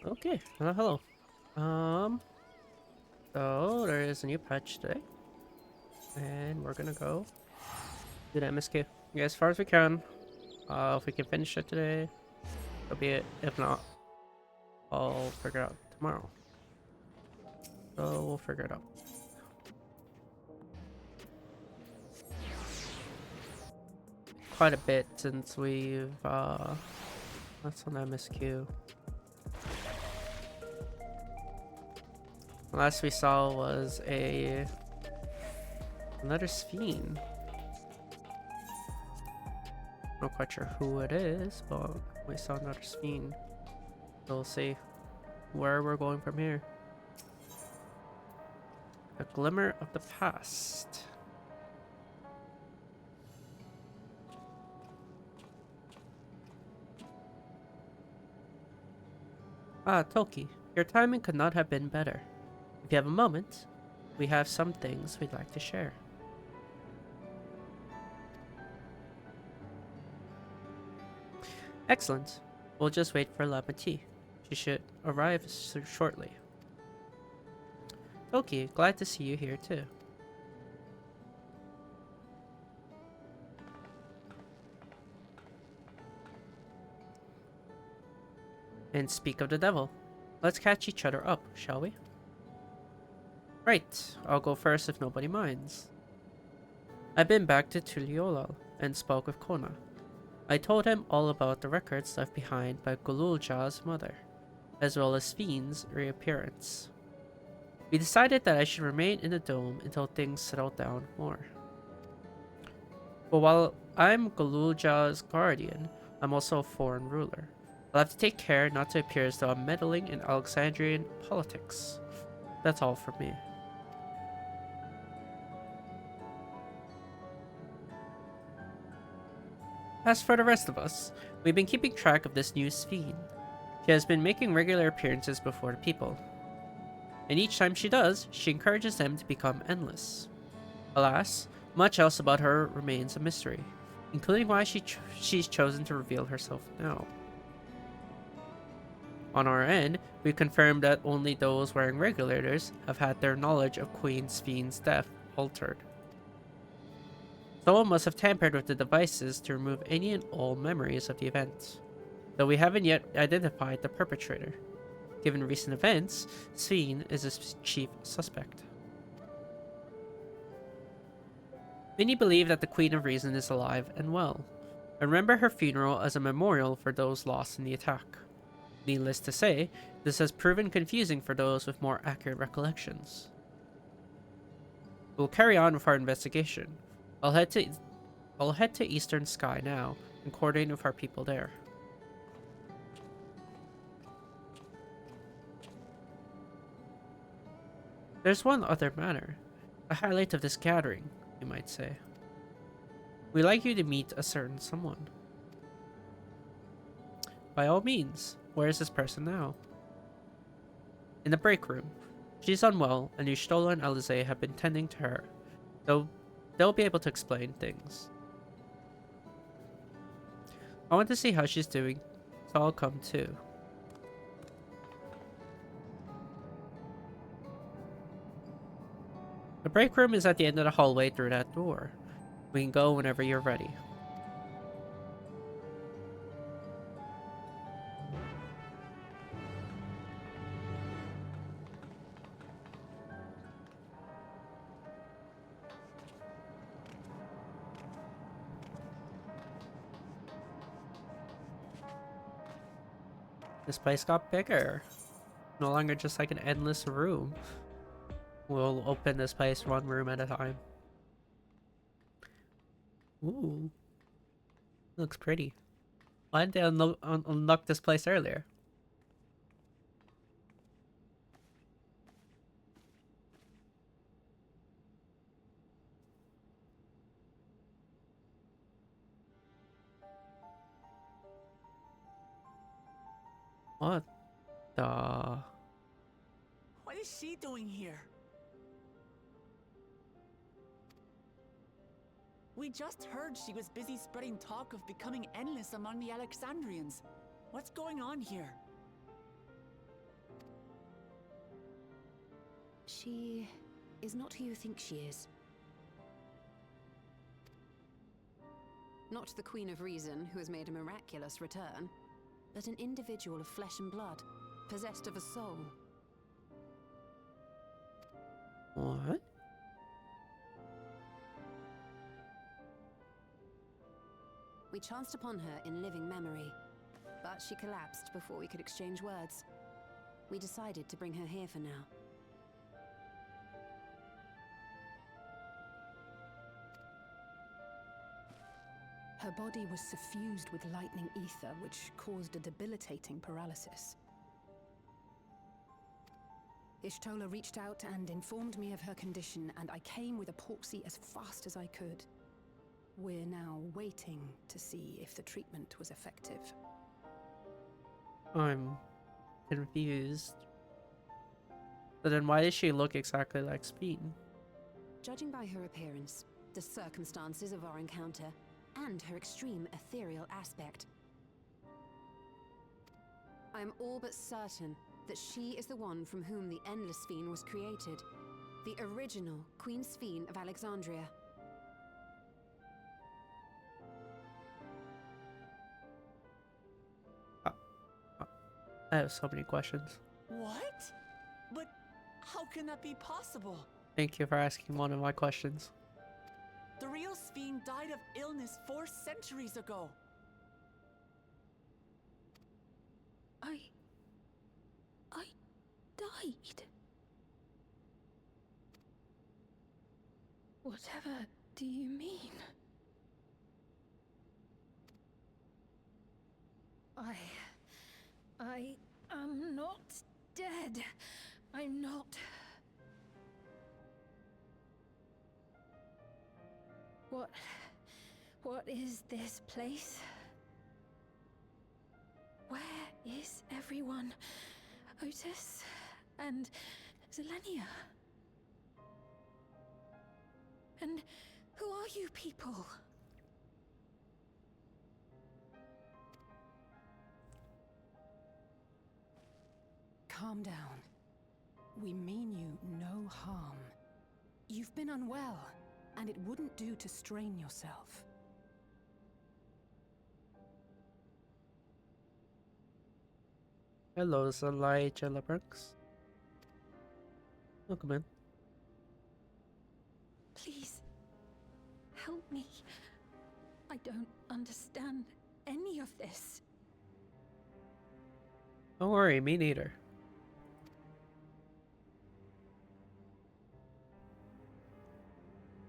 Okay, hello. Um, so there is a new patch today, and we're gonna go do the MSQ. Yeah, as far as we can. If we can finish it today, that'll be it. If not, I'll figure it out tomorrow. So we'll figure it out. Quite a bit since we've that's on MSQ. Last we saw was another Sphene. Not quite sure who it is, but we saw another Sphene. So we'll see where we're going from here. A glimmer of the past. Ah, Tulky, your timing could not have been better. If you have a moment, we have some things we'd like to share. Excellent. We'll just wait for Lamati. She should arrive shortly. Tulky, glad to see you here too. And speak of the devil, let's catch each other up, shall we? Right, I'll go first if nobody minds. I've been back to Tuliolal and spoke with Kona. I told him all about the records left behind by Gululja's mother, as well as Sphene's reappearance. We decided that I should remain in the dome until things settled down more. But while I'm Gululja's guardian, I'm also a foreign ruler. I'll have to take care not to appear as though I'm meddling in Alexandrian politics. That's all from me. As for the rest of us, we've been keeping track of this new Sphene. She has been making regular appearances before the people. And each time she does, she encourages them to become endless. Alas, much else about her remains a mystery, including why she's chosen to reveal herself now. On our end, we confirmed that only those wearing regulators have had their knowledge of Queen Sphene's death altered. Someone must have tampered with the devices to remove any and all memories of the event, though we haven't yet identified the perpetrator. Given recent events, Sphene is the chief suspect. Many believe that the Queen of Reason is alive and well, and remember her funeral as a memorial for those lost in the attack. Needless to say, this has proven confusing for those with more accurate recollections. We'll carry on with our investigation. I'll head to Eastern Sky now and coordinate with our people there. There's one other matter, a highlight of this gathering, you might say. We'd like you to meet a certain someone. By all means, where is this person now? In the break room. She's unwell, and Yushtola and Alize have been tending to her, though they'll be able to explain things. I want to see how she's doing, so I'll come too. The break room is at the end of the hallway through that door. We can go whenever you're ready. This place got bigger. No longer just like an endless room. We'll open this place one room at a time. Ooh. Looks pretty. Why didn't they unlock this place earlier? What the... What is she doing here? We just heard she was busy spreading talk of becoming endless among the Alexandrians. What's going on here? She is not who you think she is. Not the Queen of Reason who has made a miraculous return, but an individual of flesh and blood, possessed of a soul. What? We chanced upon her in living memory, but she collapsed before we could exchange words. We decided to bring her here for now. Her body was suffused with lightning ether, which caused a debilitating paralysis. Ishtola reached out and informed me of her condition, and I came with a proxy as fast as I could. We're now waiting to see if the treatment was effective. I'm confused. But then why does she look exactly like Speen? Judging by her appearance, the circumstances of our encounter, and her extreme ethereal aspect, I am all but certain that she is the one from whom the Endless Sphene was created. The original Queen Sphene of Alexandria. I have so many questions. What? But how can that be possible? Thank you for asking one of my questions. The real Sphene died of illness 4 centuries ago. I died. Whatever do you mean? I am not dead. I'm not. What is this place? Where is everyone? Otis and Zelenia? And who are you people? Calm down. We mean you no harm. You've been unwell, and it wouldn't do to strain yourself. Hello, Elijah Lebrooks. Welcome in. Please, help me. I don't understand any of this. Don't worry, me neither.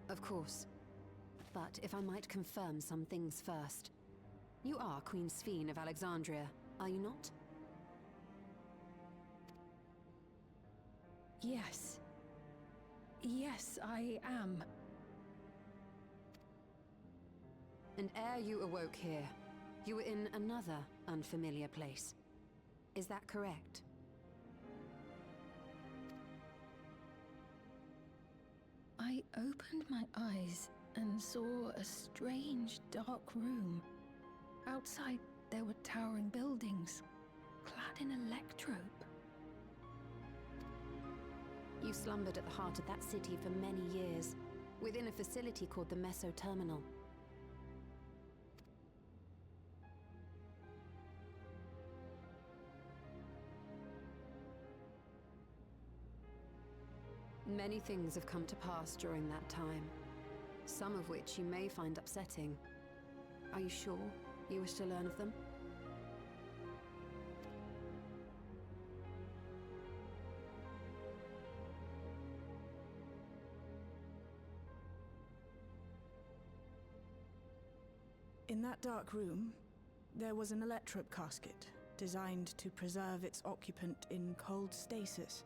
Of course. But if I might confirm some things first. You are Queen Sphene of Alexandria, are you not? Yes. Yes, I am. And ere you awoke here, you were in another unfamiliar place. Is that correct? I opened my eyes and saw a strange, dark room. Outside, there were towering buildings, clad in electrope. You slumbered at the heart of that city for many years, within a facility called the Meso Terminal. Many things have come to pass during that time, some of which you may find upsetting. Are you sure you wish to learn of them? In that dark room, there was an electrope casket designed to preserve its occupant in cold stasis.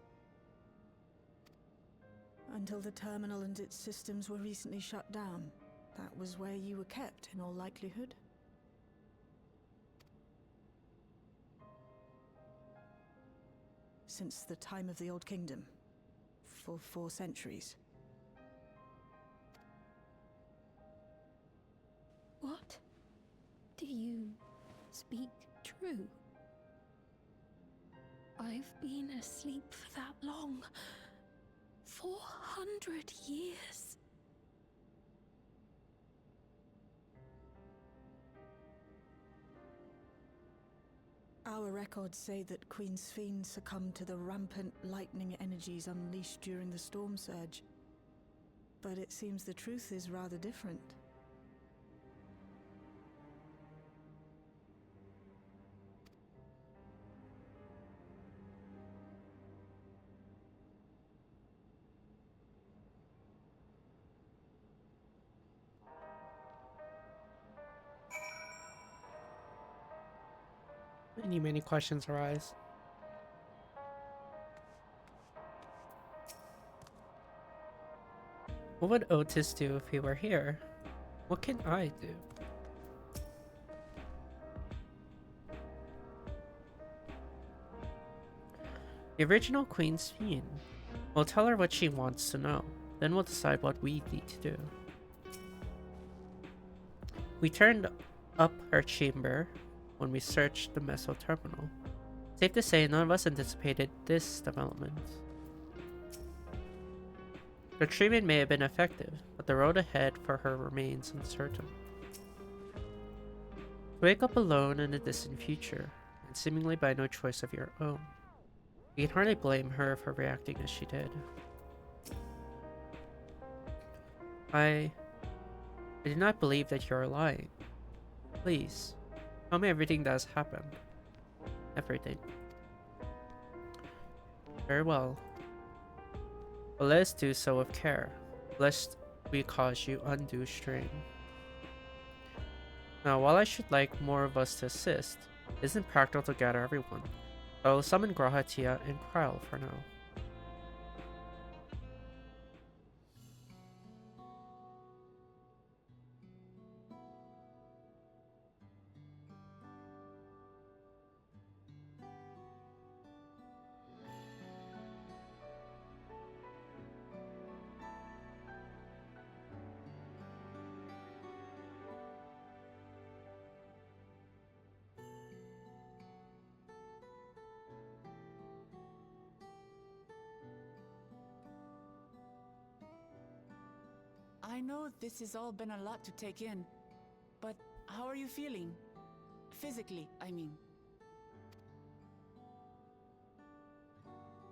Until the terminal and its systems were recently shut down, that was where you were kept, in all likelihood. Since the time of the Old Kingdom, for 4 centuries. What? Do you speak true? I've been asleep for that long. 400 years. Our records say that Queen Sphene succumbed to the rampant lightning energies unleashed during the storm surge. But it seems the truth is rather different. Many questions arise. What would Otis do if he were here? What can I do? The original Queen's Fiend. We'll tell her what she wants to know. Then we'll decide what we need to do. We turned up her chamber when we searched the Meso terminal. Safe to say, none of us anticipated this development. Her treatment may have been effective, but the road ahead for her remains uncertain. To wake up alone in a distant future, and seemingly by no choice of your own, you can hardly blame her for reacting as she did. I do not believe that you are lying. Please, tell me everything that has happened. Everything. Very well. But let us do so with care, lest we cause you undue strain. Now, while I should like more of us to assist, it isn't practical to gather everyone. I will summon Grahatia and Kryl for now. I know this has all been a lot to take in, but how are you feeling? Physically, I mean.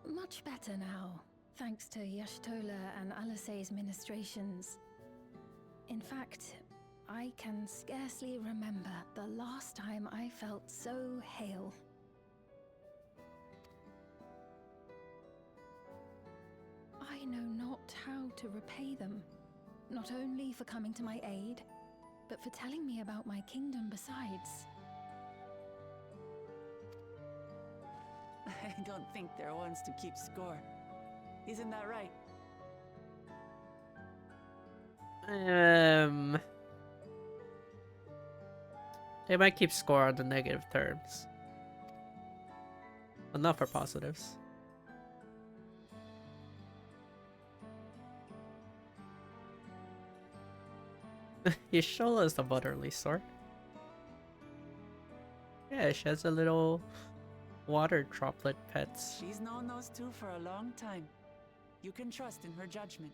Much better now, thanks to Yashtola and Alisay's ministrations. In fact, I can scarcely remember the last time I felt so hale. I know not how to repay them. Not only for coming to my aid, but for telling me about my kingdom besides. I don't think they're ones to keep score. Isn't that right? They might keep score on the negative terms, but not for positives. Yashola is the motherly sort. Yeah, she has a little water droplet pets. She's known those two for a long time. You can trust in her judgment.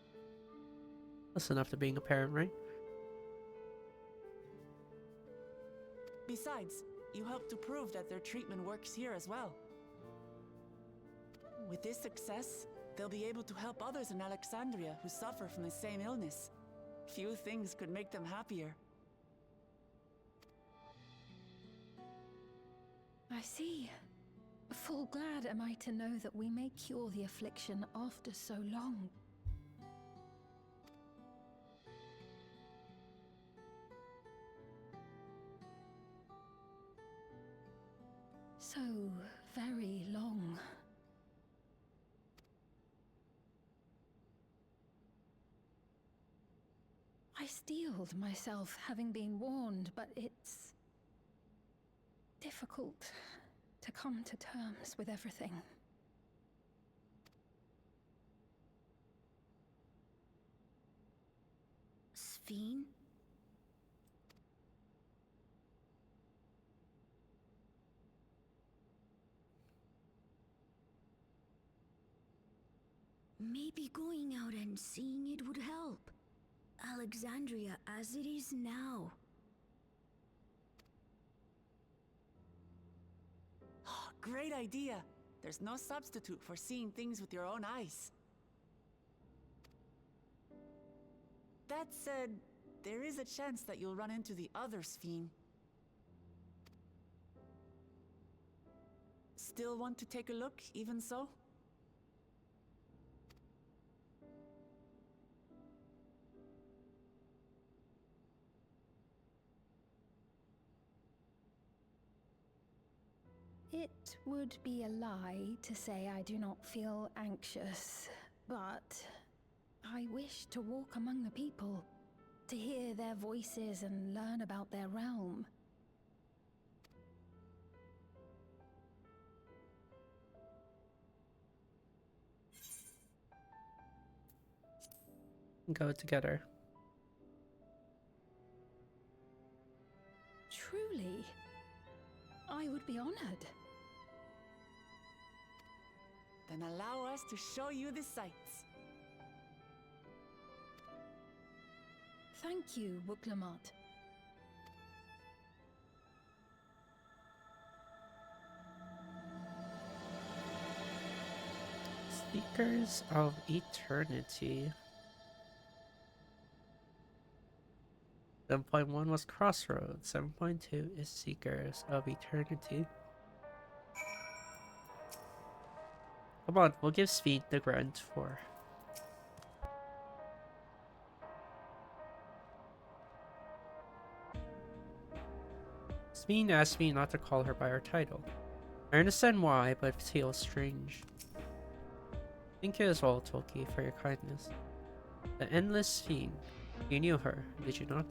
That's enough to being a parent, right? Besides, you helped to prove that their treatment works here as well. With this success, they'll be able to help others in Alexandria who suffer from the same illness. Few things could make them happier. I see. Full glad am I to know that we may cure the affliction after so long. So very long. I steeled myself, having been warned, but it's difficult to come to terms with everything. Sphene? Maybe going out and seeing it would help. Alexandria as it is now. Great idea. There's no substitute for seeing things with your own eyes. That said, there is a chance that you'll run into the other Sphene. Still want to take a look, even so? It would be a lie to say I do not feel anxious, but I wish to walk among the people, to hear their voices and learn about their realm. Go together. Truly, I would be honored. Then allow us to show you the sights. Thank you, Wuklamat. Seekers of Eternity. 7.1 was Crossroads. 7.2 is Seekers of Eternity. Come on, we'll give Sphene the grunt for. Sphene asked me not to call her by her title. I understand why, but it feels strange. Thank you as well, Tulky, for your kindness. The Endless Sphene. You knew her, did you not?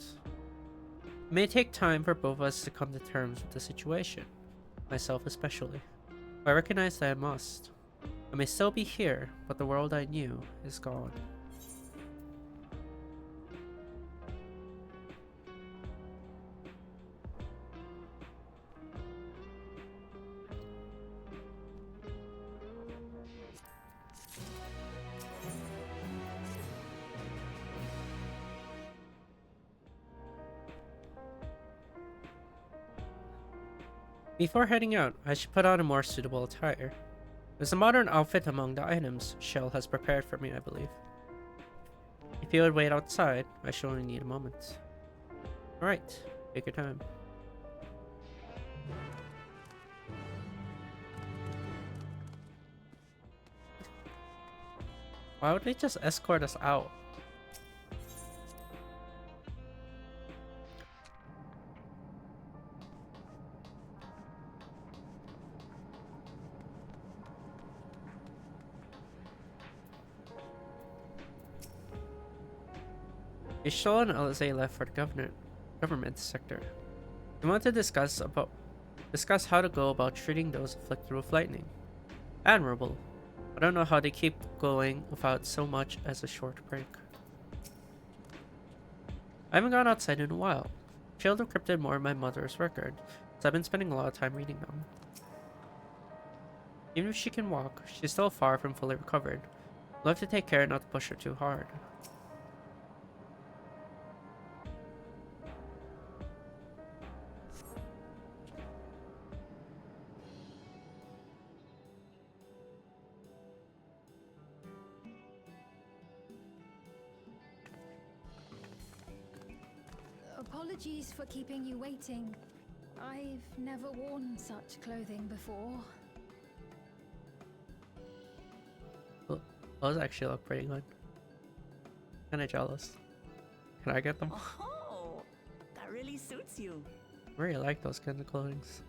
It may take time for both of us to come to terms with the situation. Myself especially. I recognize that I must. I may still be here, but the world I knew is gone. Before heading out, I should put on a more suitable attire. There's a modern outfit among the items Shell has prepared for me, I believe. If you would wait outside, I shall only need a moment. Alright, take your time. Why would they just escort us out? Ishol and Alizé left for the government sector. They want to discuss how to go about treating those afflicted with lightning. Admirable. I don't know how they keep going without so much as a short break. I haven't gone outside in a while. Shield encrypted more of my mother's record, so I've been spending a lot of time reading them. Even if she can walk, she's still far from fully recovered. I'll have to take care not to push her too hard. Apologies for keeping you waiting. I've never worn such clothing before. Well, those actually look pretty good. Kinda jealous. Can I get them? Oh, that really suits you. I really like those kind of clothings.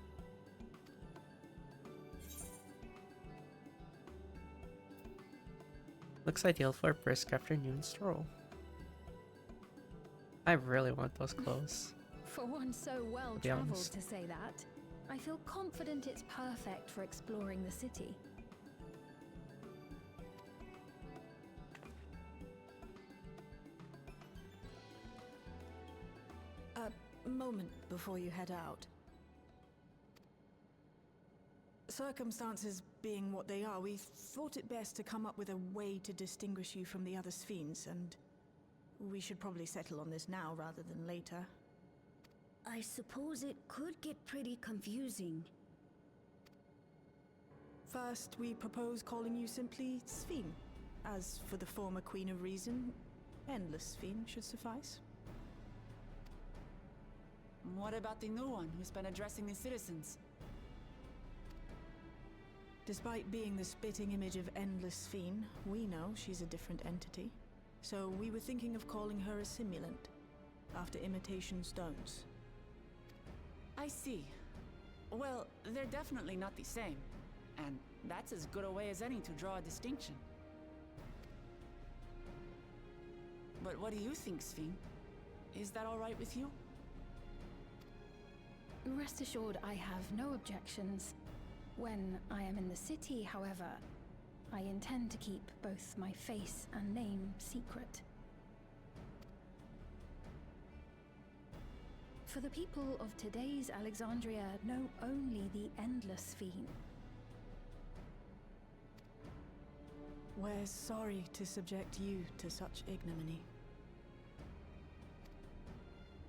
Looks ideal for a brisk afternoon stroll. I really want those clothes. For one so well traveled to say that, I feel confident it's perfect for exploring the city. A moment before you head out. circumstances being what they are, we thought it best to come up with a way to distinguish you from the other Sphenes, and we should probably settle on this now rather than later. I suppose it could get pretty confusing. First, we propose calling you simply Sphene. As for the former Queen of Reason, Endless Sphene should suffice. What about the new one who's been addressing the citizens? Despite being the spitting image of Endless Sphene, we know she's a different entity. So we were thinking of calling her a simulant, after imitation stones. I see. Well, they're definitely not the same. And that's as good a way as any to draw a distinction. But what do you think, Sphene? Is that all right with you? Rest assured, I have no objections. When I am in the city, however, I intend to keep both my face and name secret. For the people of today's Alexandria know only the Endless Sphene. We're sorry to subject you to such ignominy.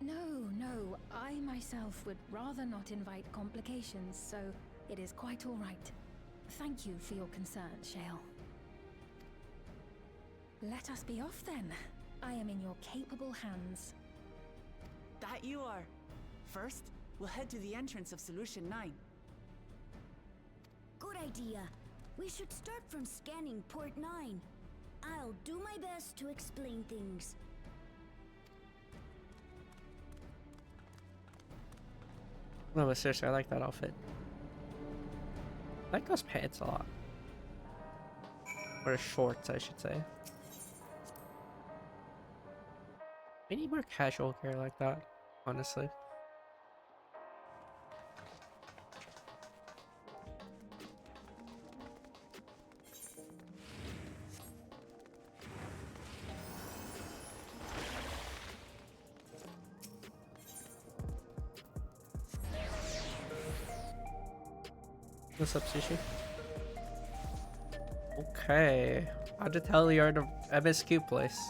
No, I myself would rather not invite complications, so it is quite all right. Thank you for your concern, Shale. Let us be off then. I am in your capable hands. That you are. First, we'll head to the entrance of Solution 9. Good idea. We should start from scanning Port 9. I'll do my best to explain things. No, but seriously, I like that outfit. I like those pants a lot. Or shorts, I should say. We need more casual gear like that, honestly. What's up, Sushi? Okay. I had to tell you're in the MSQ place.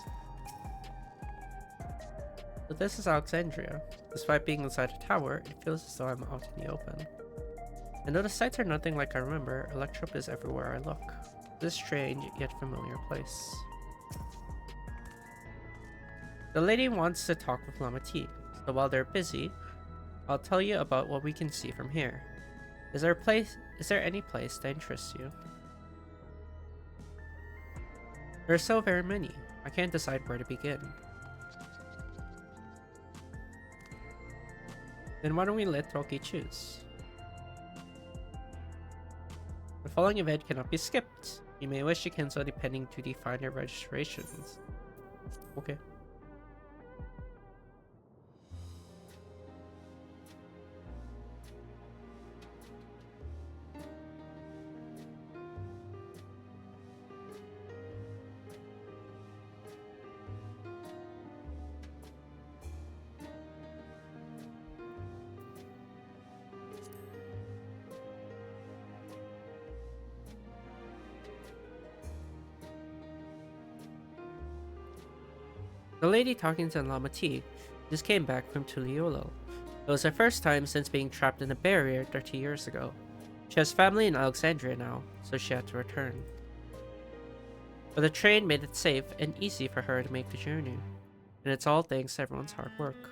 But this is Alexandria. Despite being inside a tower, it feels as though I'm out in the open. And though the sights are nothing like I remember, Electrop is everywhere I look. This strange yet familiar place. The lady wants to talk with Lama T, so while they're busy, I'll tell you about what we can see from here. Is there any place that interests you? There are so very many. I can't decide where to begin. Then why don't we let Tulky choose? The following event cannot be skipped. You may wish to cancel depending to define your registrations. Okay. The lady talking to Lama T just came back from Tuliolo. It was her first time since being trapped in a barrier 30 years ago. She has family in Alexandria now, so she had to return. But the train made it safe and easy for her to make the journey, and it's all thanks to everyone's hard work.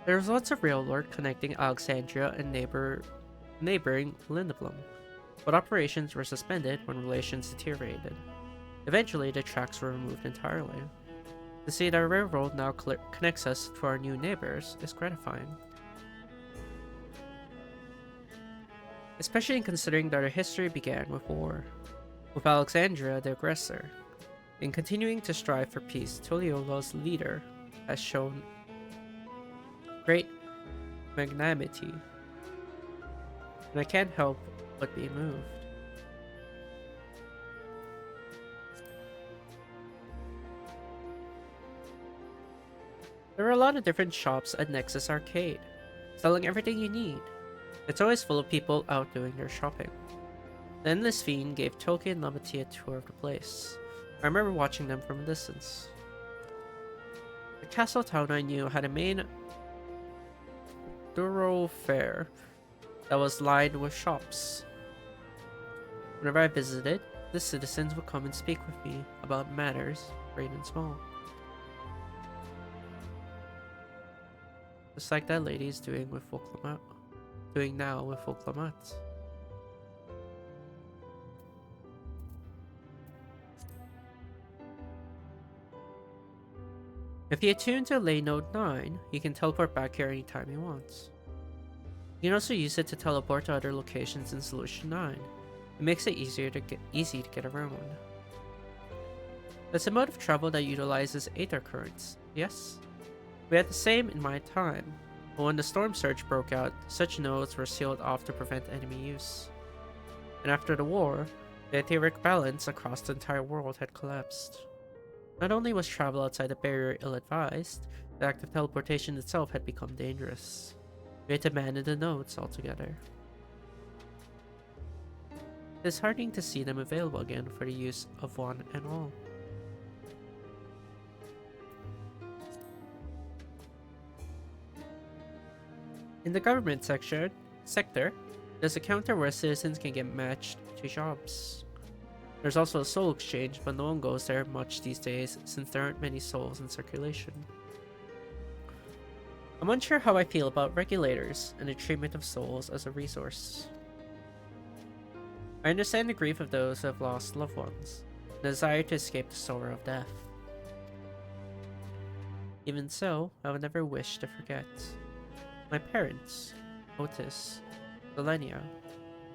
There was lots of railroad connecting Alexandria and neighboring Lindeblum, but operations were suspended when relations deteriorated. Eventually, the tracks were removed entirely. To see that our railroad now connects us to our new neighbors is gratifying. Especially considering that our history began with war, with Alexandria the aggressor. In continuing to strive for peace, Tuliolo's leader has shown great magnanimity, and I can't help but be moved. There are a lot of different shops at Nexus Arcade, selling everything you need. It's always full of people out doing their shopping. The Endless Fiend gave Tulky and Lamati a tour of the place. I remember watching them from a distance. The castle town I knew had a main thoroughfare that was lined with shops. Whenever I visited, the citizens would come and speak with me about matters, great and small. Just like that lady is doing with Folklamat. Doing now with Folklamat. If you attune to Lay Node 9, you can teleport back here anytime you want. You can also use it to teleport to other locations in Solution 9. It makes it easy to get around. It's a mode of travel that utilizes aether currents, yes? We had the same in my time, but when the storm surge broke out, such nodes were sealed off to prevent enemy use. And after the war, the etheric balance across the entire world had collapsed. Not only was travel outside the barrier ill-advised, the act of teleportation itself had become dangerous. We had to abandon the nodes altogether. It is heartening to see them available again for the use of one and all. In the government sector, there's a counter where citizens can get matched to jobs. There's also a soul exchange, but no one goes there much these days since there aren't many souls in circulation. I'm unsure how I feel about regulators and the treatment of souls as a resource. I understand the grief of those who have lost loved ones, and the desire to escape the sorrow of death. Even so, I would never wish to forget. My parents, Otis, Selenia,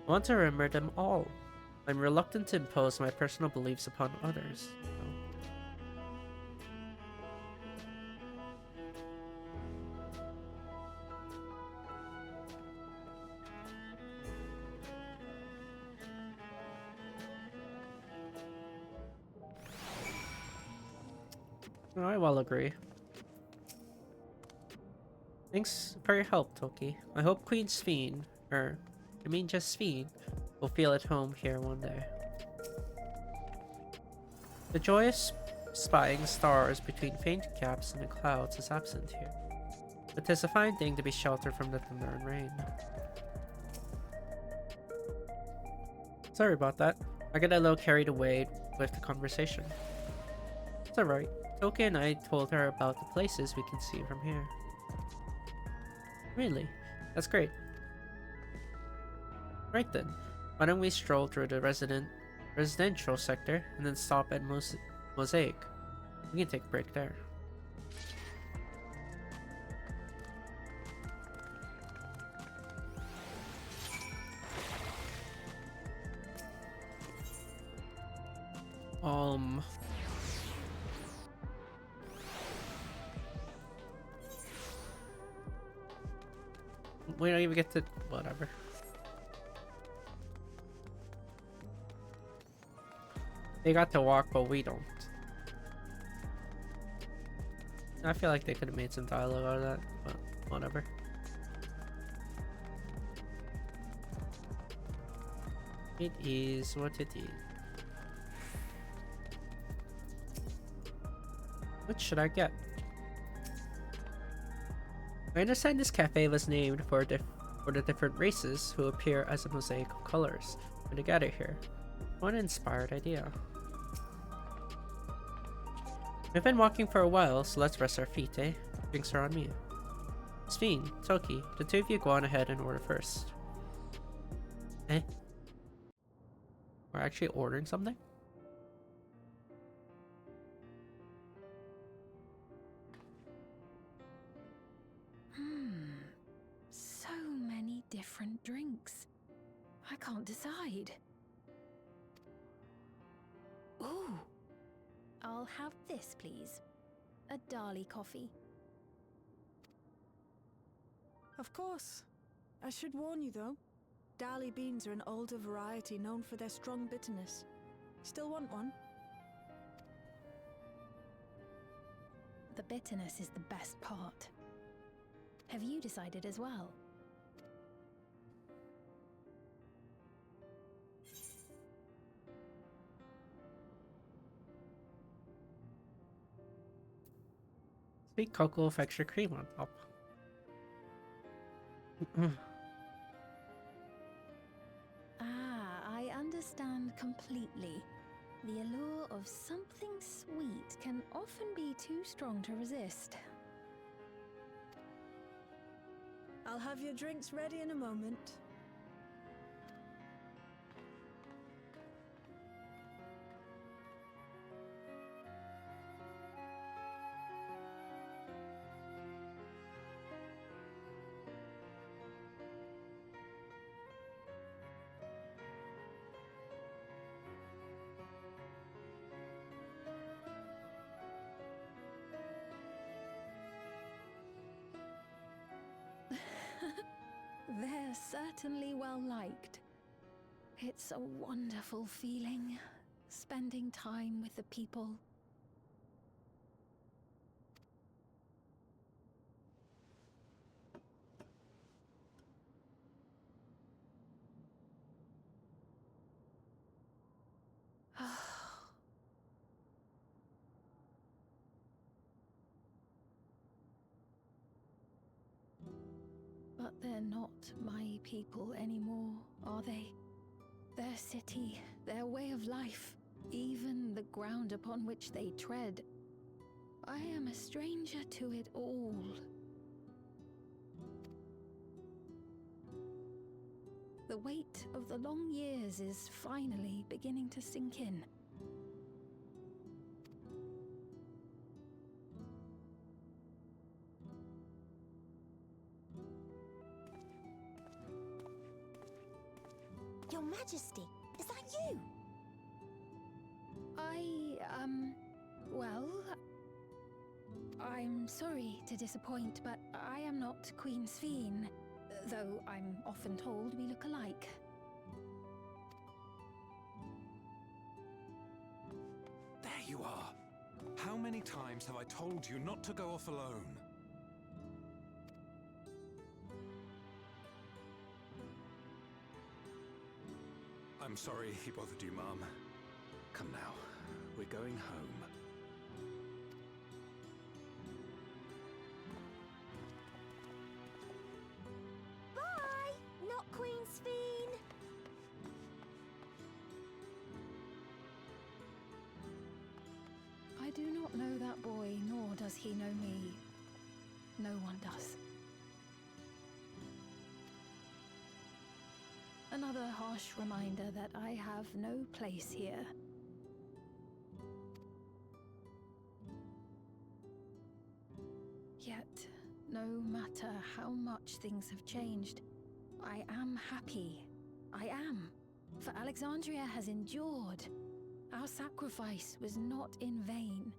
I want to remember them all. I'm reluctant to impose my personal beliefs upon others. I well agree. Thanks for your help, Tulky. I hope Queen Sphene, just Sphene, will feel at home here one day. The joyous spying stars between faint gaps in the clouds is absent here. But 'tis a fine thing to be sheltered from the thunder and rain. Sorry about that. I got a little carried away with the conversation. It's alright. Tulky and I told her about the places we can see from here. Really? That's great. Right then, why don't we stroll through the residential sector and then stop at Mosaic. We can take a break there. We don't even get to... whatever. They got to walk, but we don't. I feel like they could have made some dialogue out of that, but whatever. It is what it is. What should I get? I understand this cafe was named for the different races who appear as a mosaic of colors when they gather here. What an inspired idea. We've been walking for a while, so let's rest our feet, eh? Drinks are on me. Sphene, Tulky, the two of you go on ahead and order first. Eh? We're actually ordering something? So many different drinks. I can't decide. Ooh. I'll have this, please. A Dali coffee. Of course. I should warn you though. Dali beans are an older variety known for their strong bitterness. Still want one? The bitterness is the best part. Have you decided as well? Sweet cocoa affects your cream on top. I understand completely. The allure of something sweet can often be too strong to resist. I'll have your drinks ready in a moment. They're certainly well liked. It's a wonderful feeling, spending time with the people. But they're not my people anymore, are they? Their city, their way of life, even the ground upon which they tread. I am a stranger to it all. The weight of the long years is finally beginning to sink in. Your Majesty, is that you? Well, I'm sorry to disappoint, but I am not Queen Sphene, though I'm often told we look alike. There you are. How many times have I told you not to go off alone? I'm sorry he bothered you, Mom. Come now, we're going home. Bye, not Queen Sphene. I do not know that boy, nor does he know me. No one does. Another harsh reminder that I have no place here. Yet, no matter how much things have changed, I am happy. I am. For Alexandria has endured. Our sacrifice was not in vain.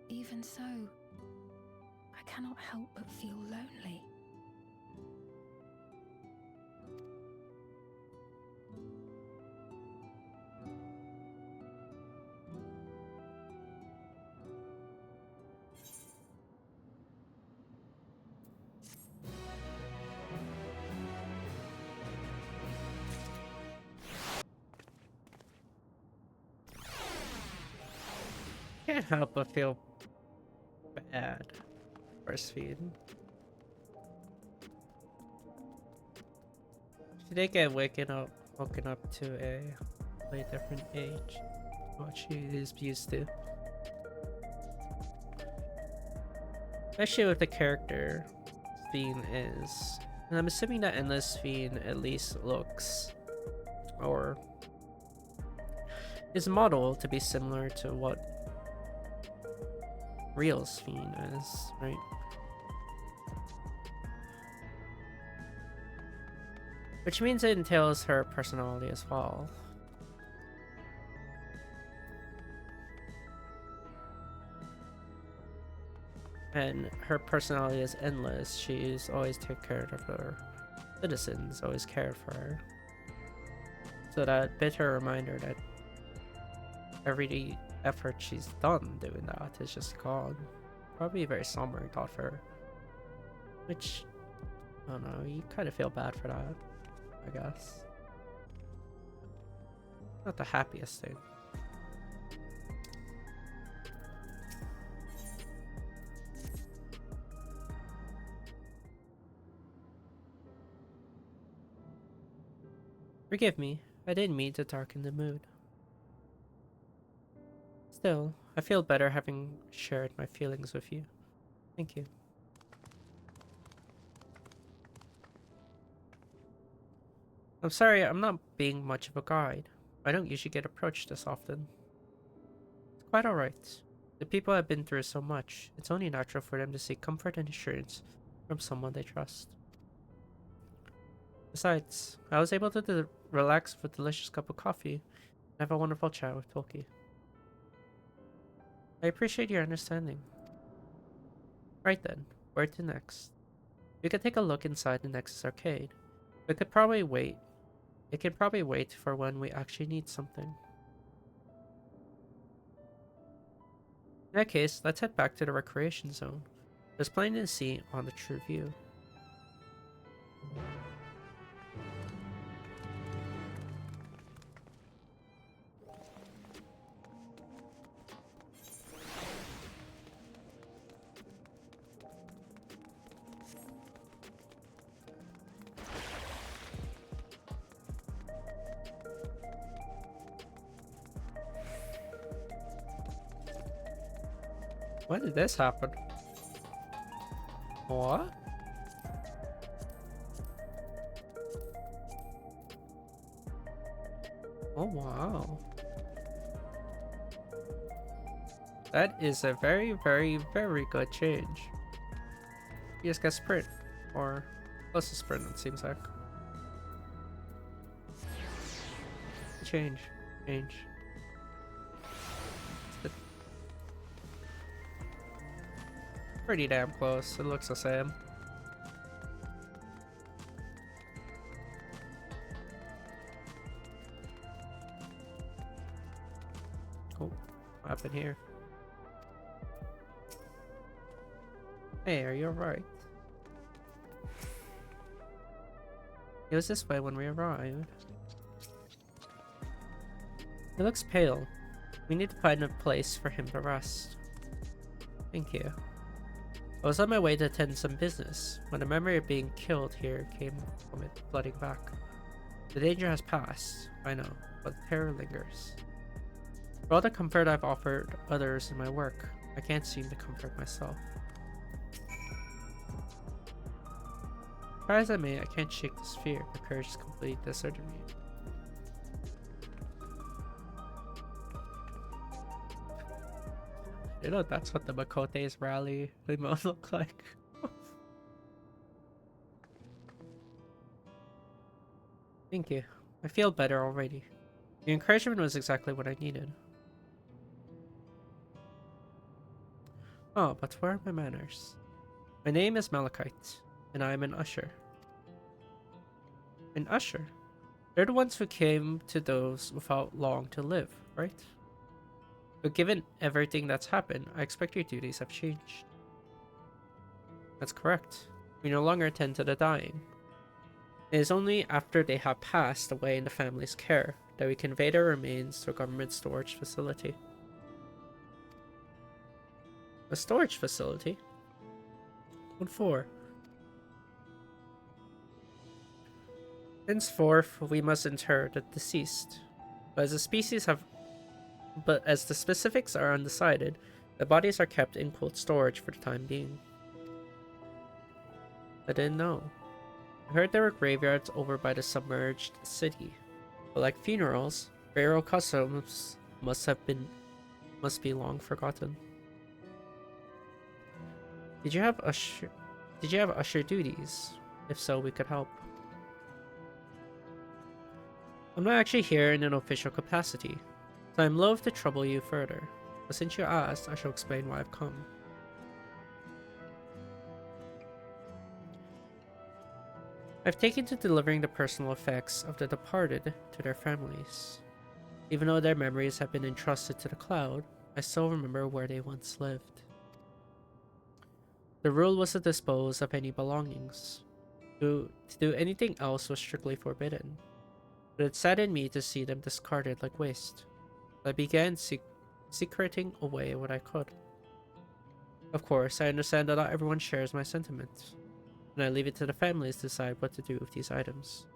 Even so, I cannot help but feel lonely. Can't help but feel bad for Sphene. She did get woken up to a way different age what she is used to. Especially with the character Sphene is. And I'm assuming that Endless Sphene at least looks or is modeled to be similar to what real Sphene is, right? Which means it entails her personality as well. And her personality is endless. She's always taken care of her citizens, always cared for her. So that bitter reminder that every effort she's done doing that is just gone. Probably a very sombering thought for her. Which I don't know, you kind of feel bad for that, I guess. Not the happiest thing. Forgive me, I didn't mean to darken the mood. Still, I feel better having shared my feelings with you. Thank you. I'm sorry, I'm not being much of a guide. I don't usually get approached this often. It's quite alright. The people have been through so much, it's only natural for them to seek comfort and assurance from someone they trust. Besides, I was able to relax with a delicious cup of coffee and have a wonderful chat with Tulky. I appreciate your understanding. Right then, where to next? We could take a look inside the Nexus arcade. It could probably wait for when we actually need something. In that case, let's head back to the recreation zone. There's plenty to see on the True View. When did this happen? What? Oh wow. That is a very, very, very good change. You just get sprint. Or close to sprint, it seems like. Change. Pretty damn close. It looks the same. Oh, what happened here? Hey, are you alright? It was this way when we arrived. He looks pale. We need to find a place for him to rest. Thank you. I was on my way to attend some business when the memory of being killed here came from it flooding back. The danger has passed, I know, but the terror lingers. For all the comfort I've offered others in my work, I can't seem to comfort myself. Try as I may, I can't shake this fear. My courage is completely deserted me. You know, that's what the Makote's rally remote look like. Thank you. I feel better already. Your encouragement was exactly what I needed. Oh, but where are my manners? My name is Malachite, and I am an usher. An usher? They're the ones who came to those without long to live, right? But given everything that's happened, I expect your duties have changed. That's correct. We no longer tend to the dying. It is only after they have passed away in the family's care that we convey their remains to a government storage facility. A storage facility? What for? Henceforth, we must inter the deceased. But as the specifics are undecided, the bodies are kept in cold storage for the time being. I didn't know. I heard there were graveyards over by the submerged city, but like funerals, burial customs must be long forgotten. Did you have usher duties? If so, we could help. I'm not actually here in an official capacity, so I'm loath to trouble you further, but since you asked, I shall explain why I've come. I've taken to delivering the personal effects of the departed to their families. Even though their memories have been entrusted to the cloud, I still remember where they once lived. The rule was to dispose of any belongings. To do anything else was strictly forbidden. But it saddened me to see them discarded like waste. I began secreting away what I could. Of course, I understand that not everyone shares my sentiments, and I leave it to the families to decide what to do with these items.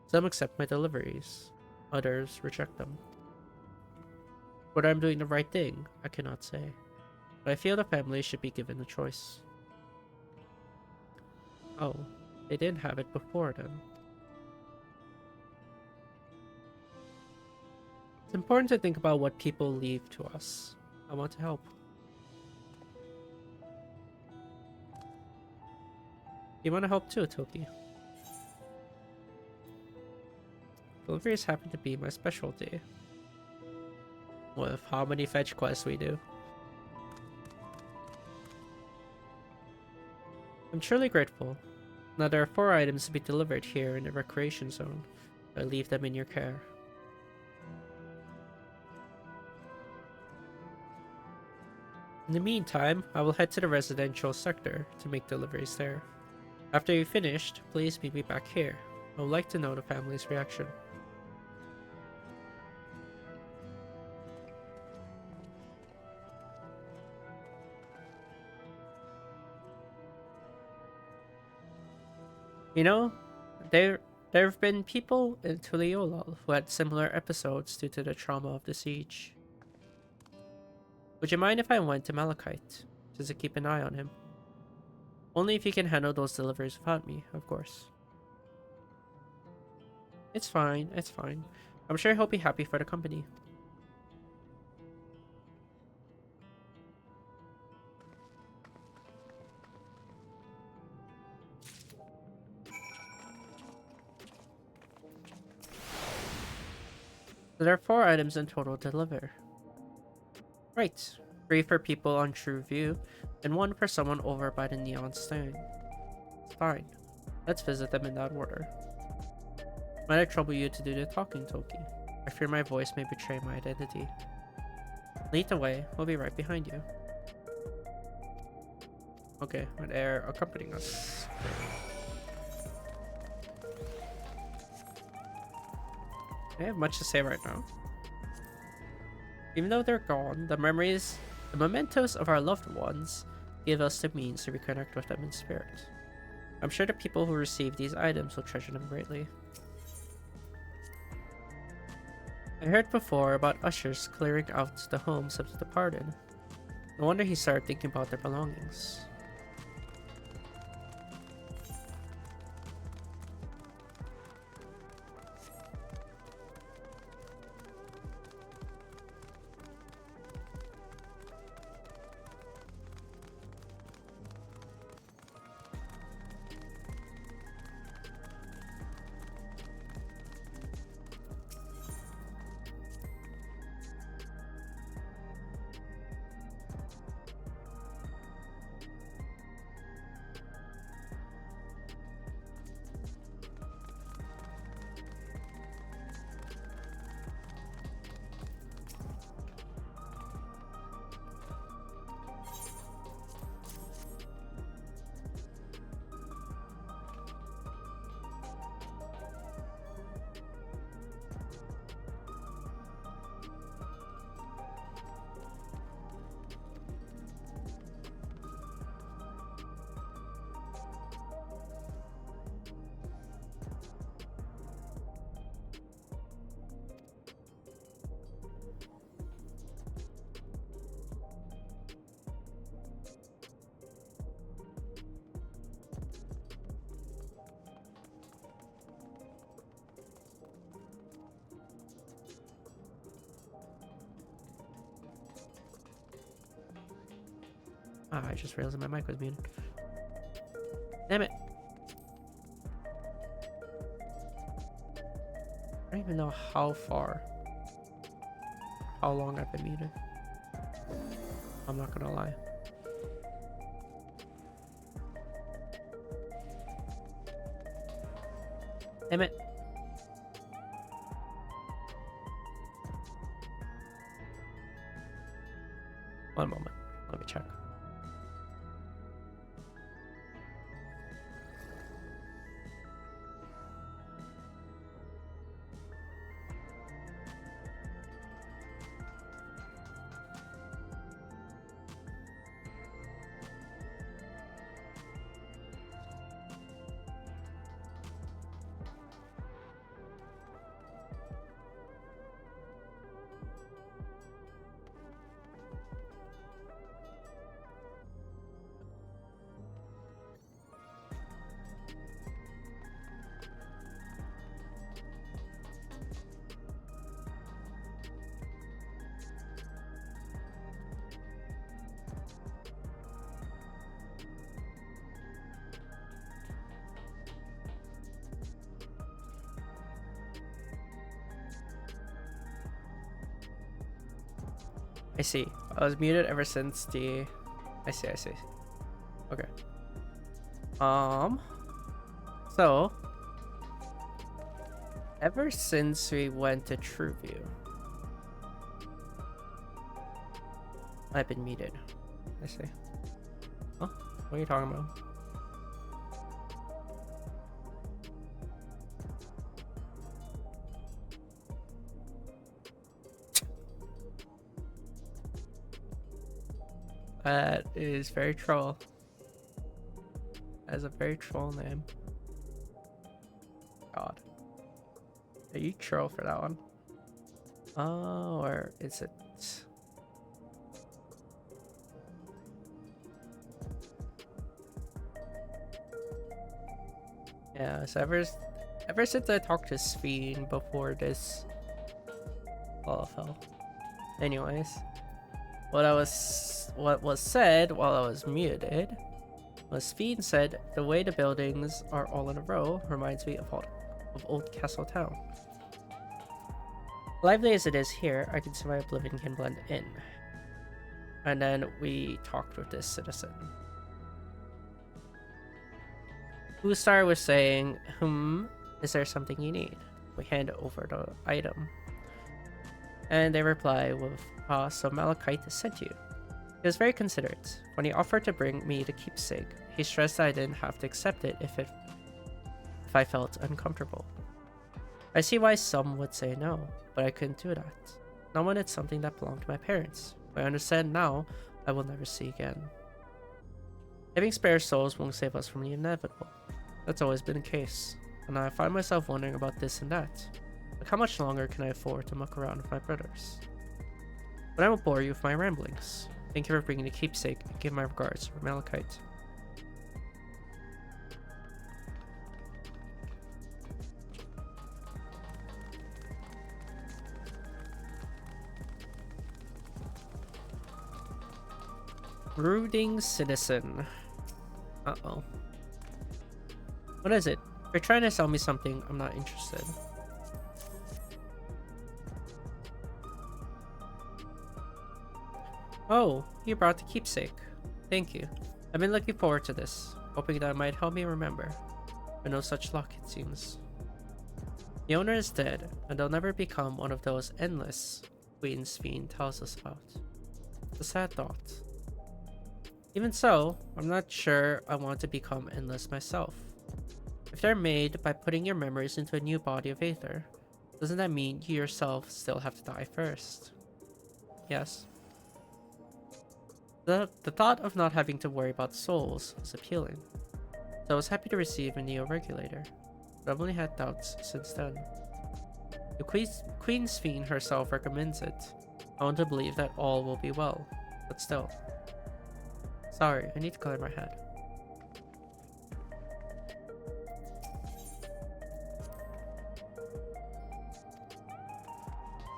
Some accept my deliveries, others reject them. Whether I'm doing the right thing, I cannot say, but I feel the families should be given a choice. Oh, they didn't have it before then. It's important to think about what people leave to us. I want to help. You want to help too, Tulky. Deliveries happen to be my specialty. With how many fetch quests we do. I'm truly grateful. Now there are 4 items to be delivered here in the recreation zone. I leave them in your care. In the meantime, I will head to the residential sector to make deliveries there. After you've finished, please meet me back here. I would like to know the family's reaction. You know, there have been people in Tuliolal who had similar episodes due to the trauma of the siege. Would you mind if I went to Malachite, just to keep an eye on him? Only if you can handle those deliveries without me, of course. It's fine, it's fine. I'm sure he'll be happy for the company. So there are 4 items in total to deliver. Right. 3 for people on True View, and 1 for someone over by the Neon Stone. It's fine. Let's visit them in that order. Might I trouble you to do the talking, Tulky? I fear my voice may betray my identity. Lead the way. We'll be right behind you. Okay, they're accompanying us. I have much to say right now. Even though they're gone, the mementos of our loved ones give us the means to reconnect with them in spirit. I'm sure the people who receive these items will treasure them greatly. I heard before about ushers clearing out the homes of the departed. No wonder he started thinking about their belongings. Ah, I just realized my mic was muted. Damn it. I don't even know how long I've been muted. I'm not gonna lie. Damn it. One moment. Let me check. I see. I was muted ever since the... I see. Okay. So... Ever since we went to Trueview, I've been muted. I see. Huh? What are you talking about? That is very troll. That is a very troll name. God. Are you troll for that one? Oh, or is it? Yeah, so ever since I talked to Sveen before this fell. Anyways, what was said while I was muted was Sveen said the way the buildings are all in a row reminds me of Old Castle Town. Lively as it is here, I can see my oblivion can blend in. And then we talked with this citizen. Ustar was saying, is there something you need? We hand over the item. And they reply with, so Malachite sent you. He was very considerate. When he offered to bring me the keepsake, he stressed that I didn't have to accept it if I felt uncomfortable. I see why some would say no, but I couldn't do that. Not when it's something that belonged to my parents. I understand now I will never see again. Having spare souls won't save us from the inevitable. That's always been the case, and I find myself wondering about this and that. Like, how much longer can I afford to muck around with my brothers? But I won't bore you with my ramblings. Thank you for bringing the keepsake, and give my regards for Malachite. Brooding citizen. Uh-oh. What is it? If you're trying to sell me something, I'm not interested. Oh, you brought the keepsake. Thank you. I've been looking forward to this, hoping that it might help me remember. But no such luck, it seems. The owner is dead, and they'll never become one of those endless Queen Sveen tells us about. It's a sad thought. Even so, I'm not sure I want to become endless myself. If they're made by putting your memories into a new body of Aether, doesn't that mean you yourself still have to die first? Yes. The thought of not having to worry about souls was appealing, so I was happy to receive a Neo-Regulator, but I've only had doubts since then. If Queen Sveen herself recommends it, I want to believe that all will be well, but still. Sorry, I need to clear my head.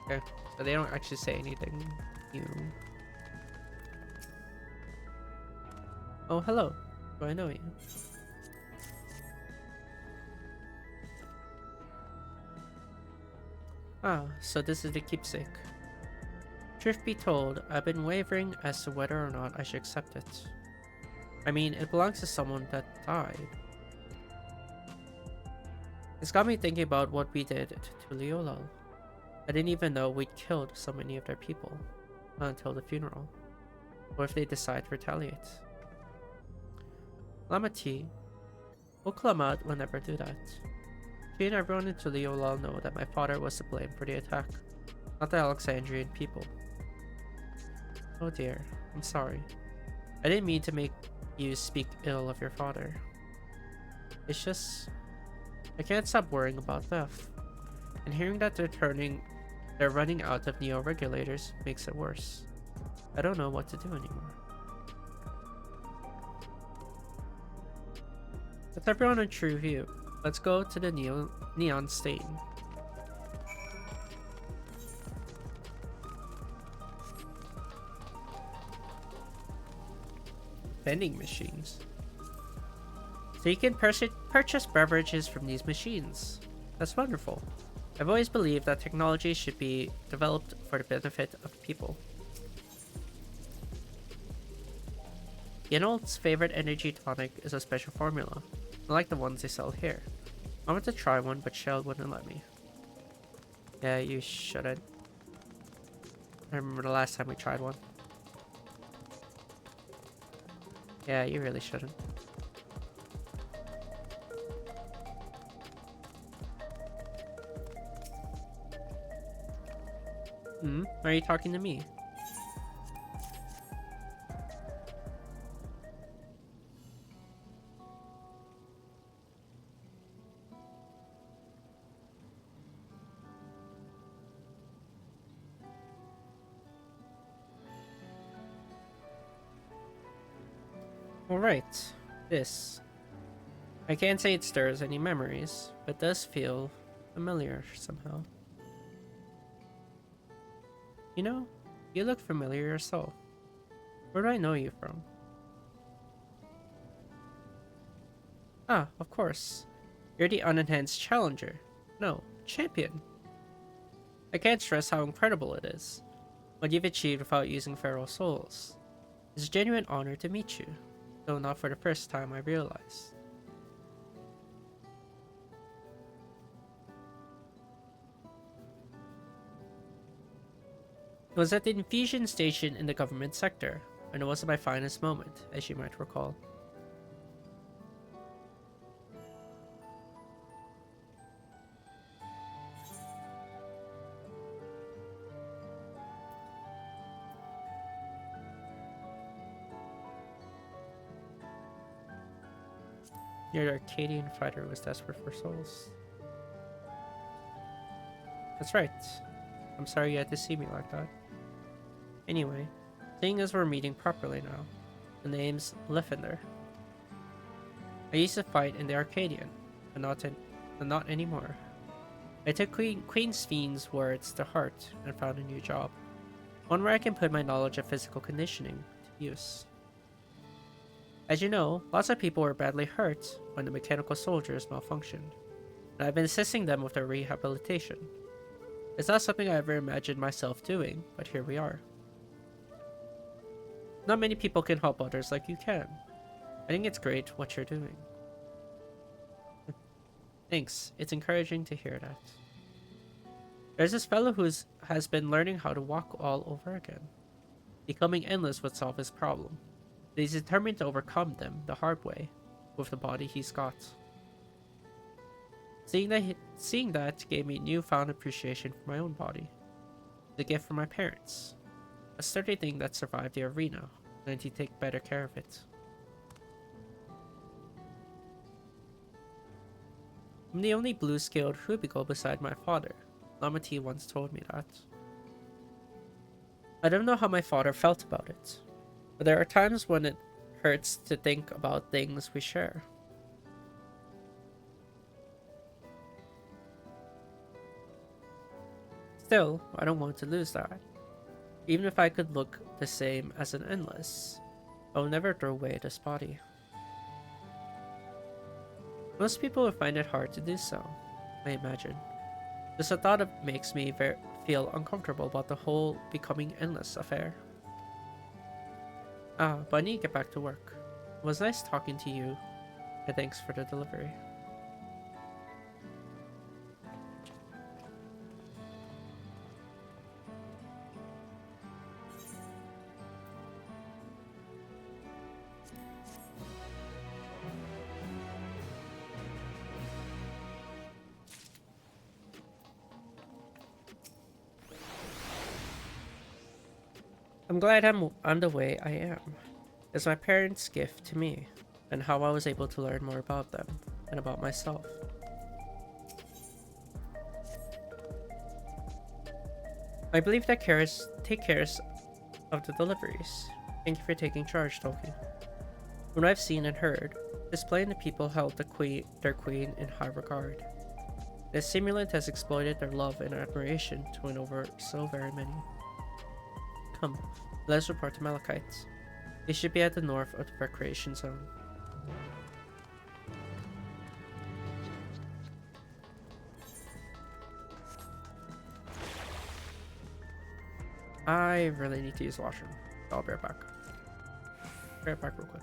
Okay, so they don't actually say anything new. Oh, hello. Do I know you? Ah, so this is the keepsake. Truth be told, I've been wavering as to whether or not I should accept it. I mean, it belongs to someone that died. It's got me thinking about what we did to Tuliolal. I didn't even know we'd killed so many of their people, not until the funeral. What if they decide to retaliate? Lamati, Uklamat will never do that. She and everyone in Tuliolal know that my father was to blame for the attack, not the Alexandrian people. Oh dear, I'm sorry. I didn't mean to make you speak ill of your father. It's just... I can't stop worrying about death. And hearing that they're running out of Neo-Regulators makes it worse. I don't know what to do anymore. With everyone in true view, let's go to the Neon Stain. Vending machines. So you can purchase beverages from these machines. That's wonderful. I've always believed that technology should be developed for the benefit of people. Yenol's favorite energy tonic is a special formula, like the ones they sell here. I wanted to try one, but Shell wouldn't let me. Yeah, you shouldn't. I remember the last time we tried one. Yeah, you really shouldn't. Are you talking to me? Alright, this. I can't say it stirs any memories, but does feel familiar somehow. You know, you look familiar yourself. Where do I know you from? Ah, of course. You're the unenhanced challenger. No, champion. I can't stress how incredible it is, what you've achieved without using feral souls. It's a genuine honor to meet you, though not for the first time I realize. It was at the infusion station in the government sector, and it wasn't my finest moment, as you might recall. Your Arcadian fighter was desperate for souls. That's right. I'm sorry you had to see me like that. Anyway, seeing as we're meeting properly now, the name's Lefender. I used to fight in the Arcadian, but not anymore. I took Queen Sphne's words to heart and found a new job. One where I can put my knowledge of physical conditioning to use. As you know, lots of people were badly hurt when the mechanical soldiers malfunctioned, and I've been assisting them with their rehabilitation. It's not something I ever imagined myself doing, but here we are. Not many people can help others like you can. I think it's great what you're doing. Thanks, it's encouraging to hear that. There's this fellow has been learning how to walk all over again. Becoming endless would solve his problem. But he's determined to overcome them the hard way, with the body he's got. Seeing that gave me newfound appreciation for my own body. The gift from my parents. A sturdy thing that survived the arena, and to take better care of it. I'm the only blue-scaled Hubigo beside my father. Lamati once told me that. I don't know how my father felt about it, but there are times when it hurts to think about things we share. Still, I don't want to lose that. Even if I could look the same as an endless, I will never throw away this body. Most people would find it hard to do so, I imagine. Just the thought of it makes me feel uncomfortable about the whole becoming endless affair. But I need to get back to work. It was nice talking to you, and thanks for the delivery. I'm glad I'm the way I am. It's my parents' gift to me, and how I was able to learn more about them and about myself. I believe that take care of the deliveries. Thank you for taking charge, Tulky. From what I've seen and heard, this planet people held their queen in high regard. This simulant has exploited their love and admiration to win over so very many. Come, let's report to Malachites. They should be at the north of the recreation zone. I really need to use the washroom. I'll be right back. Right back real quick.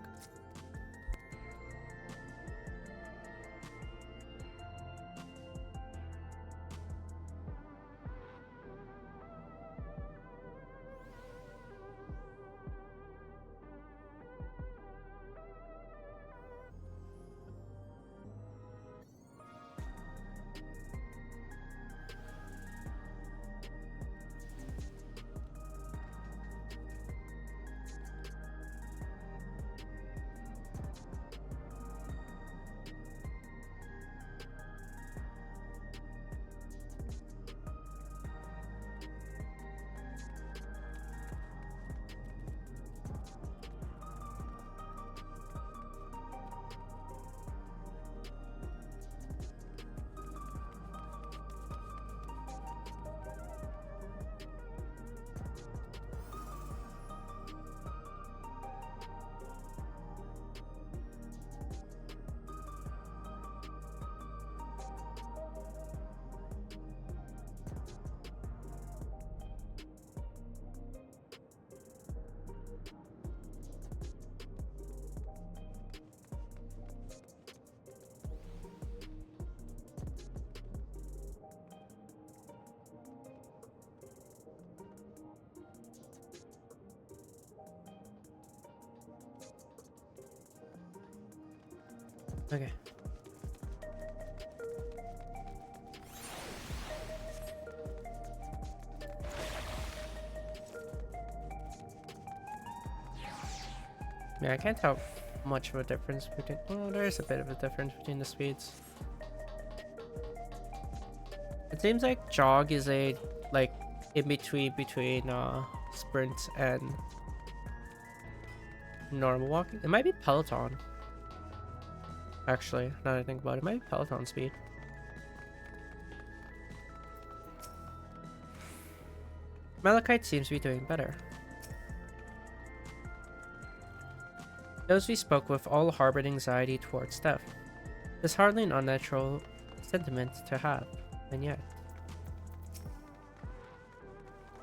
Okay. Yeah, I can't tell much of a difference between. Oh, there is a bit of a difference between the speeds. It seems like jog is a like in between sprint and normal walking. It might be Peloton. Actually, now that I think about it, it might be Peloton speed. Malachite seems to be doing better. Those we spoke with all harbored anxiety towards death. It's hardly an unnatural sentiment to have, and yet.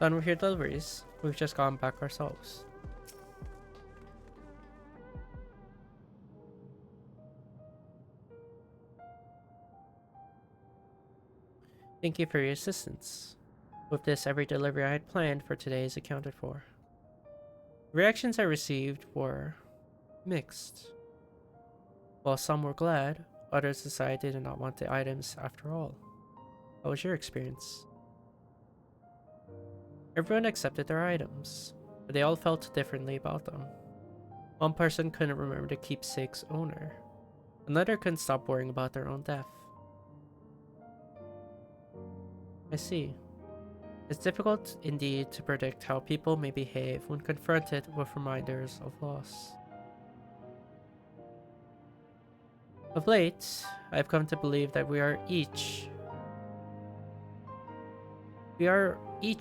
Done with your deliveries, we've just gone back ourselves. Thank you for your assistance. With this, every delivery I had planned for today is accounted for. The reactions I received were mixed. While some were glad, others decided they did not want the items after all. How was your experience? Everyone accepted their items, but they all felt differently about them. One person couldn't remember the keepsake's owner. Another couldn't stop worrying about their own death. I see. It's difficult indeed to predict how people may behave when confronted with reminders of loss. Of late, I've come to believe that we are each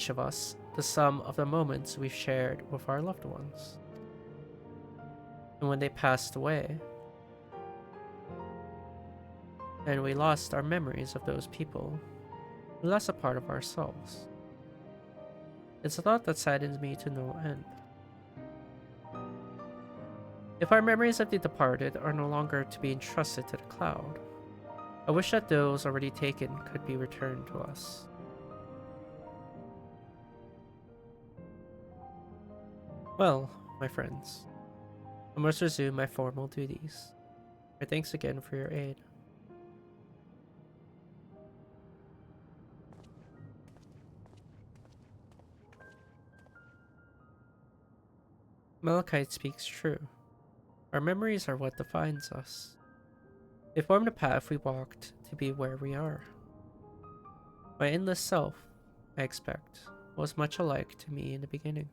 of us the sum of the moments we've shared with our loved ones. And when they passed away, and we lost our memories of those people, we lost a part of ourselves. It's a thought that saddens me to no end. If our memories of the departed are no longer to be entrusted to the cloud, I wish that those already taken could be returned to us. Well, my friends, I must resume my formal duties. My thanks again for your aid. Malachite speaks true. Our memories are what defines us. They form the path we walked to be where we are. My endless self, I expect, was much alike to me in the beginning.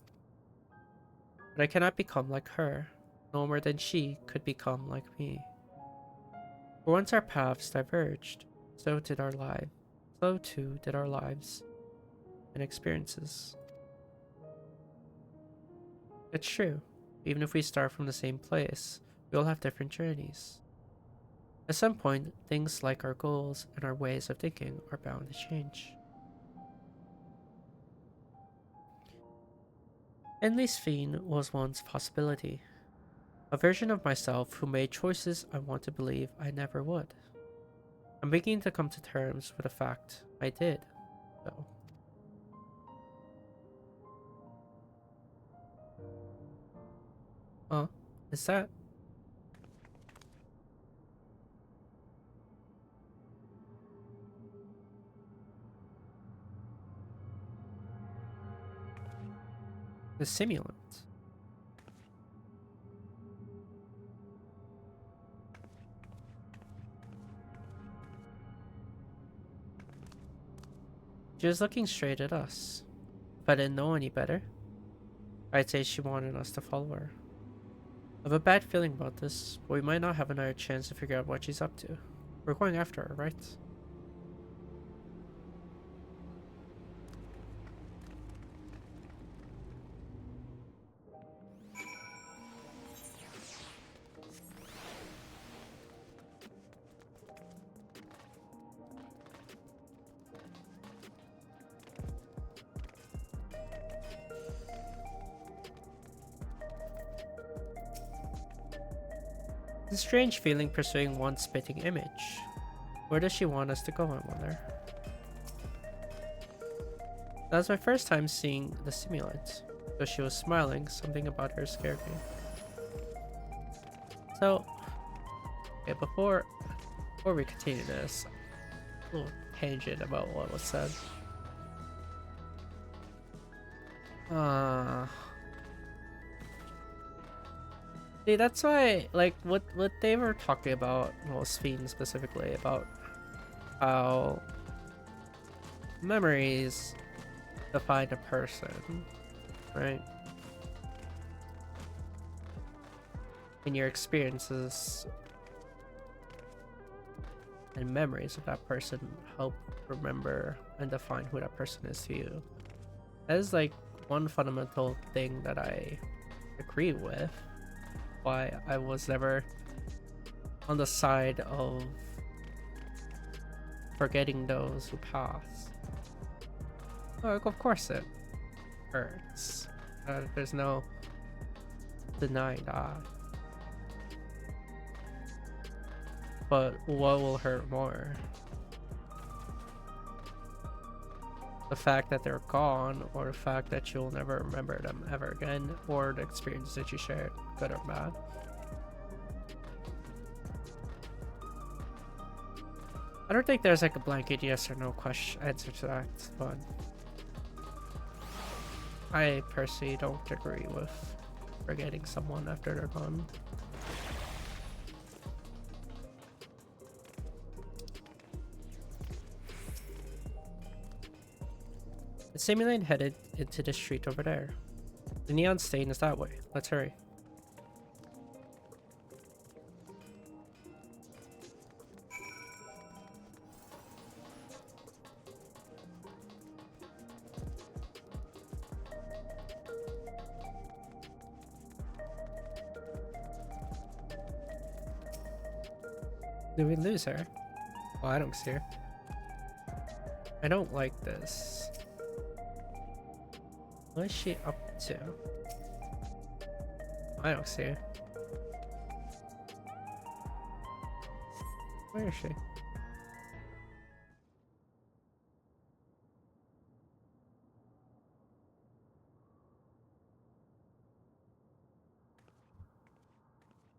But I cannot become like her, no more than she could become like me. For once our paths diverged, so too did our lives and experiences. It's true, even if we start from the same place, we all have different journeys. At some point, things like our goals and our ways of thinking are bound to change. Endless Fiend was once a possibility. A version of myself who made choices I want to believe I never would. I'm beginning to come to terms with the fact I did, though. Is that? The simulant. She was looking straight at us. If I didn't know any better, I'd say she wanted us to follow her. I have a bad feeling about this, but we might not have another chance to figure out what she's up to. We're going after her, right? It's a strange feeling pursuing one spitting image. Where does she want us to go, I wonder? That was my first time seeing the simulant. Though she was smiling, something about her scared me. So, okay, before we continue this, a little tangent about what was said. See, that's why, like, what they were talking about, well, Sphene specifically, about how memories define a person, right? And your experiences and memories of that person help remember and define who that person is to you. That is, like, one fundamental thing that I agree with. Why I was never on the side of forgetting those who pass. Like, of course it hurts. There's no denying that. But what will hurt more? The fact that they're gone, or the fact that you'll never remember them ever again, or the experience that you shared, good or bad. I don't think there's like a blanket yes or no question answer to that, but I personally don't agree with forgetting someone after they're gone. The simulant headed into the street over there. The neon stain is that way. Let's hurry. Did we lose her? Well, I don't see her. I don't like this. What is she up to? I don't see her. Where is she?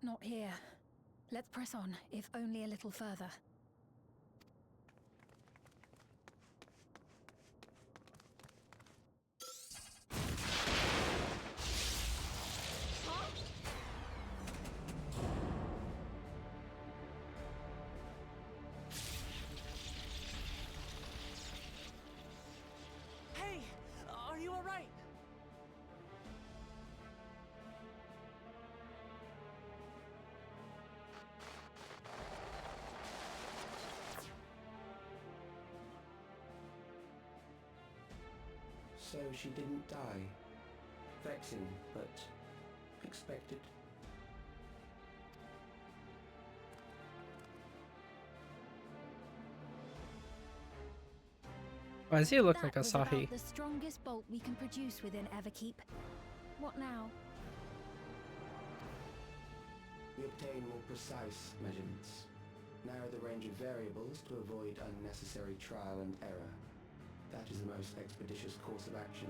Not here. Let's press on, if only a little further. Hey, are you alright? So she didn't die. Vexing, but expected. Why does he look like That was about Asahi? the strongest bolt we can produce within Everkeep. What now? We obtain more precise measurements, narrow the range of variables to avoid unnecessary trial and error. That is the most expeditious course of action.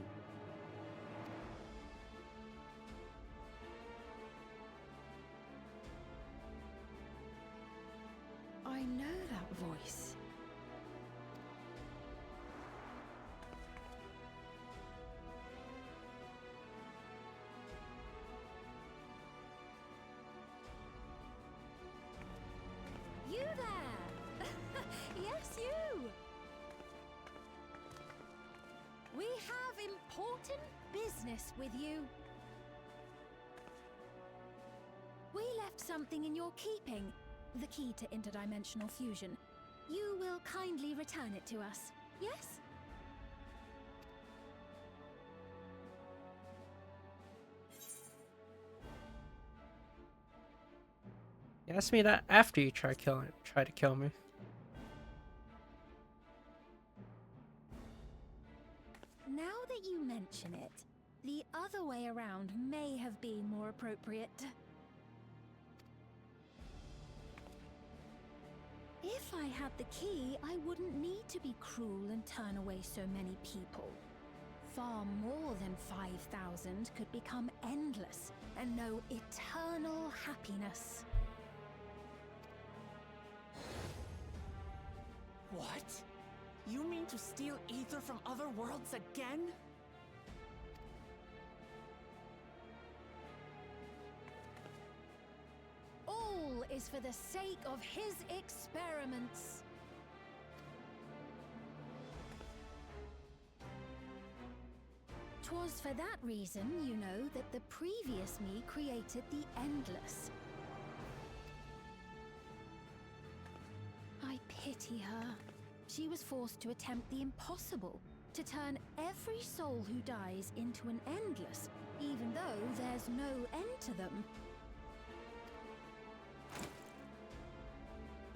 I know that voice. You there! Yes, you! We have important business with you. We left something in your keeping. The key to interdimensional fusion. You will kindly return it to us, yes? You asked me that after you try to kill me. Now that you mention it, the other way around may have been more appropriate. If I had the key, I wouldn't need to be cruel and turn away so many people. Far more than 5,000 could become endless and know eternal happiness. What? You mean to steal ether from other worlds again? All is for the sake of his experiments. Twas for that reason, you know, that the previous me created the Endless. I pity her. She was forced to attempt the impossible, to turn every soul who dies into an Endless, even though there's no end to them.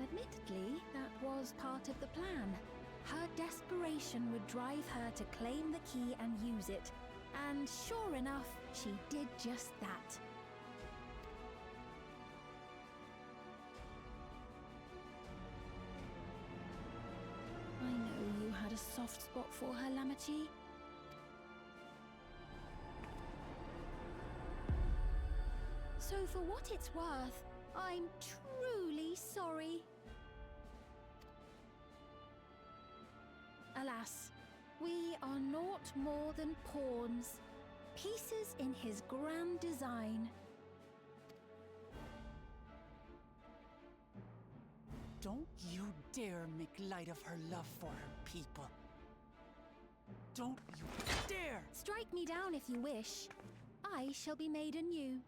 Admittedly, that was part of the plan. Her desperation would drive her to claim the key and use it, and sure enough, she did just that. I know you had a soft spot for her, Lamachi. So for what it's worth, I'm truly sorry. Alas, we are naught more than pawns, pieces in his grand design. Don't you dare make light of her love for her people. Don't you dare! Strike me down if you wish. I shall be made anew.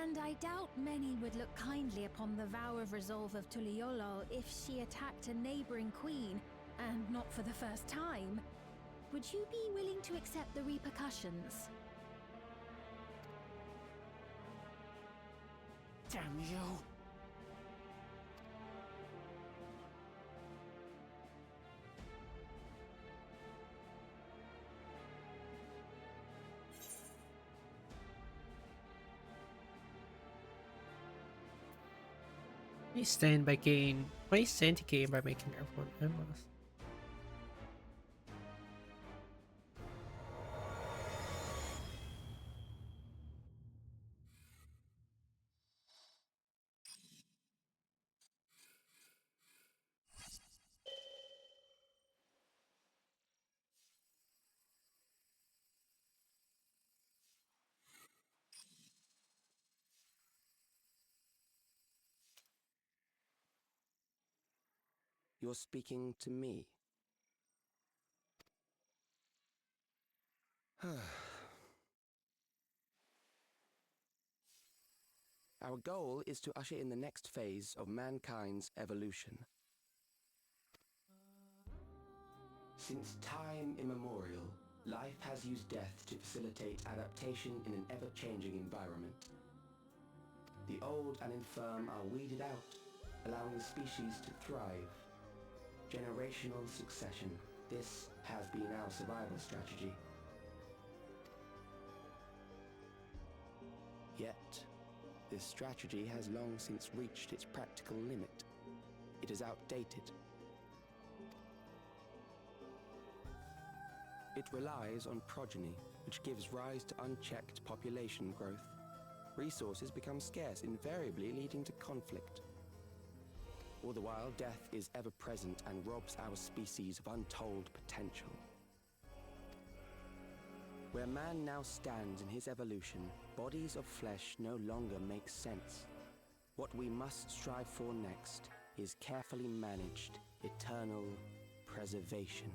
And I doubt many would look kindly upon the vow of resolve of Tuliolol if she attacked a neighboring queen, and not for the first time. Would you be willing to accept the repercussions? Damn you! You stand to gain by making everyone endless. You're speaking to me. Our goal is to usher in the next phase of mankind's evolution. Since time immemorial, life has used death to facilitate adaptation in an ever-changing environment. The old and infirm are weeded out, allowing the species to thrive. Generational succession. This has been our survival strategy. Yet, this strategy has long since reached its practical limit. It is outdated. It relies on progeny, which gives rise to unchecked population growth. Resources become scarce, invariably leading to conflict. All the while, death is ever present and robs our species of untold potential. Where man now stands in his evolution, bodies of flesh no longer make sense. What we must strive for next is carefully managed, eternal preservation.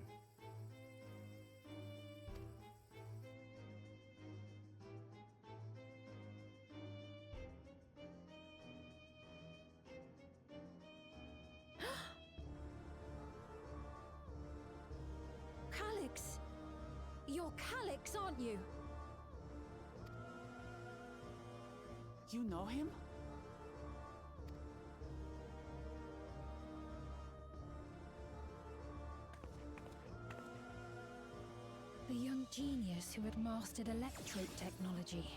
Calyx! You're Calyx, aren't you? You know him? The young genius who had mastered electrope technology.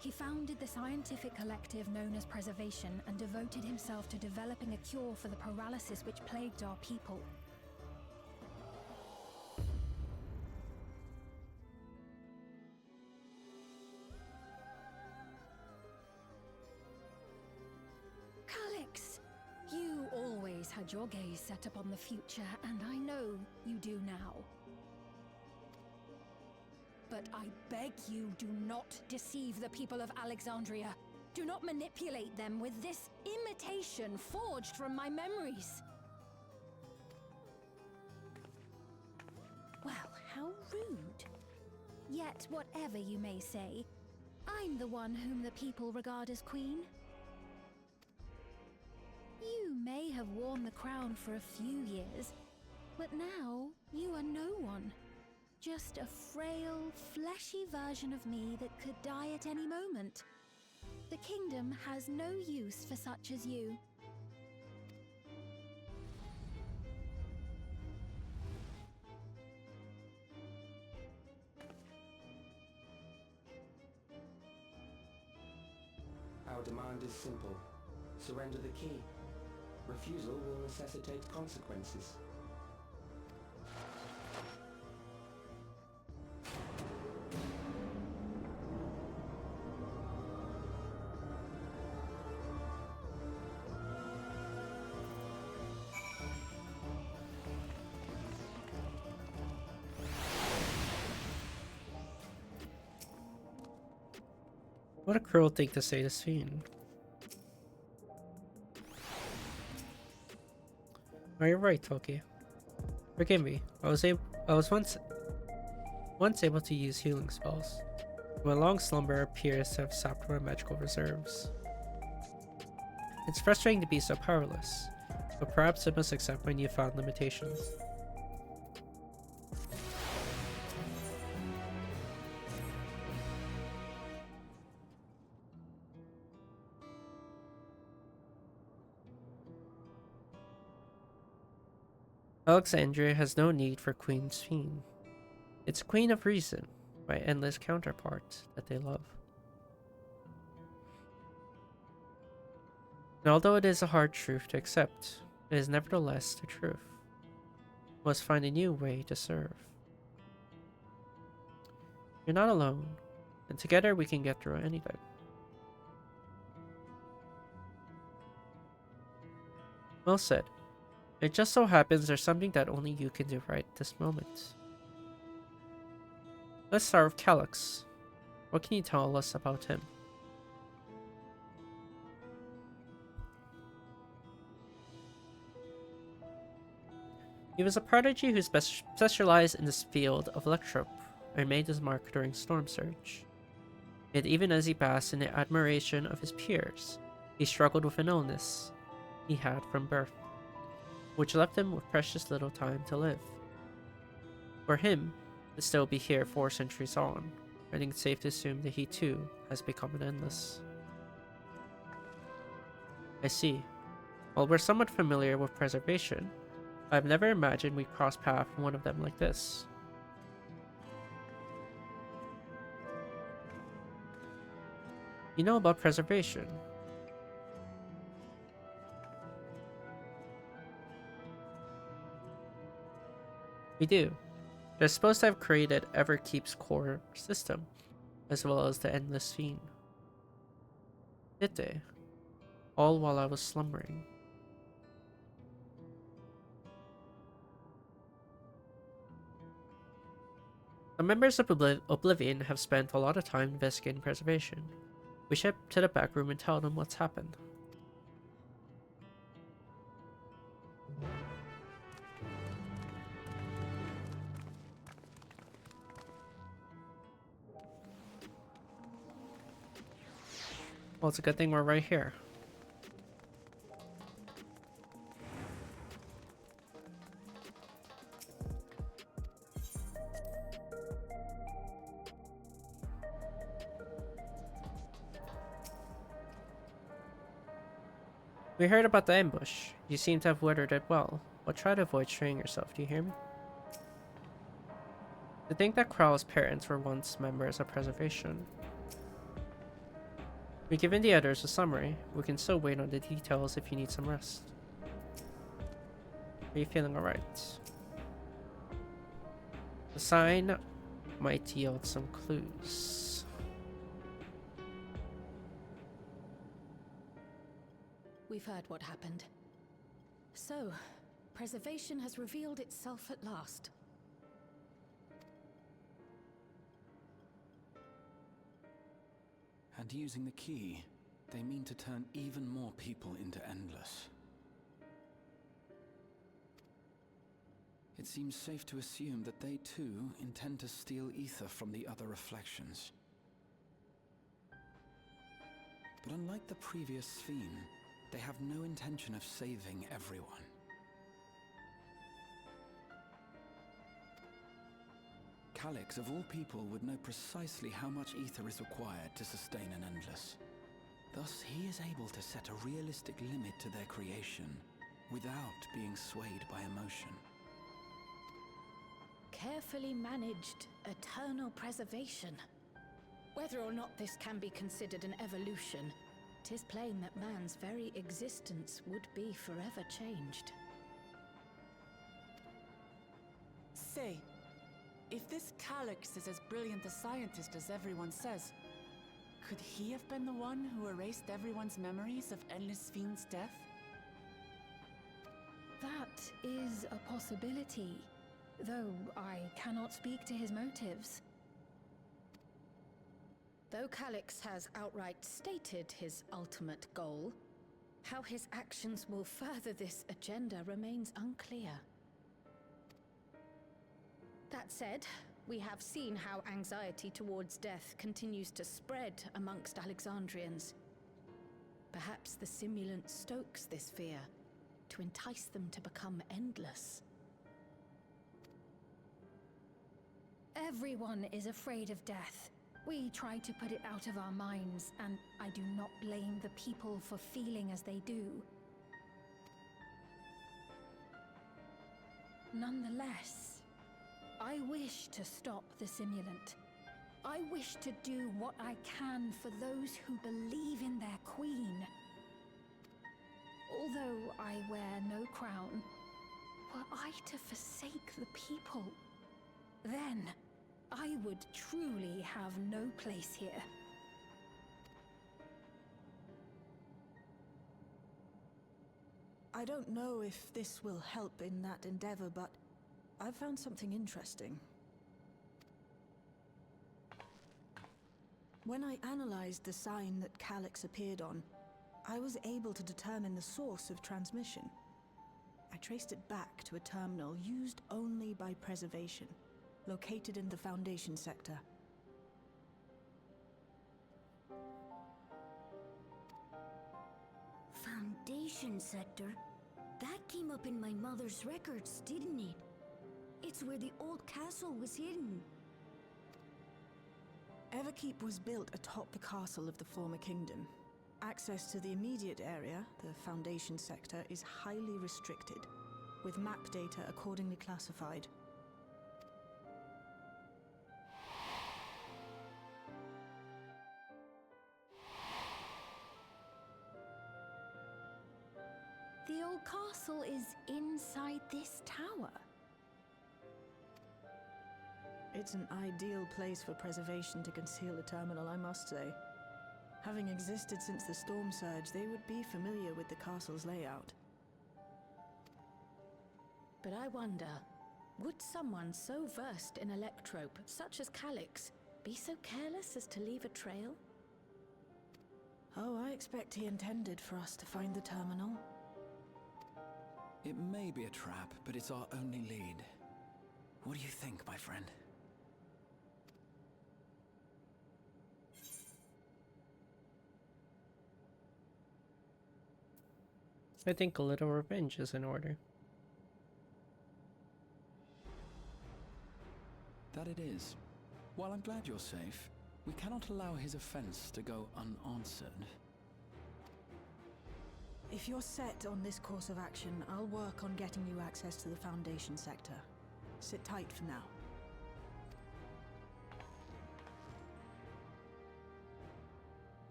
He founded the scientific collective known as Preservation and devoted himself to developing a cure for the paralysis which plagued our people. Calyx, you always had your gaze set upon the future, and I know you do now. But I beg you, do not deceive the people of Alexandria. Do not manipulate them with this imitation forged from my memories. Well, how rude. Yet, whatever you may say, I'm the one whom the people regard as queen. You may have worn the crown for a few years, but now you are no one. Just a frail, fleshy version of me that could die at any moment. The kingdom has no use for such as you. Our demand is simple. Surrender the key. Refusal will necessitate consequences. What a cruel thing to say to Sven. Oh, you're right, Tulky. Forgive me. I was once able to use healing spells. My long slumber appears to have sapped my magical reserves. It's frustrating to be so powerless, but perhaps I must accept my newfound limitations. Alexandria has no need for Queen Sven. It's Queen of Reason, my endless counterpart that they love. And although it is a hard truth to accept, it is nevertheless the truth. We must find a new way to serve. You're not alone, and together we can get through anything. Well said. It just so happens there's something that only you can do right this moment. Let's start with Calyx. What can you tell us about him? He was a prodigy who specialized in this field of electrope and made his mark during Storm Surge. Yet even as he basked in the admiration of his peers, he struggled with an illness he had from birth, which left him with precious little time to live. For him to still be here 4 centuries on, I think it's safe to assume that he too has become an endless. I see. While we're somewhat familiar with preservation, I've never imagined we'd cross paths with one of them like this. You know about preservation? We do. They're supposed to have created Everkeep's core system, as well as the Endless Fiend. Did they? All while I was slumbering. The members of Oblivion have spent a lot of time investigating preservation. We should head to the back room and tell them what's happened. Well, it's a good thing we're right here. We heard about the ambush. You seem to have weathered it well, but try to avoid straining yourself, do you hear me? To think that Kral's parents were once members of Preservation. We've given the others a summary. We can still wait on the details if you need some rest. Are you feeling alright? The sign might yield some clues. We've heard what happened. So, preservation has revealed itself at last. And using the key, they mean to turn even more people into Endless. It seems safe to assume that they too intend to steal ether from the other reflections. But unlike the previous Sphere, they have no intention of saving everyone. Calyx, of all people, would know precisely how much ether is required to sustain an Endless. Thus, he is able to set a realistic limit to their creation, without being swayed by emotion. Carefully managed eternal preservation. Whether or not this can be considered an evolution, 'tis plain that man's very existence would be forever changed. Say, if this Calyx is as brilliant a scientist as everyone says, could he have been the one who erased everyone's memories of Endless Fiend's death? That is a possibility, though I cannot speak to his motives. Though Calyx has outright stated his ultimate goal, how his actions will further this agenda remains unclear. That said, we have seen how anxiety towards death continues to spread amongst Alexandrians. Perhaps the simulant stokes this fear to entice them to become endless. Everyone is afraid of death. We try to put it out of our minds, and I do not blame the people for feeling as they do. Nonetheless, I wish to stop the simulant. I wish to do what I can for those who believe in their queen. Although I wear no crown, were I to forsake the people, then I would truly have no place here. I don't know if this will help in that endeavor, but I've found something interesting. When I analyzed the sign that Calyx appeared on, I was able to determine the source of transmission. I traced it back to a terminal used only by preservation, located in the Foundation sector. Foundation sector? That came up in my mother's records, didn't it? It's where the old castle was hidden. Everkeep was built atop the castle of the former kingdom. Access to the immediate area, the Foundation sector, is highly restricted. with map data accordingly classified. The old castle is inside this tower. It's an ideal place for preservation to conceal a terminal, I must say. Having existed since the storm surge, they would be familiar with the castle's layout. But I wonder, would someone so versed in electrope, such as Calix, be so careless as to leave a trail? Oh, I expect he intended for us to find the terminal. It may be a trap, but it's our only lead. What do you think, my friend? I think a little revenge is in order. That it is. While I'm glad you're safe, we cannot allow his offense to go unanswered. If you're set on this course of action, I'll work on getting you access to the Foundation sector. Sit tight for now.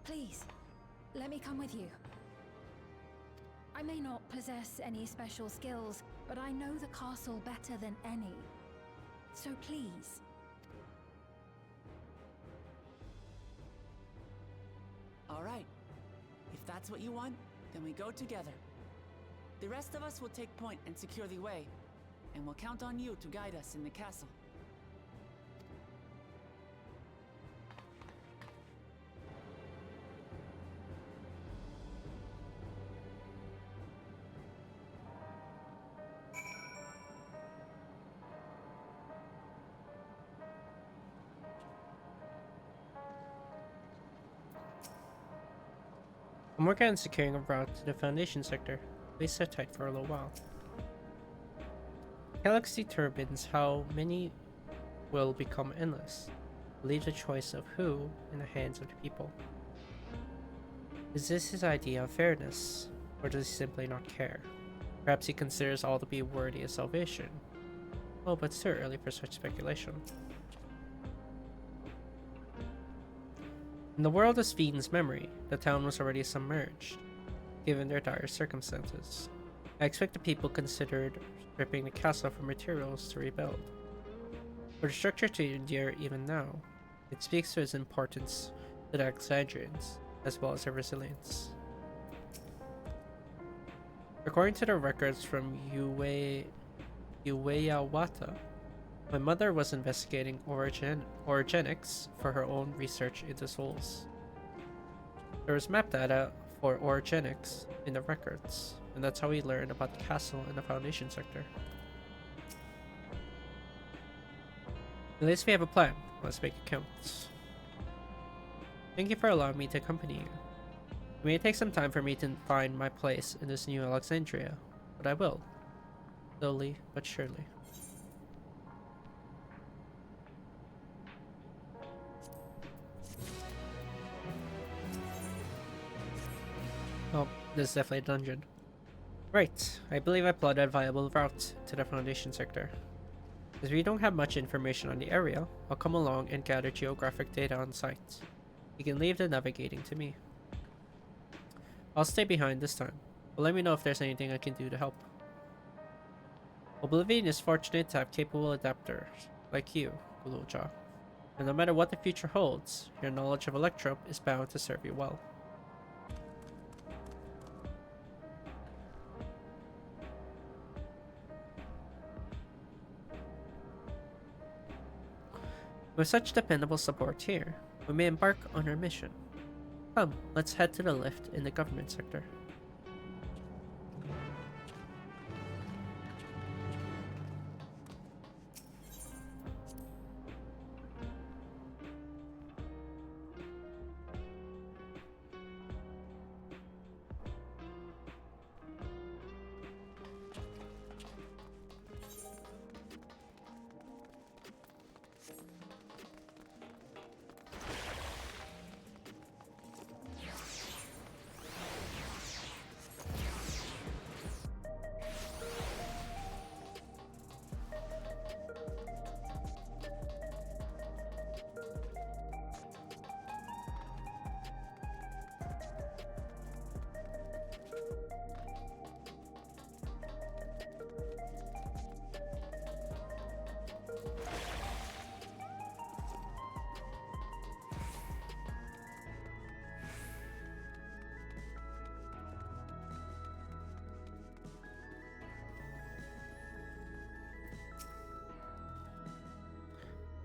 Please, let me come with you. I may not possess any special skills, but I know the castle better than any. So please. All right. If that's what you want, then we go together. The rest of us will take point and secure the way, and we'll count on you to guide us in the castle. I'm working on securing a route to the Foundation sector. Please sit tight for a little while. Calix determines how many will become endless. Leave the choice of who in the hands of the people. Is this his idea of fairness, or does he simply not care? Perhaps he considers all to be worthy of salvation. Oh, but it's too early for such speculation. In the world of Sven's memory, the town was already submerged, given their dire circumstances. I expect the people considered stripping the castle for materials to rebuild. For the structure to endure even now, it speaks to its importance to the Alexandrians, as well as their resilience. According to the records from Ueyawata, my mother was investigating orogenics for her own research into souls. There was map data for orogenics in the records, and that's how we learned about the castle and the Foundation sector. At least we have a plan. Let's make it count. Thank you for allowing me to accompany you. It may take some time for me to find my place in this new Alexandria, but I will. Slowly but surely. Oh, this is definitely a dungeon. Right, I believe I plotted a viable route to the Foundation sector. As we don't have much information on the area, I'll come along and gather geographic data on site. You can leave the navigating to me. I'll stay behind this time, but let me know if there's anything I can do to help. Oblivion is fortunate to have capable adapters like you, Gululja. And no matter what the future holds, your knowledge of Electrope is bound to serve you well. With such dependable support here, we may embark on our mission. Come, let's head to the lift in the government sector.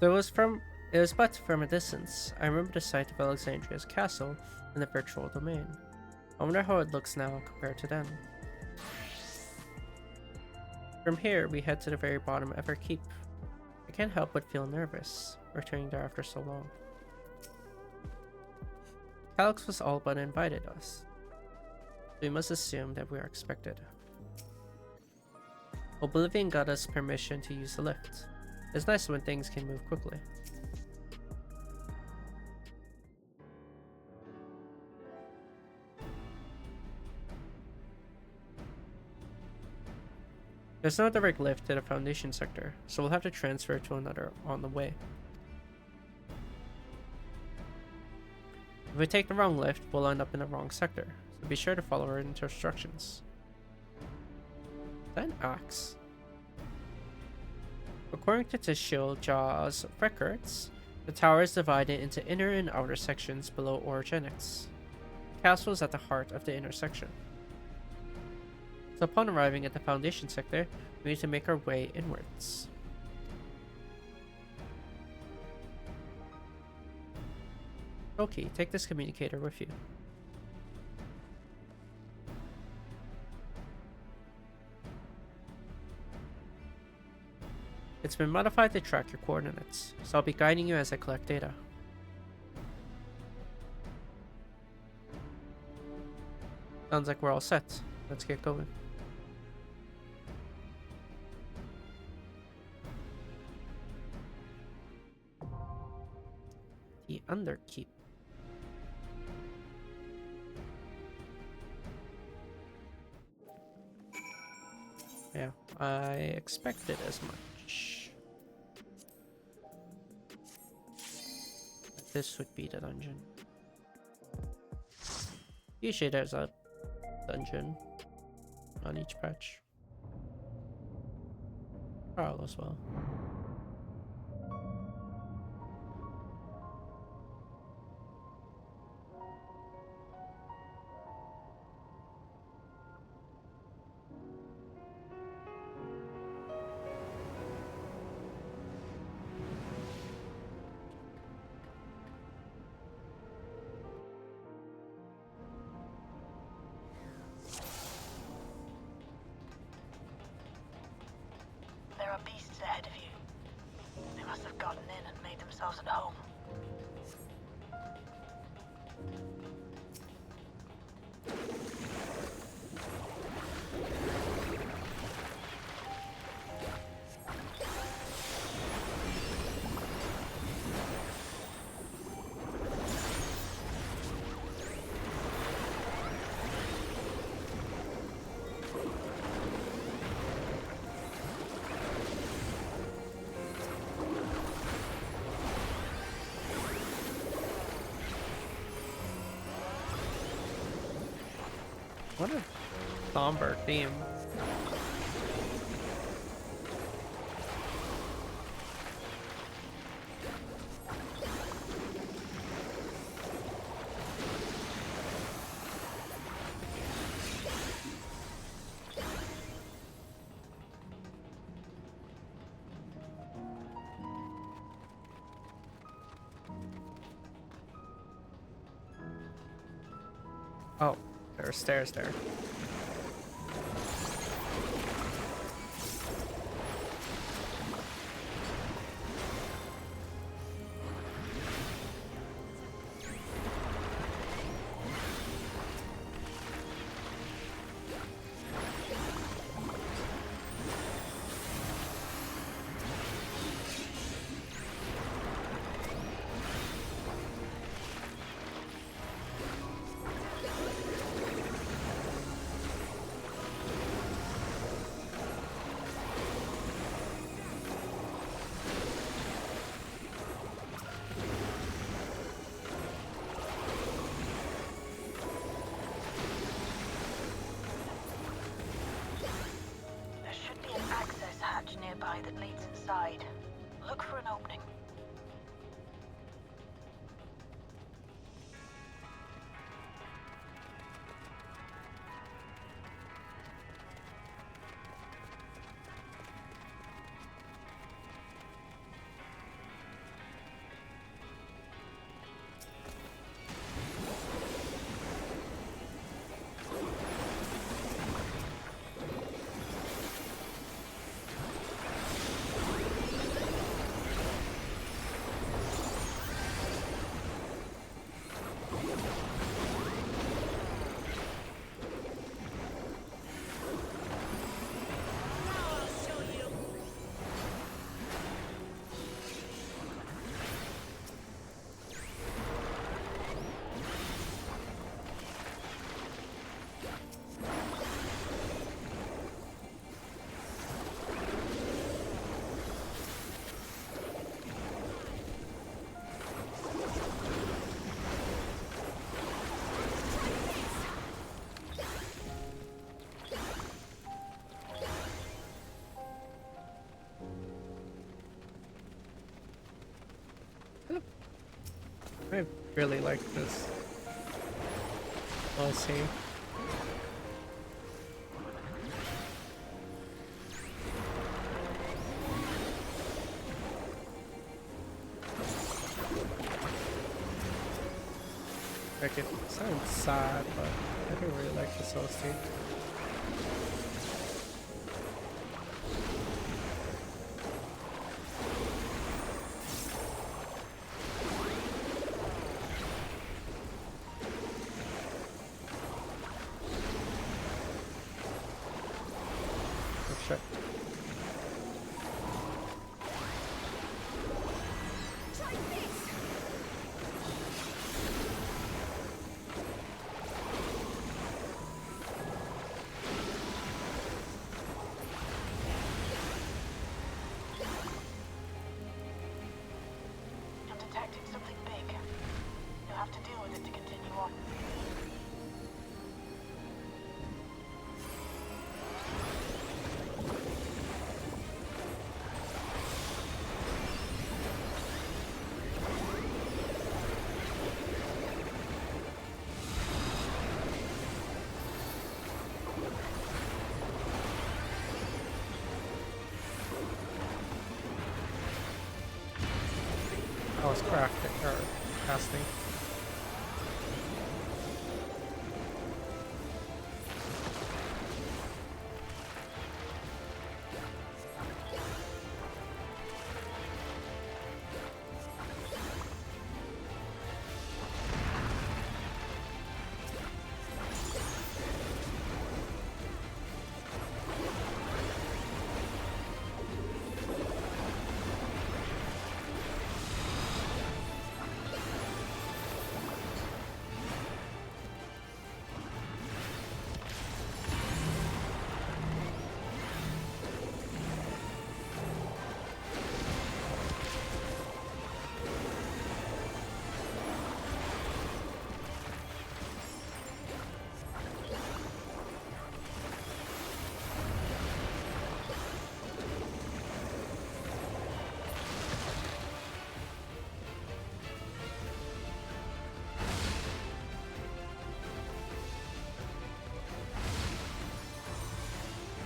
It was but from a distance. I remember the sight of Alexandria's castle in the virtual domain. I wonder how it looks now compared to then. From here, we head to the very bottom of our keep. I can't help but feel nervous, returning there after so long. Calyx was all but invited us. We must assume that we are expected. Oblivion got us permission to use the lift. It's nice when things can move quickly. There's no direct lift to the Foundation sector, so we'll have to transfer to another on the way. If we take the wrong lift, we'll end up in the wrong sector, so be sure to follow our instructions. Is that an axe? According to Tishil Jaw's records, the tower is divided into inner and outer sections below Orogenics. The castle is at the heart of the inner section. So upon arriving at the Foundation sector, we need to make our way inwards. Tulky, take this communicator with you. It's been modified to track your coordinates, so I'll be guiding you as I collect data. Sounds like we're all set. Let's get going. The Underkeep. Yeah, I expected as much. This would be the dungeon. Usually there's a dungeon on each patch. Trial as well. There are beasts ahead of you. They must have gotten in and made themselves at home. What a somber theme. Oh, there are stairs there. There should be an access hatch nearby that leads inside. Look for an opening. I really like this. We'll see. Like, it sounds sad, but I do really like the soul state. Oh shit. I'm detecting something big. You'll have to deal with it to continue on. Oh, it's crafting or casting.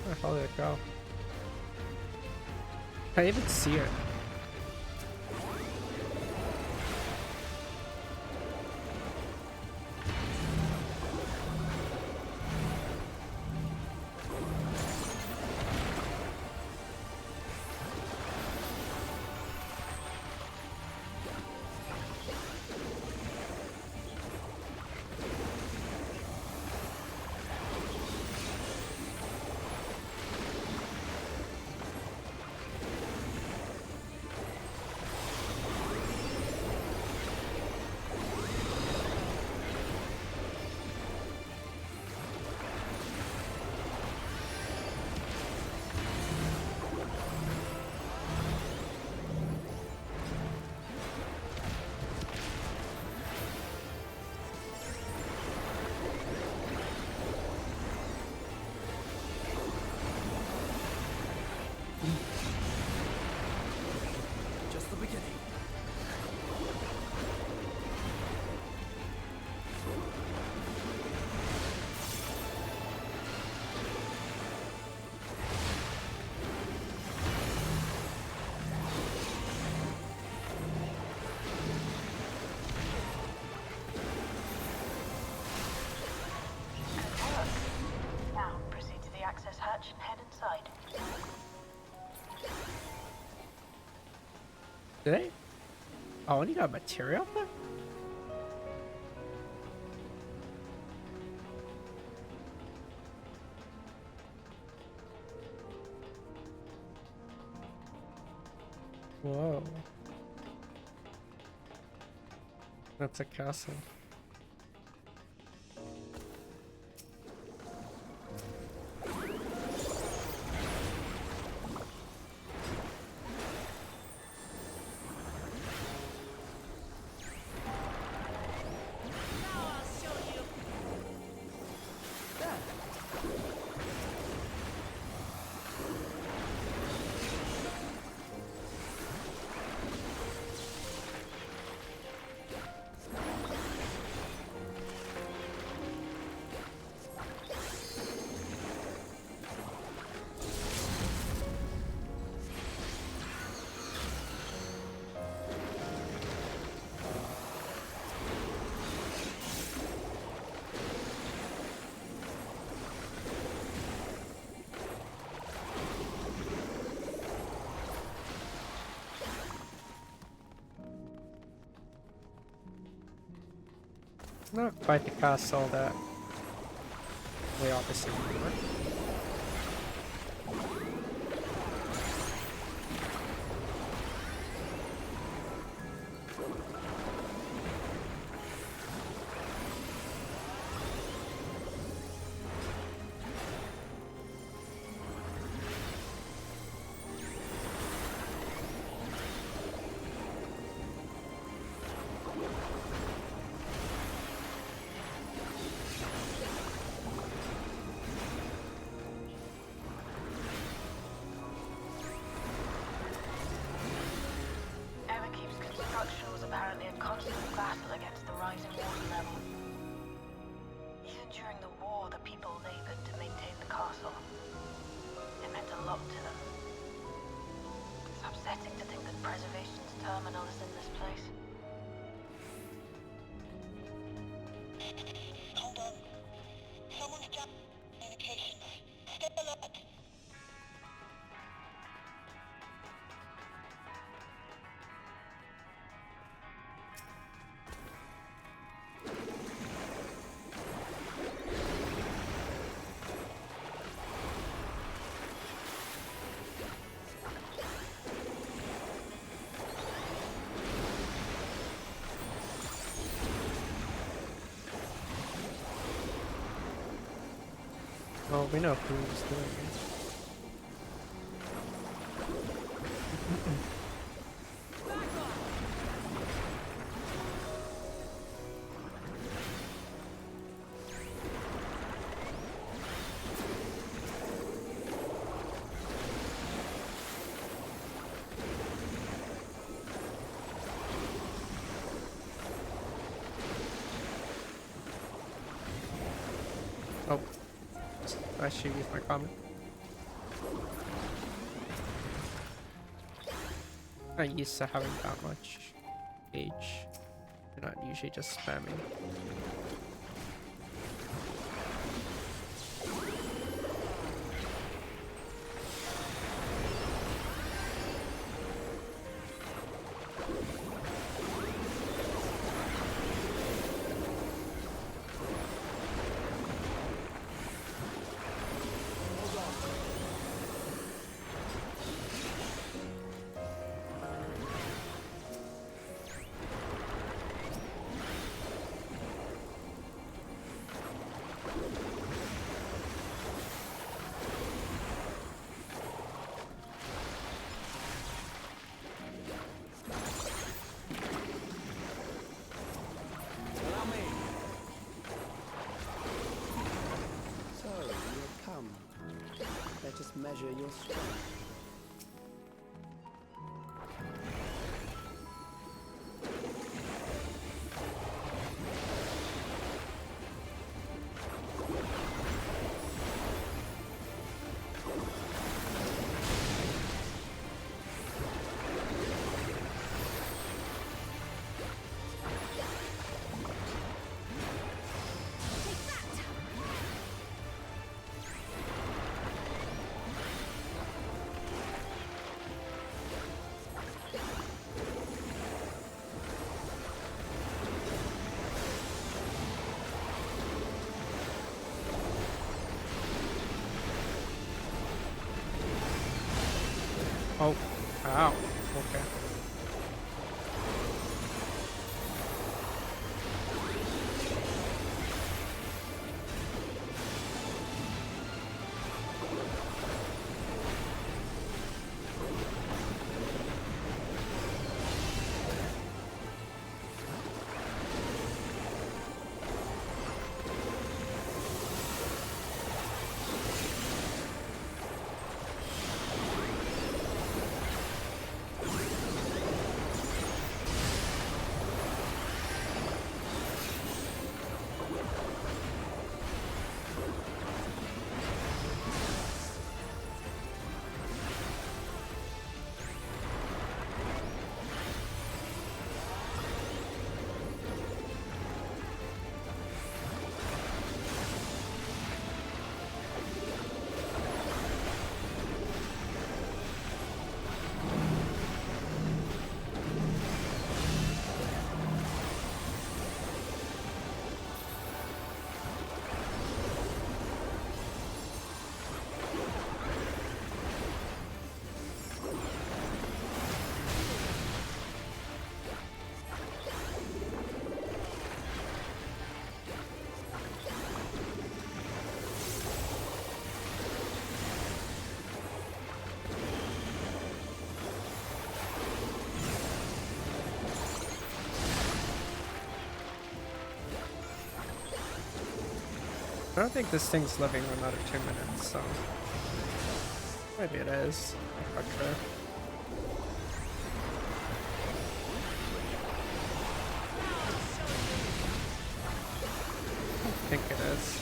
Where the hell did it go? Can I even see it? Just the beginning. Now, proceed to the access hatch and head inside. Did I? Oh, and you got material there? Whoa. That's a castle. Not quite the castle that we obviously remember. Everkeep's construction was apparently a constant battle against the rising water level. Even during the war, the people labored to maintain the castle. It meant a lot to them. It's upsetting to think that preservation's terminal is in this place. Hold on. Someone's jammed communications. Stay alert. Well, we know who's doing it. Oh, I should use my comment. I'm used to having that much age. You're not usually just spamming. Let us measure your strength. Oh, ow, okay. I don't think this thing's living for another 2 minutes, so maybe it is. I'm not sure. I think it is.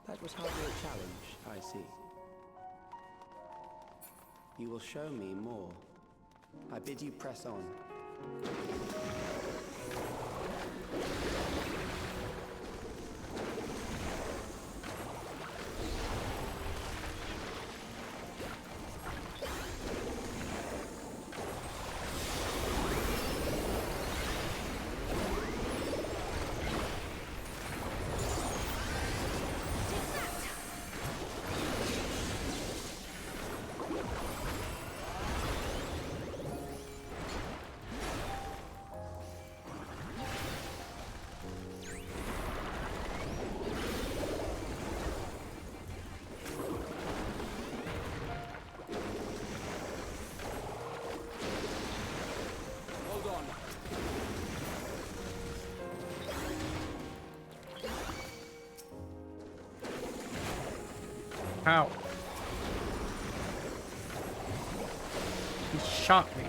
That was hardly a challenge, I see. You will show me more. I bid you press on. How? He shot me.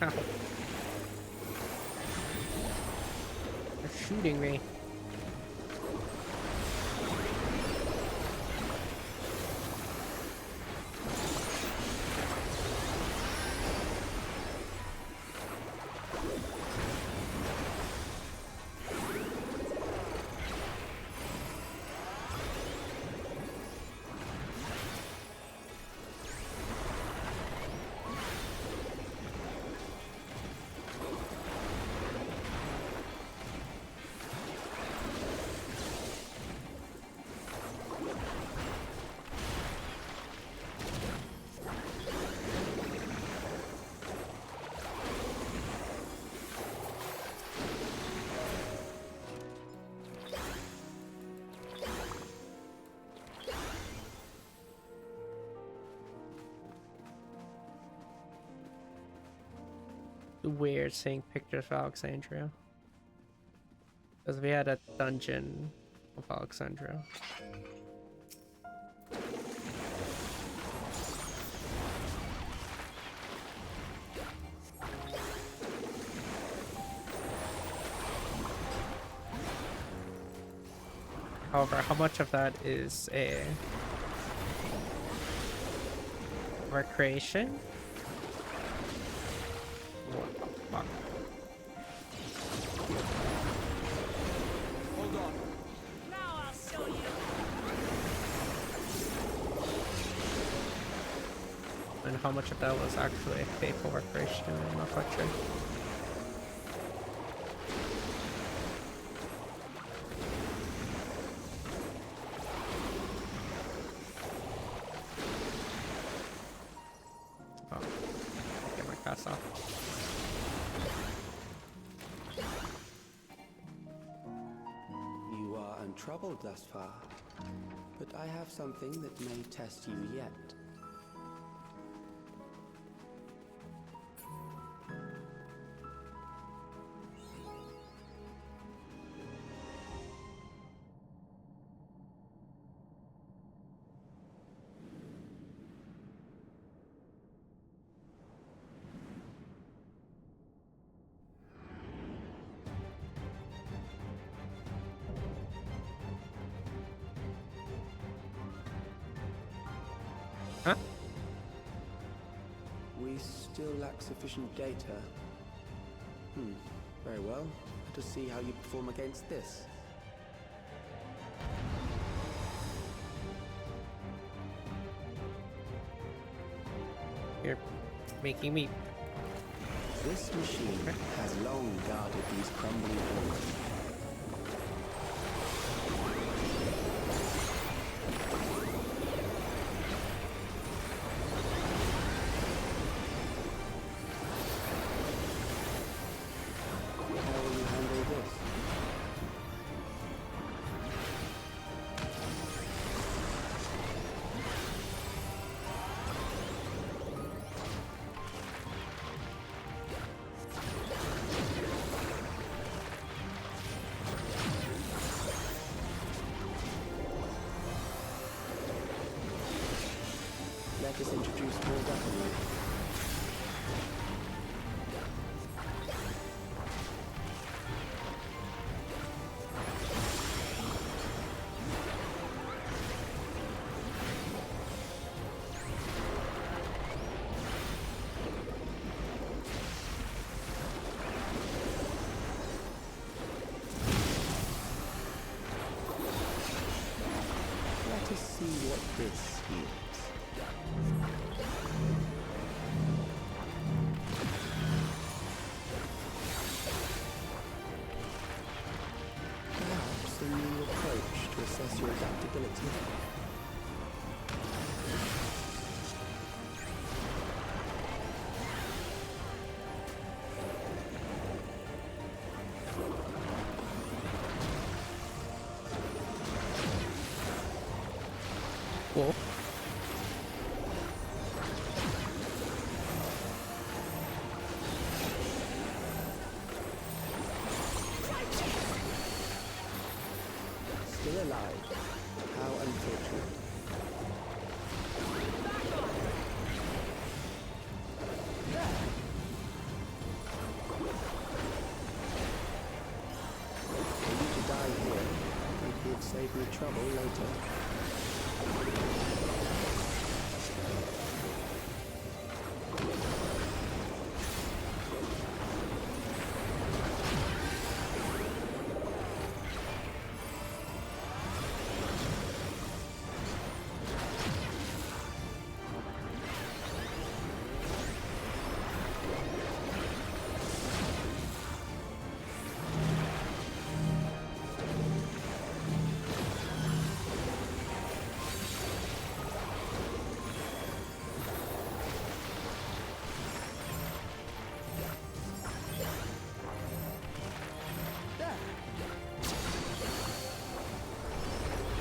Ow. They're shooting me. Weird seeing pictures of Alexandria. Because we had a dungeon of Alexandria. However, how much of that is a recreation? What the fuck? Hold on. Now I'll show you. And how much of that was actually a faithful recreation? I'm not quite sure. troubled thus far, but I have something that may test you yet. Huh? We still lack sufficient data. Very well. Let us see how you perform against this. You're making me. This machine has long guarded these crumbling walls. How will you handle this? Let us introduce more weaponry. Let us see what this yields. Perhaps a new approach to assess your adaptability. Cool. Still alive. How unfortunate. For you to die here, it would save me trouble later.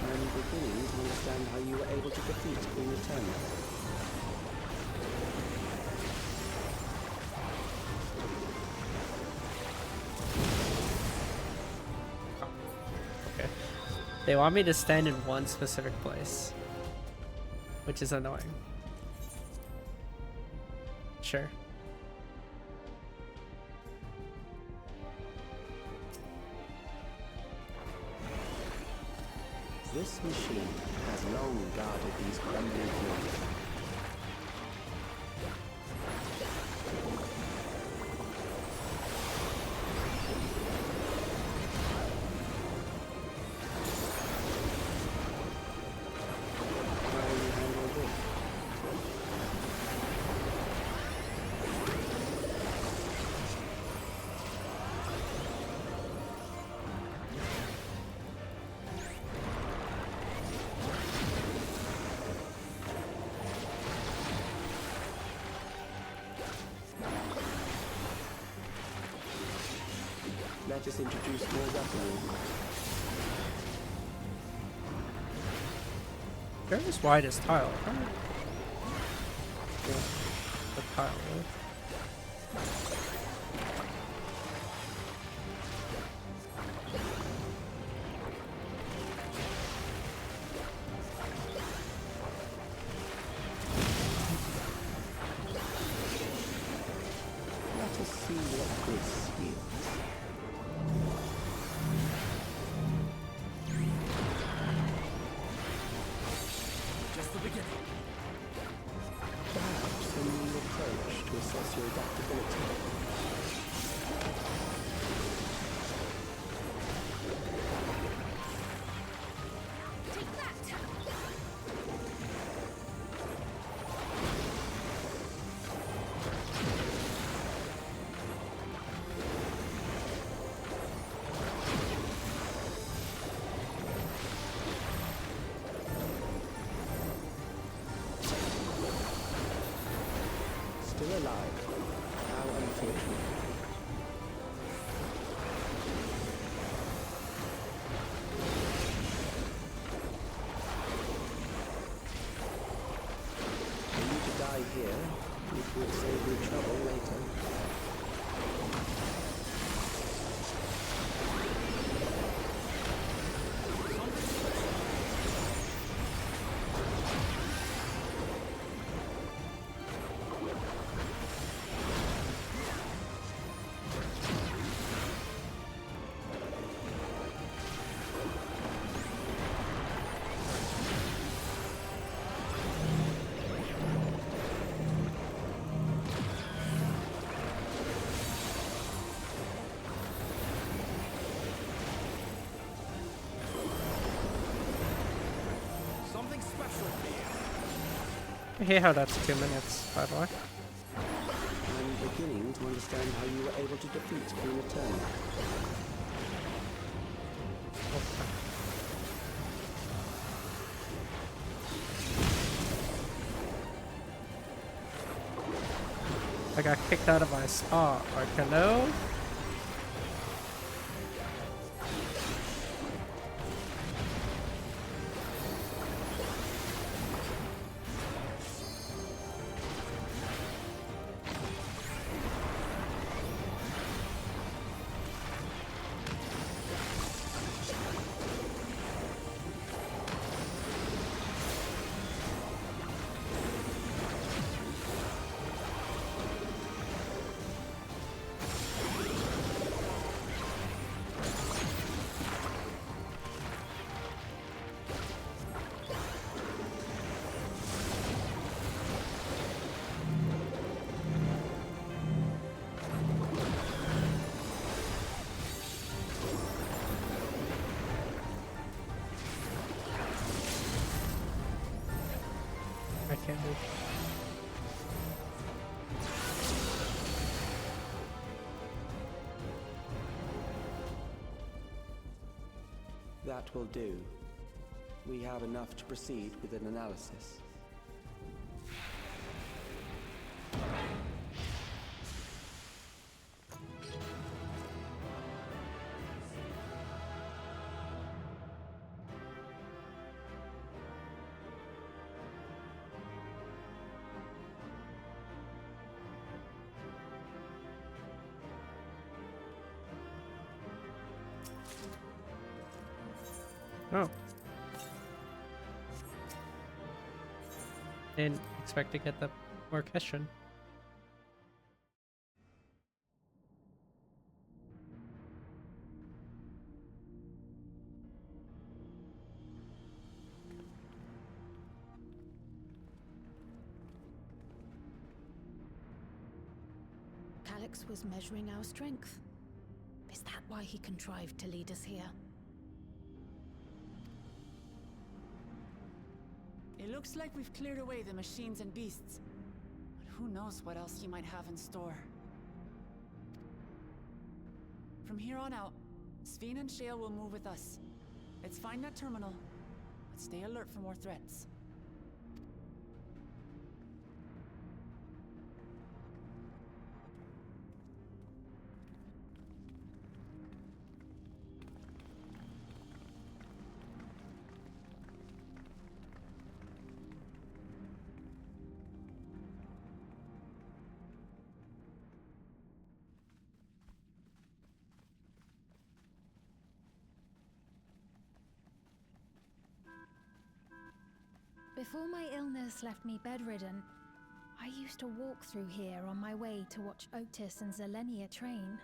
I'm beginning to understand how you were able to defeat Queen Eterna. Okay. They want me to stand in one specific place, which is annoying. Sure. This machine has long guarded these crumbling floors. How will you handle this? Let us introduce more weaponry. They're as wide as tile, right? Yeah, the tile, right? Let us see what this yields. Just the beginning. Perhaps a new approach to assess your adaptability. Still alive. How unfortunate. For you to die here, it will save you trouble later. Something special here. I hate how that's 2 minutes, by the way. I'm beginning to understand how you were able to defeat Queen Eternal. I got kicked out of my spot. Like, hello? I can't move. That will do. We have enough to proceed with an analysis. Oh. Didn't expect to get the more question. Calyx was measuring our strength. Is that why he contrived to lead us here? It looks like we've cleared away the machines and beasts. But who knows what else he might have in store. From here on out, Sveen and Shale will move with us. Let's find that terminal, but stay alert for more threats. Before my illness left me bedridden, I used to walk through here on my way to watch Otis and Zelenia train.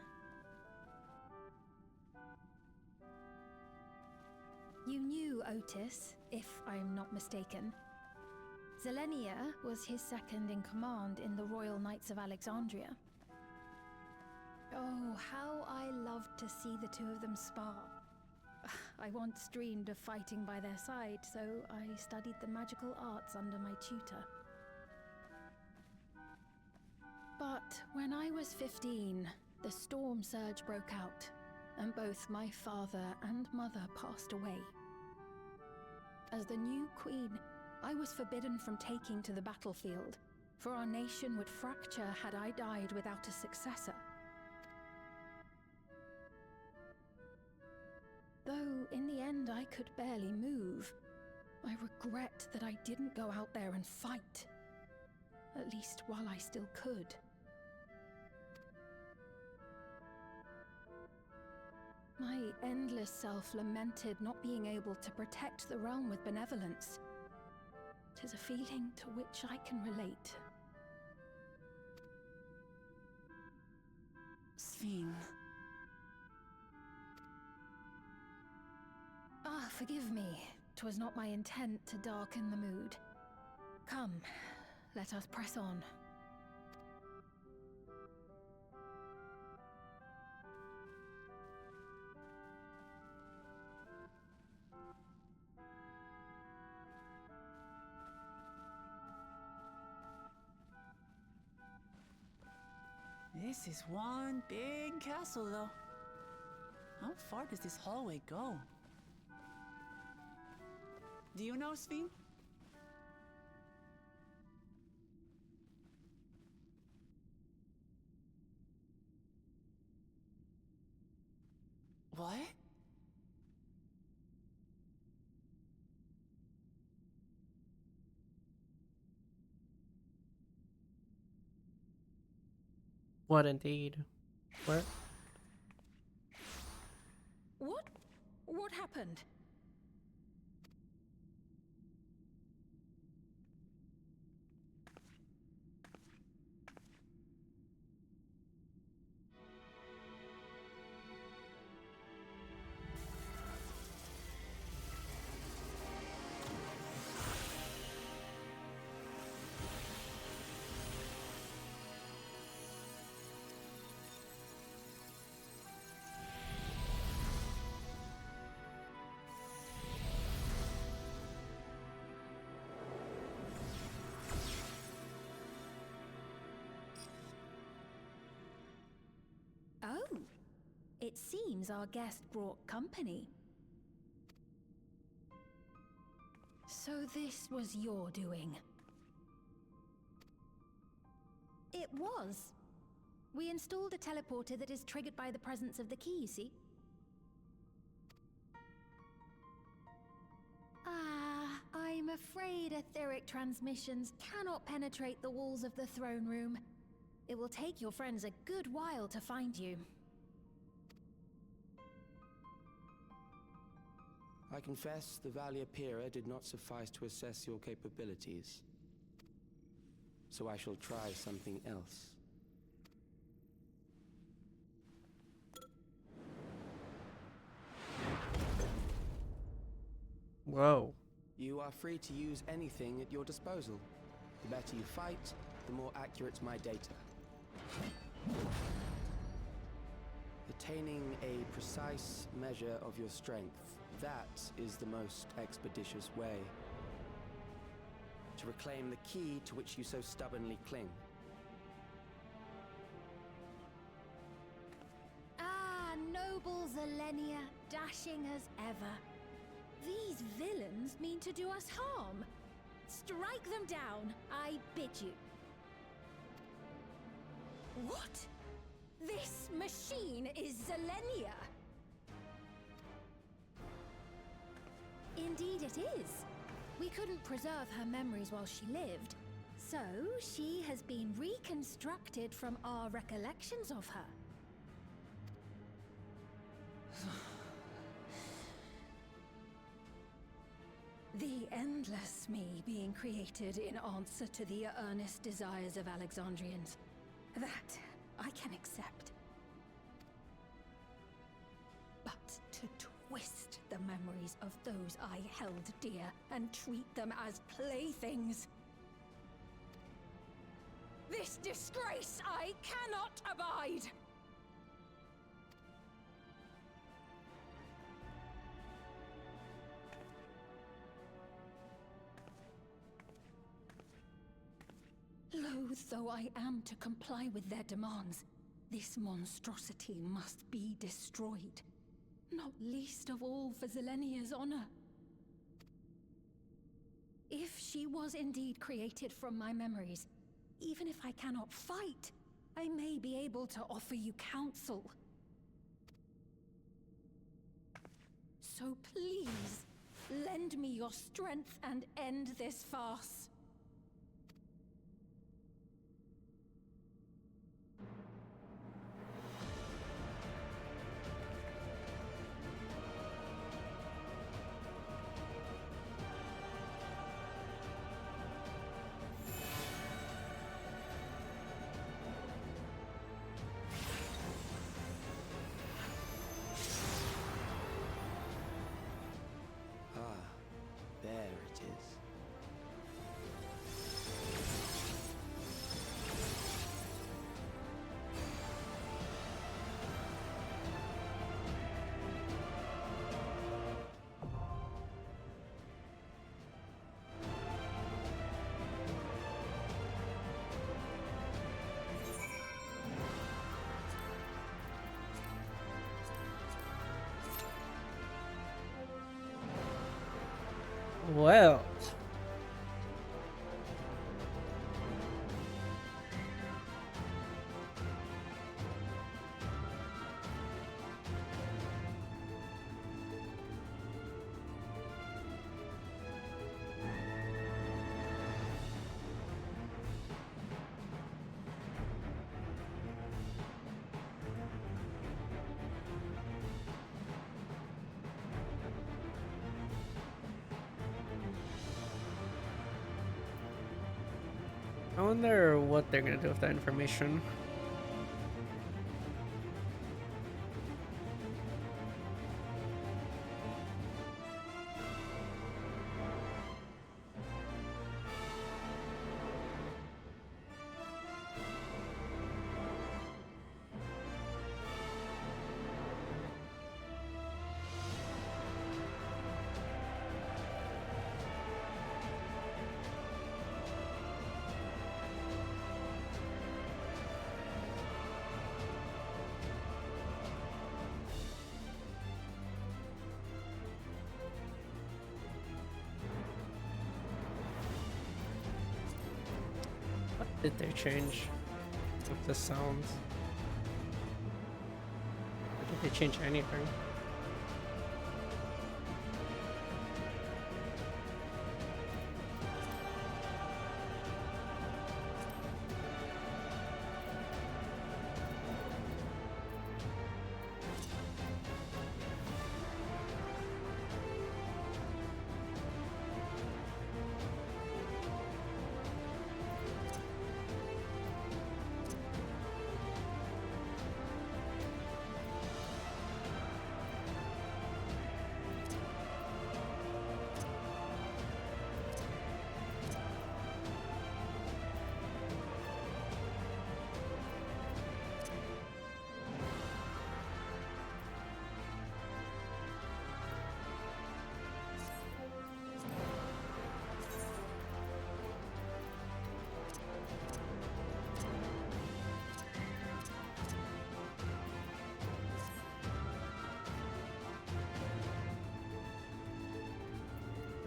You knew Otis, if I'm not mistaken. Zelenia was his second in command in the Royal Knights of Alexandria. Oh, how I loved to see the two of them spar. I once dreamed of fighting by their side, so I studied the magical arts under my tutor. But when I was 15, the storm surge broke out, and both my father and mother passed away. As the new queen, I was forbidden from taking to the battlefield, for our nation would fracture had I died without a successor. Though in the end I could barely move, I regret that I didn't go out there and fight. At least while I still could. My endless self lamented not being able to protect the realm with benevolence. 'Tis a feeling to which I can relate. Sphene. Ah, forgive me. 'Twas not my intent to darken the mood. Come, let us press on. This is one big castle, though. How far does this hallway go? Do you know, Sphene? What? What indeed? Where? What? What happened? Oh, it seems our guest brought company. So this was your doing? It was. We installed a teleporter that is triggered by the presence of the key, you see? Ah, I'm afraid etheric transmissions cannot penetrate the walls of the throne room. It will take your friends a good while to find you. I confess the Valiapira did not suffice to assess your capabilities. So I shall try something else. Whoa. You are free to use anything at your disposal. The better you fight, the more accurate my data. Attaining a precise measure of your strength, that is the most expeditious way. To reclaim the key to which you so stubbornly cling. Ah, noble Zelenia, dashing as ever. These villains mean to do us harm. Strike them down, I bid you. What? This machine is Zelenia! Indeed it is. We couldn't preserve her memories while she lived, so she has been reconstructed from our recollections of her. The endless me being created in answer to the earnest desires of Alexandrians. That I can accept. But to twist the memories of those I held dear and treat them as playthings. This disgrace I cannot abide! Loath though I am to comply with their demands, this monstrosity must be destroyed. Not least of all for Zelenia's honor. If she was indeed created from my memories, even if I cannot fight, I may be able to offer you counsel. So please, lend me your strength and end this farce. There it is. Well. I wonder what they're gonna do with that information. Did they change with the sounds? Or did they change anything?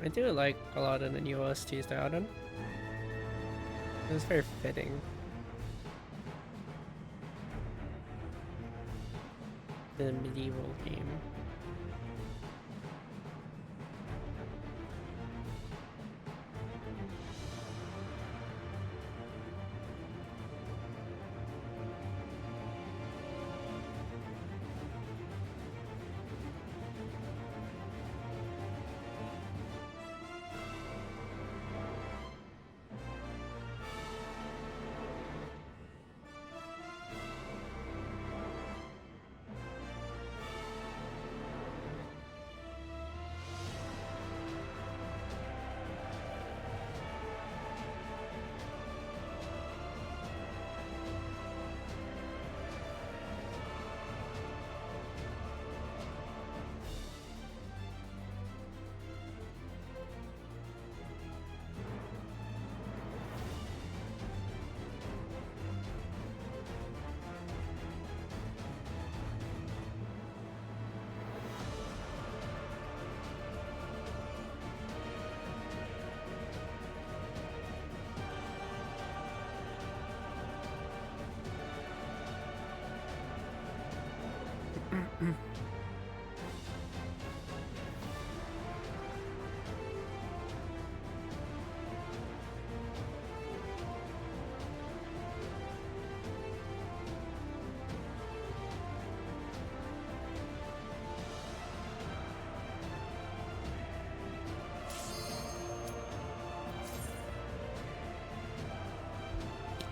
I do like a lot of the new OSTs they added. It's very fitting. The medieval game.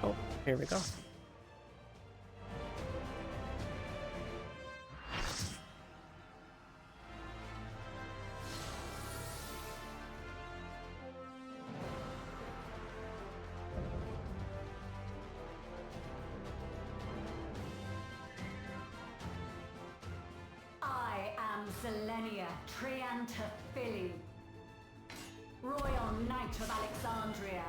Oh, here we go. I am Zelenia Trianta Philly, Royal Knight of Alexandria,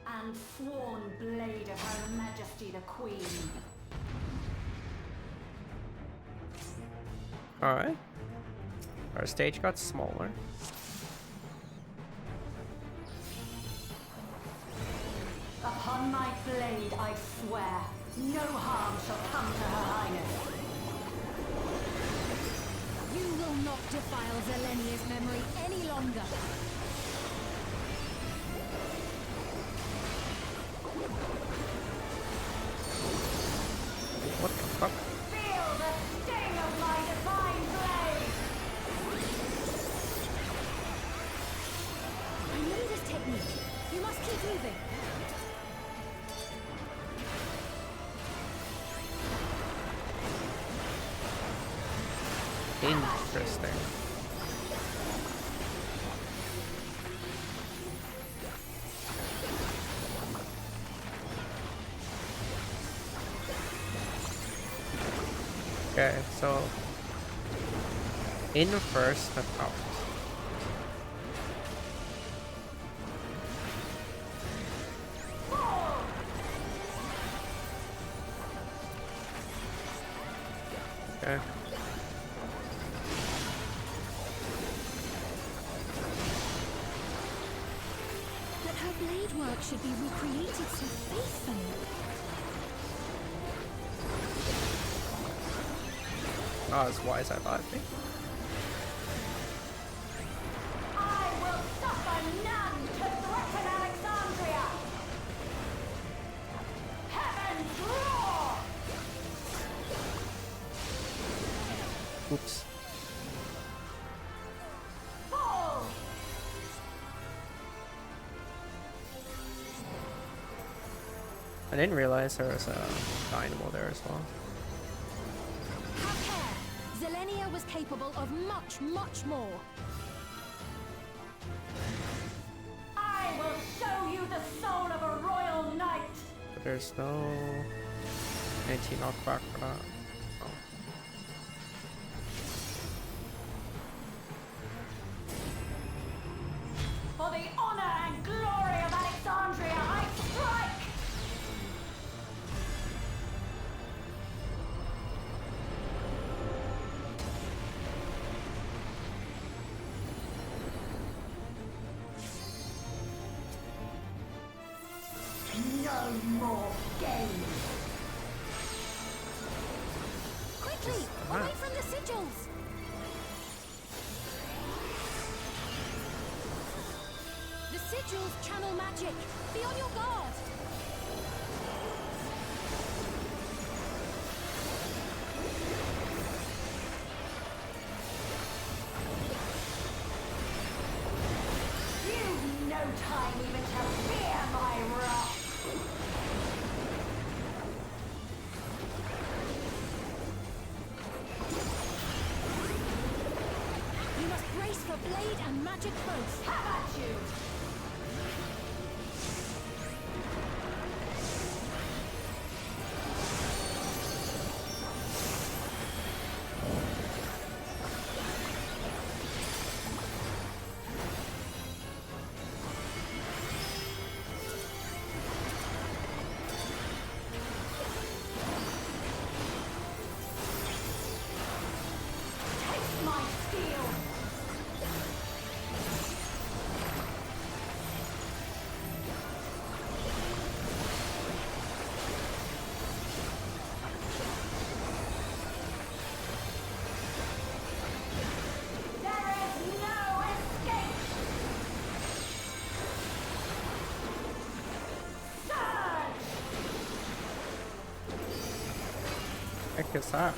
and sworn blade of Her Majesty the Queen. Alright. Our stage got smaller. Upon my blade I swear, no harm shall come to Her Highness. You will not defile Zelenia's memory any longer. What the fuck? Feel the sting of my divine blade! I know this technique. You must keep moving. Interesting. Okay, so in first attempt. Okay. But her blade work should be recreated so faithfully. Not as wise as I thought it'd be. I will suffer none to threaten Alexandria! Heaven's roar! Oops. Fall! I didn't realize there was a dynamo there as well. Have care. Zelenia was capable of much, much more. I will show you the soul of a royal knight! But there's no anti-knockback for that. Oh. For the honor and glory of Alexandria, I strike! No more games! Quickly, away from the sigils. The sigils channel magic. Be on your guard. You've no time even to fear my wrath! You must brace for blade and magic both. Have at you! Taste my steel! heck is that?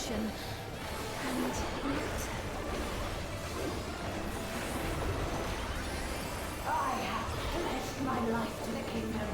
And yet... I have pledged my life to the kingdom.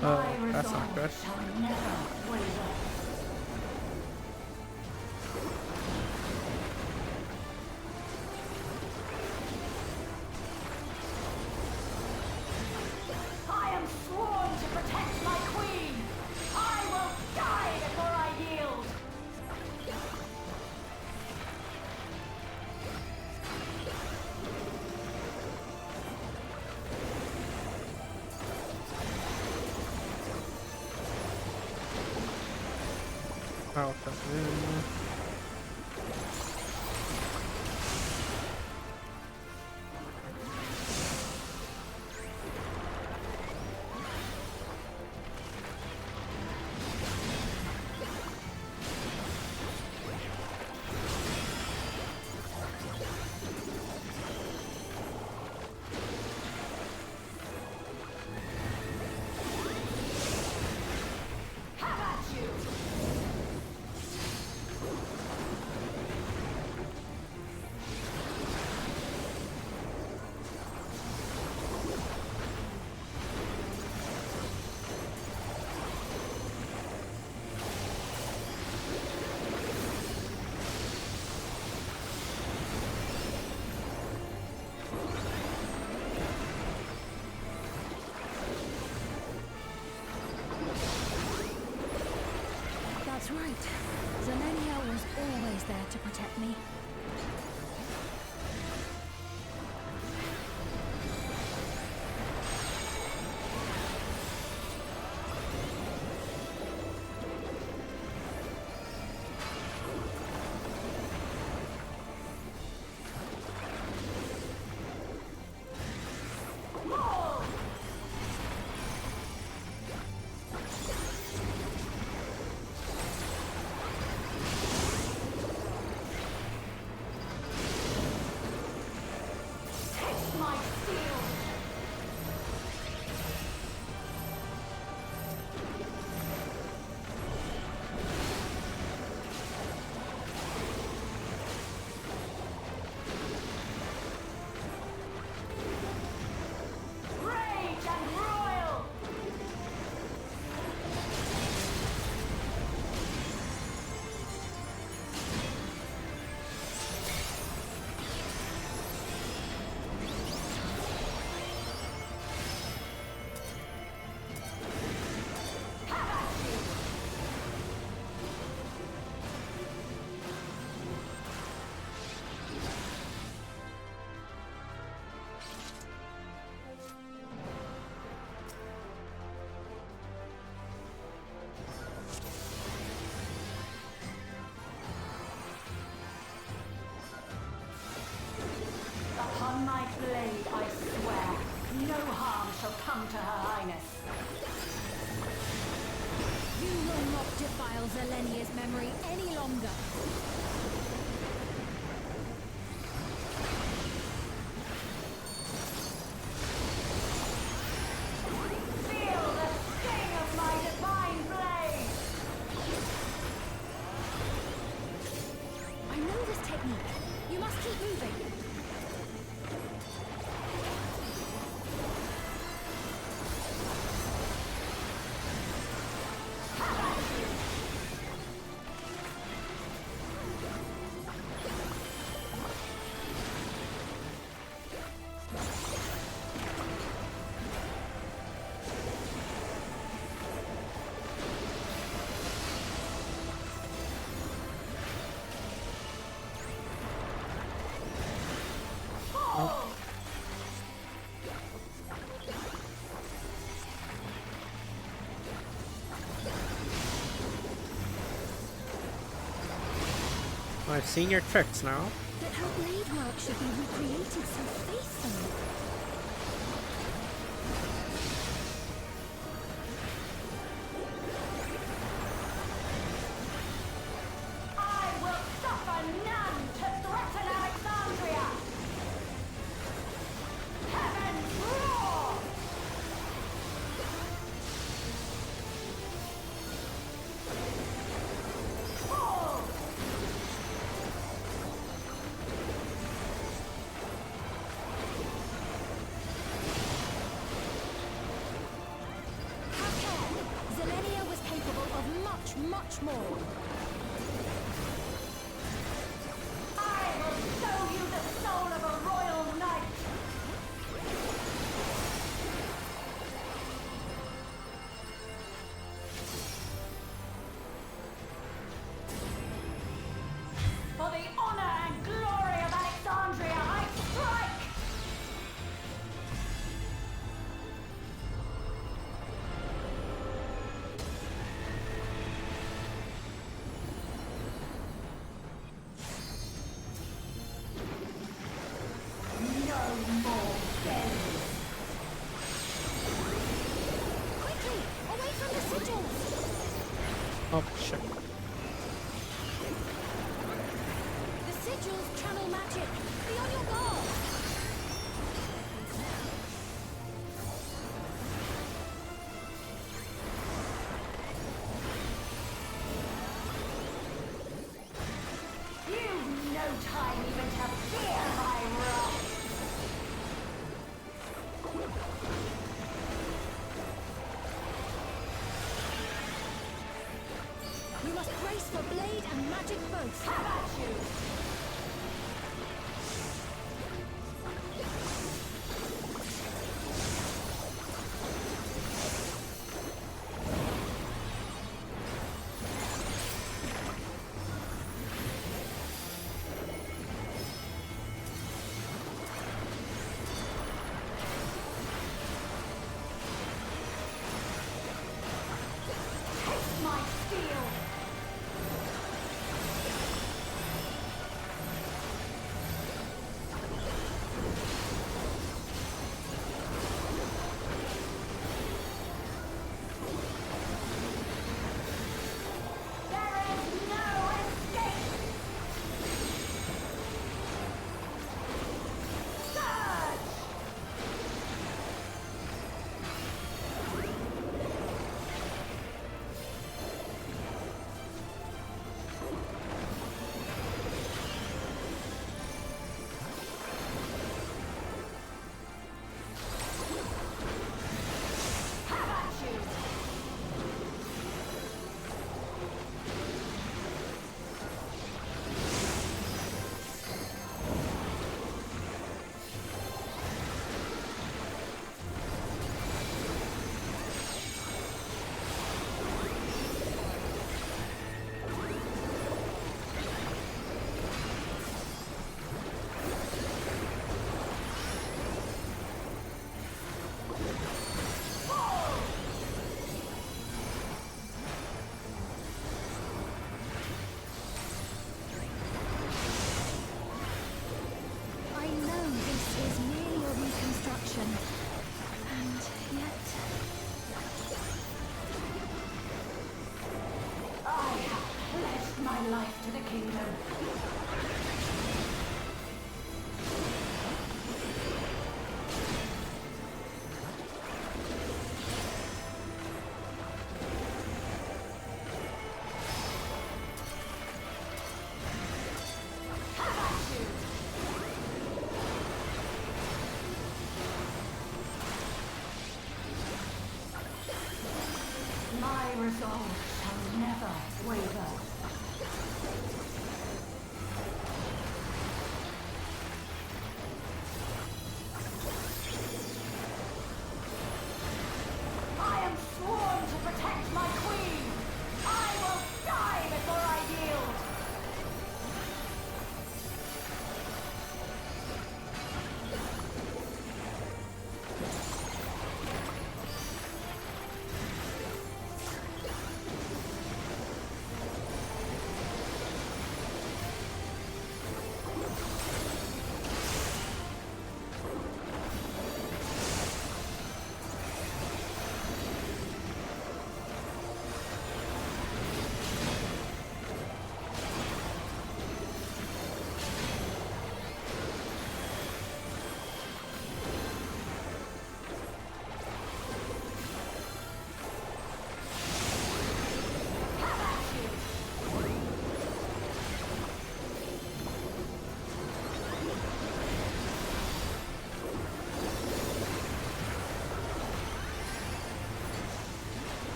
Oh, that's not good. Shall never waver. I am sworn to protect my queen. I will die before I yield. Oh, that's really... That's right. Zelenia was always there to protect me. Upon my blade, I swear, no harm shall come to Her Highness. You will not defile Zelenia's memory any longer. technique. You must keep moving. I've seen your tricks now. But her blade work should be recreated so faithfully. I will suffer none to threaten Alexandria! Heavens roar! Fall! Have care. Zelenia was capable of much, much more. I will show you the soul of a royal knight! For the honor and glory of Alexandria, I strike! No more bends! Quickly! Away from the sigils! Oh, shit. The sigils channel magic. Be on your guard. You've no time even to fear my wrath! You must brace for blade and magic both. Have at you! Taste my steel! There is no escape! Surge! Have at you! I know this is merely a reconstruction. And yet... I have pledged my life to the kingdom. Have resolve shall never waver. I am sworn to protect my queen! I will die before I yield!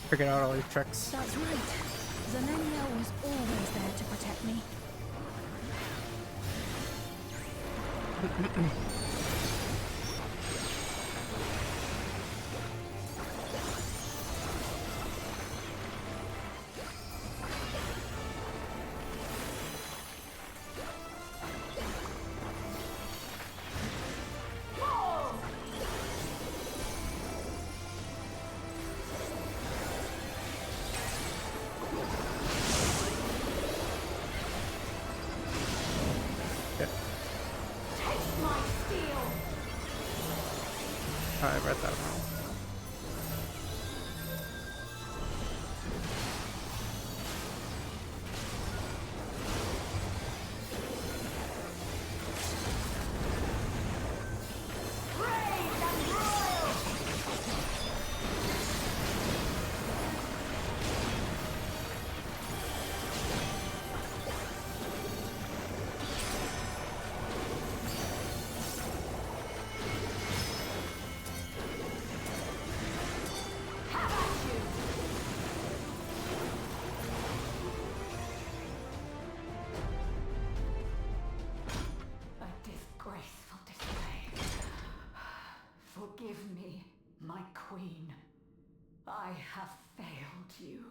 Figured out all these tricks. That's right. Zelenia was always there to protect me. I read that wrong. Forgive me, my queen. I have failed you.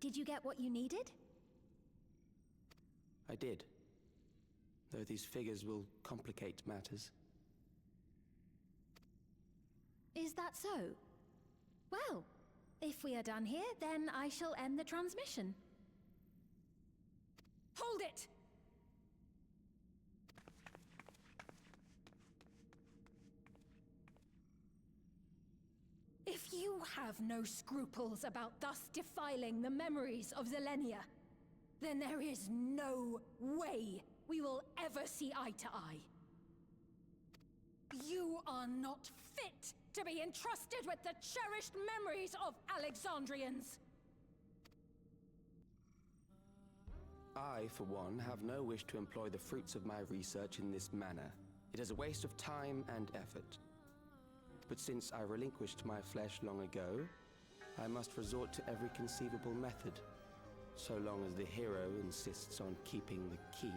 Did you get what you needed? I did. Though these figures will complicate matters. Is that so? Well, if we are done here, then I shall end the transmission. Hold it! If you have no scruples about thus defiling the memories of Zelenia, then there is no way we will ever see eye to eye. You are not fit to be entrusted with the cherished memories of Alexandrians. I, for one, have no wish to employ the fruits of my research in this manner. It is a waste of time and effort. But since I relinquished my flesh long ago, I must resort to every conceivable method, so long as the hero insists on keeping the key.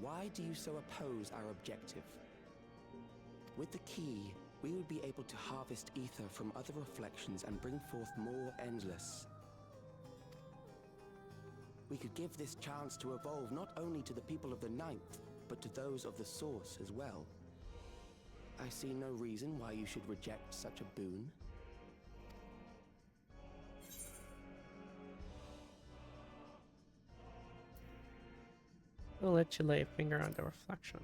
Why do you so oppose our objective? With the key, we would be able to harvest ether from other reflections and bring forth more endless. We could give this chance to evolve not only to the people of the Ninth, but to those of the Source as well. I see no reason why you should reject such a boon. I'll let you lay a finger on the reflection.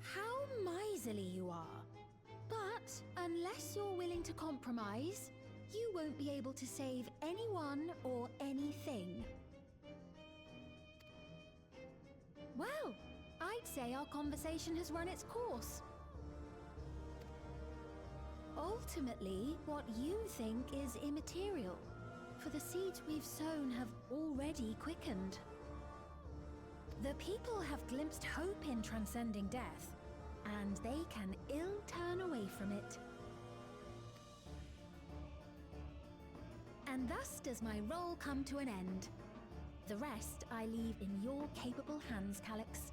How miserly you are. But unless you're willing to compromise, you won't be able to save anyone or anything. Well, I'd say our conversation has run its course. Ultimately, what you think is immaterial, for the seeds we've sown have already quickened. The people have glimpsed hope in transcending death, and they can ill turn away from it. And thus does my role come to an end. The rest I leave in your capable hands, Calyx.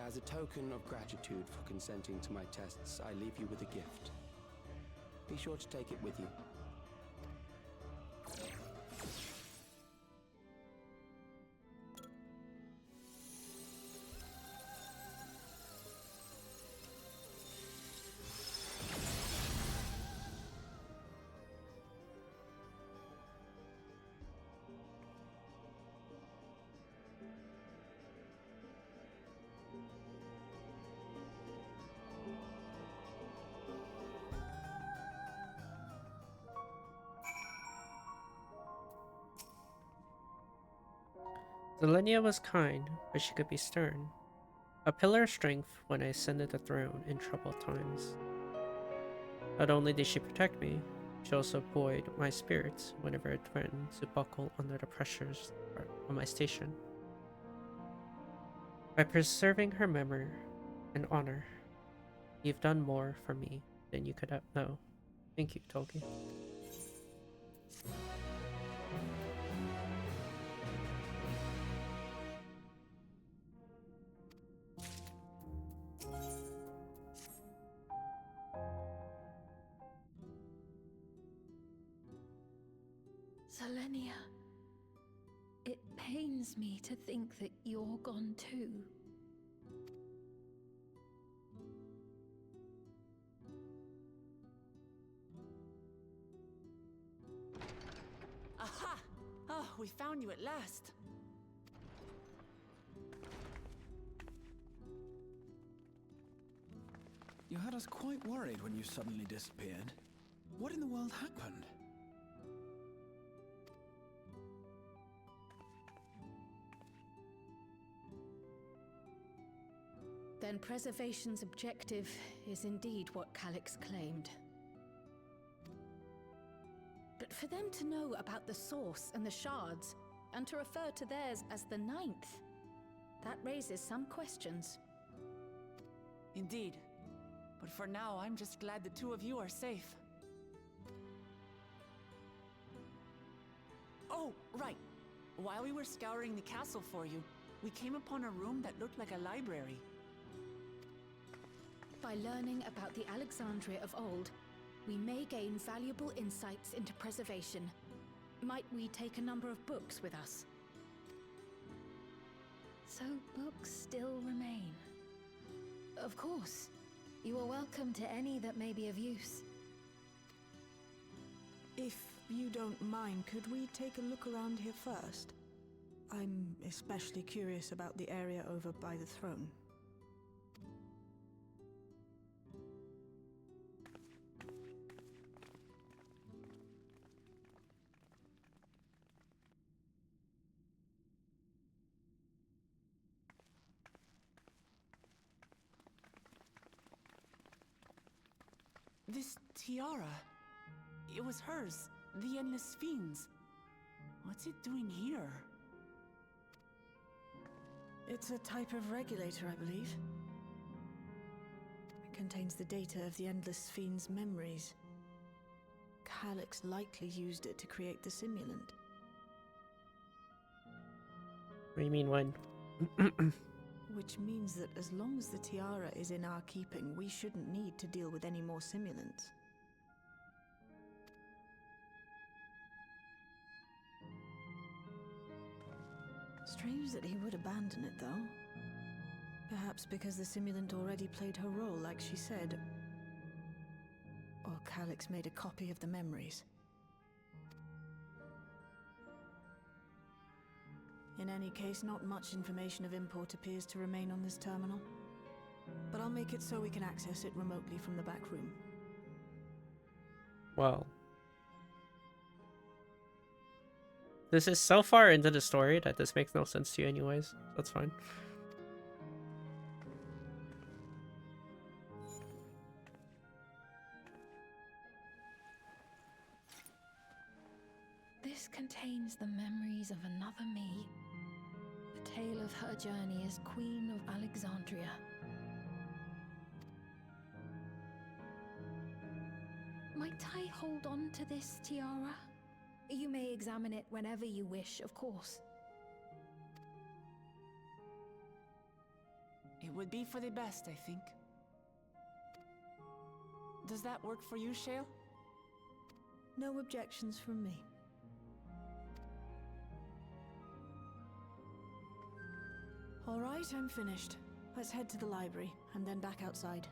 As a token of gratitude for consenting to my tests, I leave you with a gift. Be sure to take it with you. Zelenia was kind, but she could be stern. A pillar of strength when I ascended the throne in troubled times. Not only did she protect me, she also buoyed my spirits whenever I threatened to buckle under the pressures of my station. By preserving her memory and honor, you've done more for me than you could know. Thank you, Tulky. Zelenia, it pains me to think that you're gone too. Aha! Oh, we found you at last. You had us quite worried when you suddenly disappeared. What in the world happened? Then preservation's objective is indeed what Calyx claimed. But for them to know about the Source and the Shards, and to refer to theirs as the Ninth, that raises some questions. Indeed. But for now, I'm just glad the two of you are safe. Oh, right. While we were scouring the castle for you, we came upon a room that looked like a library. By learning about the Alexandria of old, we may gain valuable insights into preservation. Might we take a number of books with us? So books still remain. Of course. You are welcome to any that may be of use. If you don't mind, could we take a look around here first? I'm especially curious about the area over by the throne. This tiara, it was hers, the Endless Fiend's. What's it doing here? It's a type of regulator, I believe. It contains the data of the Endless Fiend's memories. Calyx likely used it to create the simulant. What do you mean when? Which means that as long as the tiara is in our keeping, we shouldn't need to deal with any more simulants. Strange that he would abandon it, though. Perhaps because the simulant already played her role, like she said. Or Calyx made a copy of the memories. In any case, not much information of import appears to remain on this terminal. But I'll make it so we can access it remotely from the back room. Well. This is so far into the story that this makes no sense to you anyways. That's fine. This contains the memories of another me. The tale of her journey as Queen of Alexandria. Might I hold on to this tiara? You may examine it whenever you wish, of course. It would be for the best, I think. Does that work for you, Shale? No objections from me. All right, I'm finished. Let's head to the library, and then back outside.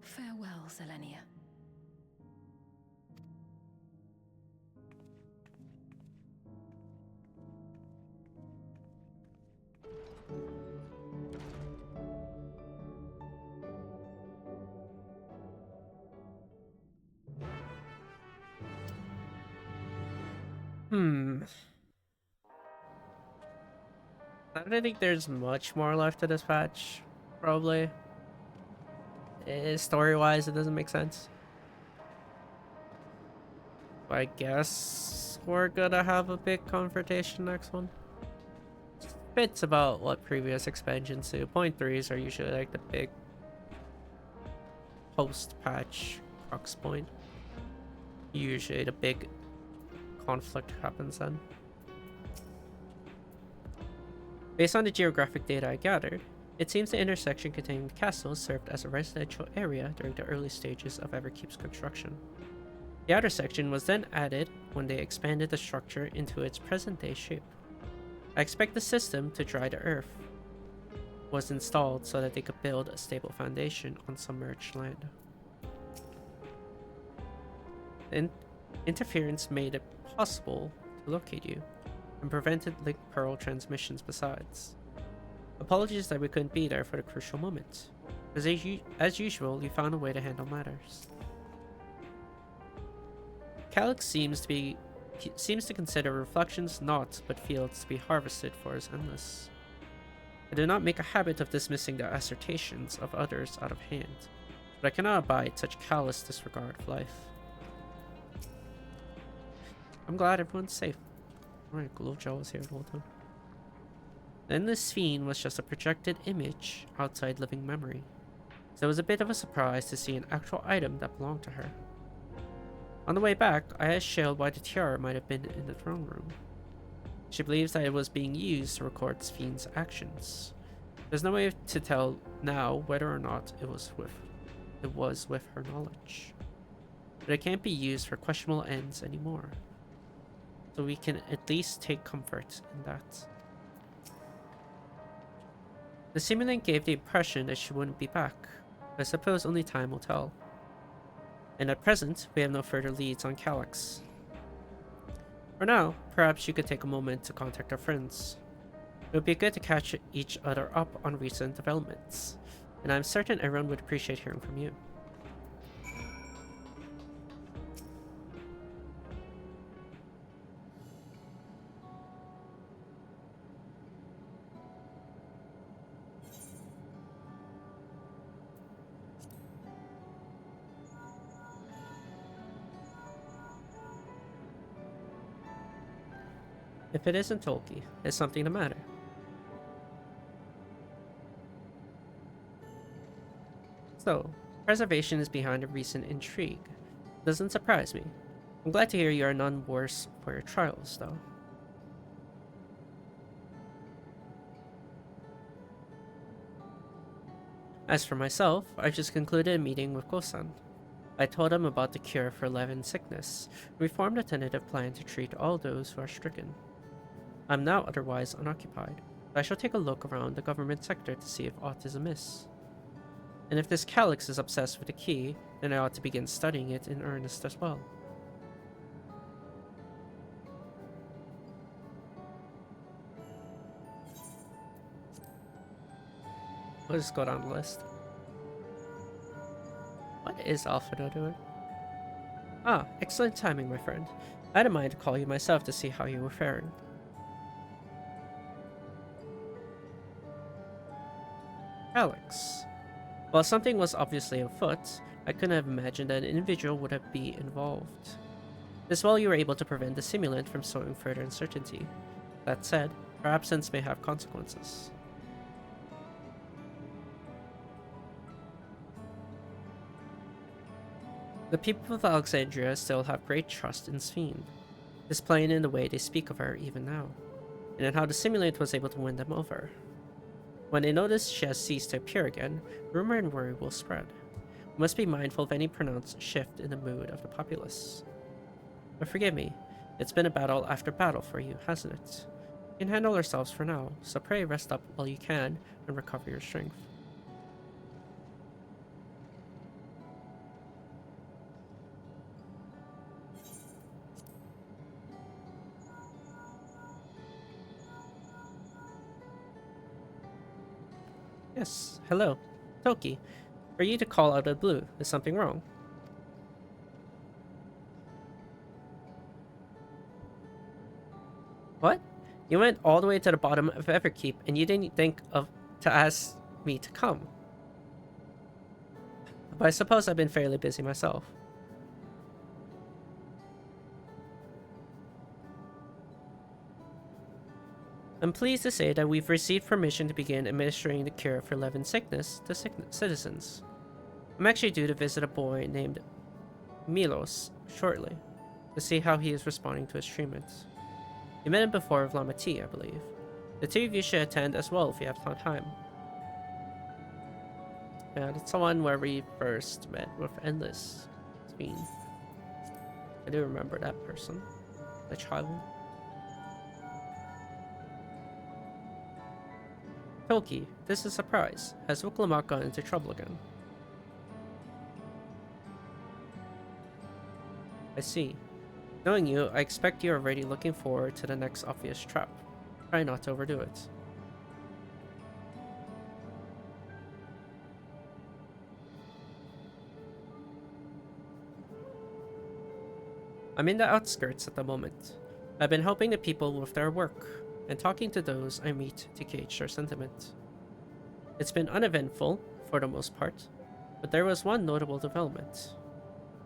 Farewell, Selenia. I don't think there's much more left to this patch. Probably. Story-wise, it doesn't make sense. But I guess we're gonna have a big confrontation next one. Bits about what previous expansions do. 0.3s are usually like the big post-patch crux point. Usually the big conflict happens then. Based on the geographic data I gathered, it seems the intersection containing the castle served as a residential area during the early stages of Everkeep's construction. The outer section was then added when they expanded the structure into its present-day shape. I expect the system to dry the earth was installed so that they could build a stable foundation on submerged land. Interference made it possible to locate you, and prevented link pearl transmissions besides. Apologies that we couldn't be there for the crucial moment. As usual, you found a way to handle matters. Calyx seems to consider reflections not but fields to be harvested for as endless. I do not make a habit of dismissing the assertions of others out of hand, but I cannot abide such callous disregard of life. I'm glad everyone's safe. Alright, Glowjaw was here the whole time. Then this fiend was just a projected image outside living memory, so it was a bit of a surprise to see an actual item that belonged to her. On the way back, I asked Shale why the tiara might have been in the throne room. She believes that it was being used to record this fiend's actions. There's no way to tell now whether or not it was with her knowledge. But it can't be used for questionable ends anymore. So we can at least take comfort in that. The simulant gave the impression that she wouldn't be back. I suppose only time will tell. And at present, we have no further leads on Calyx. For now, perhaps you could take a moment to contact our friends. It would be good to catch each other up on recent developments, and I'm certain everyone would appreciate hearing from you. If it isn't Tulky, is something the matter? So, preservation is behind a recent intrigue. Doesn't surprise me. I'm glad to hear you are none worse for your trials, though. As for myself, I just concluded a meeting with Gosan. I told him about the cure for Levin sickness. We formed a tentative plan to treat all those who are stricken. I'm now otherwise unoccupied, but I shall take a look around the government sector to see if aught is amiss. And if this Calyx is obsessed with the key, then I ought to begin studying it in earnest as well. We'll just go down the list. What is Alpha doing? Ah, excellent timing, my friend. I had in mind to call you myself to see how you were faring. Alex. While something was obviously afoot, I couldn't have imagined that an individual would have been involved. As well, you were able to prevent the simulant from sowing further uncertainty. That said, our absence may have consequences. The people of Alexandria still have great trust in Sphene, displaying in the way they speak of her even now, and in how the simulant was able to win them over. When they notice she has ceased to appear again, rumor and worry will spread. We must be mindful of any pronounced shift in the mood of the populace. But forgive me, it's been a battle after battle for you, hasn't it? We can handle ourselves for now, so pray rest up while you can and recover your strength. Yes, hello. Tulky. For you to call out of the blue, is something wrong? What? You went all the way to the bottom of Everkeep and you didn't think of to ask me to come. But I suppose I've been fairly busy myself. I'm pleased to say that we've received permission to begin administering the cure for Levin's sickness to citizens. I'm actually due to visit a boy named Milos shortly, to see how he is responding to his treatment. You met him before with Lamati, I believe. The two of you should attend as well if you have time. Yeah, that's the one where we first met with Endless Fiend. I do remember that person. The child. Tulky, this is a surprise. Has Wuklamak gone into trouble again? I see. Knowing you, I expect you're already looking forward to the next obvious trap. Try not to overdo it. I'm in the outskirts at the moment. I've been helping the people with their work, and talking to those I meet to gauge their sentiment. It's been uneventful, for the most part, but there was one notable development.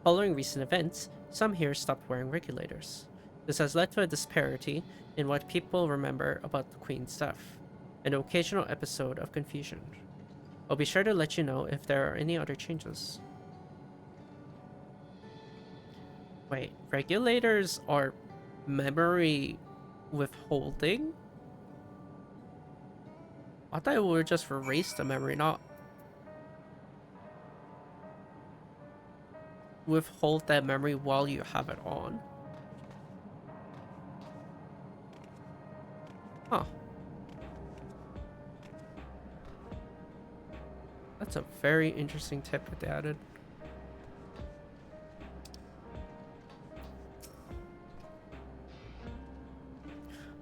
Following recent events, some here stopped wearing regulators. This has led to a disparity in what people remember about the Queen's death, and an occasional episode of confusion. I'll be sure to let you know if there are any other changes. Wait, regulators are memory withholding? I thought it would just erase the memory, not withhold that memory while you have it on. Huh. That's a very interesting tip that they added.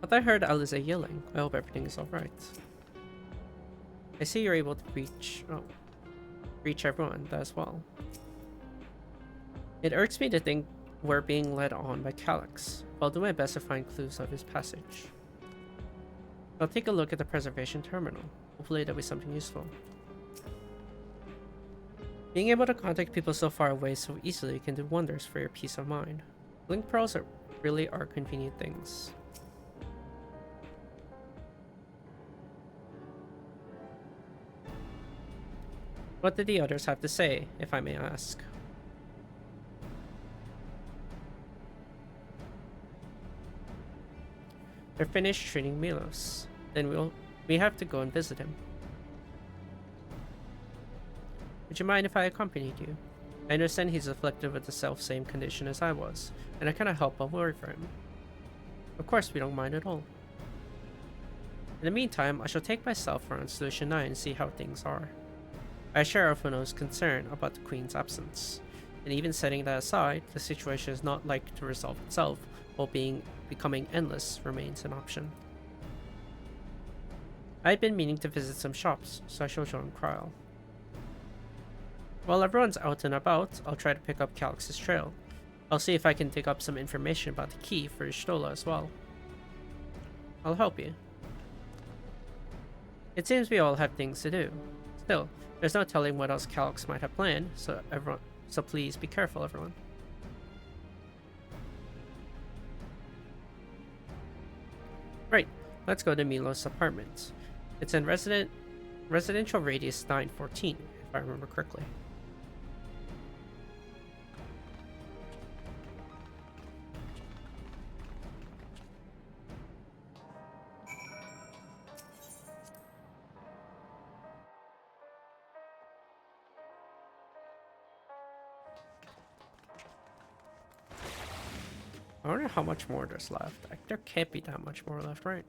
But I heard Alize yelling. I hope everything is alright. I see you're able to reach everyone as well. It irks me to think we're being led on by Calyx. I'll do my best to find clues of his passage. I'll take a look at the preservation terminal. Hopefully that'll be something useful. Being able to contact people so far away so easily can do wonders for your peace of mind. Link pearls really are convenient things. What did the others have to say, if I may ask? They're finished treating Milos. Then we have to go and visit him. Would you mind if I accompanied you? I understand he's afflicted with the self-same condition as I was, and I cannot help but worry for him. Of course we don't mind at all. In the meantime, I shall take myself around Solution 9 and see how things are. I share Alphino's concern about the Queen's absence, and even setting that aside, the situation is not likely to resolve itself, while becoming endless remains an option. I've been meaning to visit some shops, so I shall join Kryl. While everyone's out and about, I'll try to pick up Calyx's trail. I'll see if I can dig up some information about the key for Y'shtola as well. I'll help you. It seems we all have things to do. Still, there's no telling what else Calyx might have planned, so please be careful, everyone. Right, let's go to Milos' apartment. It's in residential radius 914, if I remember correctly. I wonder how much more there's left. Like, there can't be that much more left, right?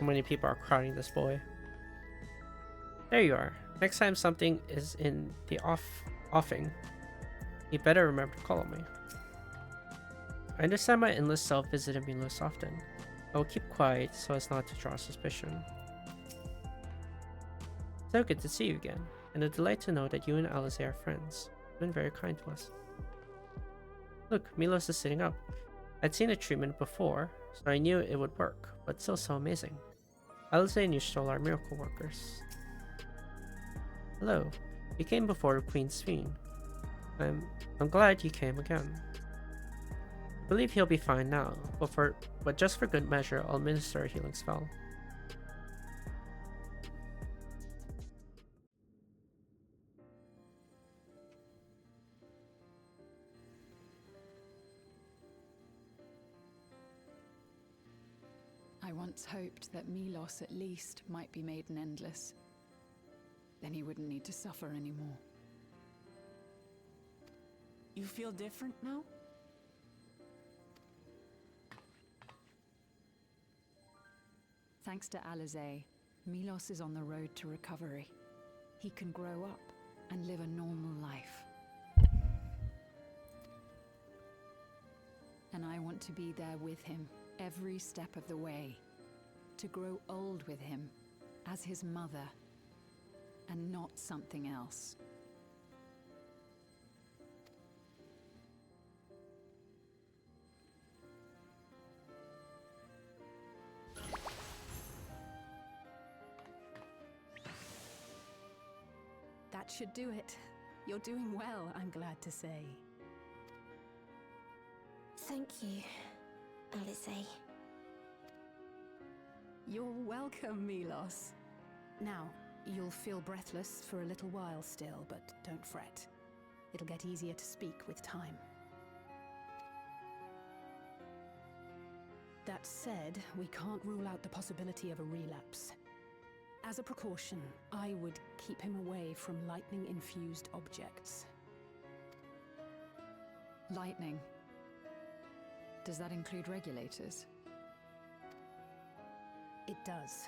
How many people are crowding this boy? There you are. Next time something is in the offing, you better remember to call on me. I understand my endless self visited me less often. I will keep quiet so as not to draw suspicion. So good to see you again, and a delight to know that you and Alice are friends. You've been very kind to us. Look, Milos is sitting up. I'd seen a treatment before, so I knew it would work, but still so amazing. Alice and Y'shtola are miracle workers. Hello. You came before the Queen's Fiend. I'm glad you came again. I believe he'll be fine now, but just for good measure, I'll administer a healing spell. I once hoped that Milos at least might be made an endless. Then he wouldn't need to suffer anymore. You feel different now? Thanks to Alize, Milos is on the road to recovery. He can grow up and live a normal life. And I want to be there with him every step of the way. To grow old with him as his mother and not something else. That should do it. You're doing well, I'm glad to say. Thank you, Alize. You're welcome, Milos. Now, you'll feel breathless for a little while still, but don't fret. It'll get easier to speak with time. That said, we can't rule out the possibility of a relapse. As a precaution, I would keep him away from lightning-infused objects. Lightning. Does that include regulators? It does.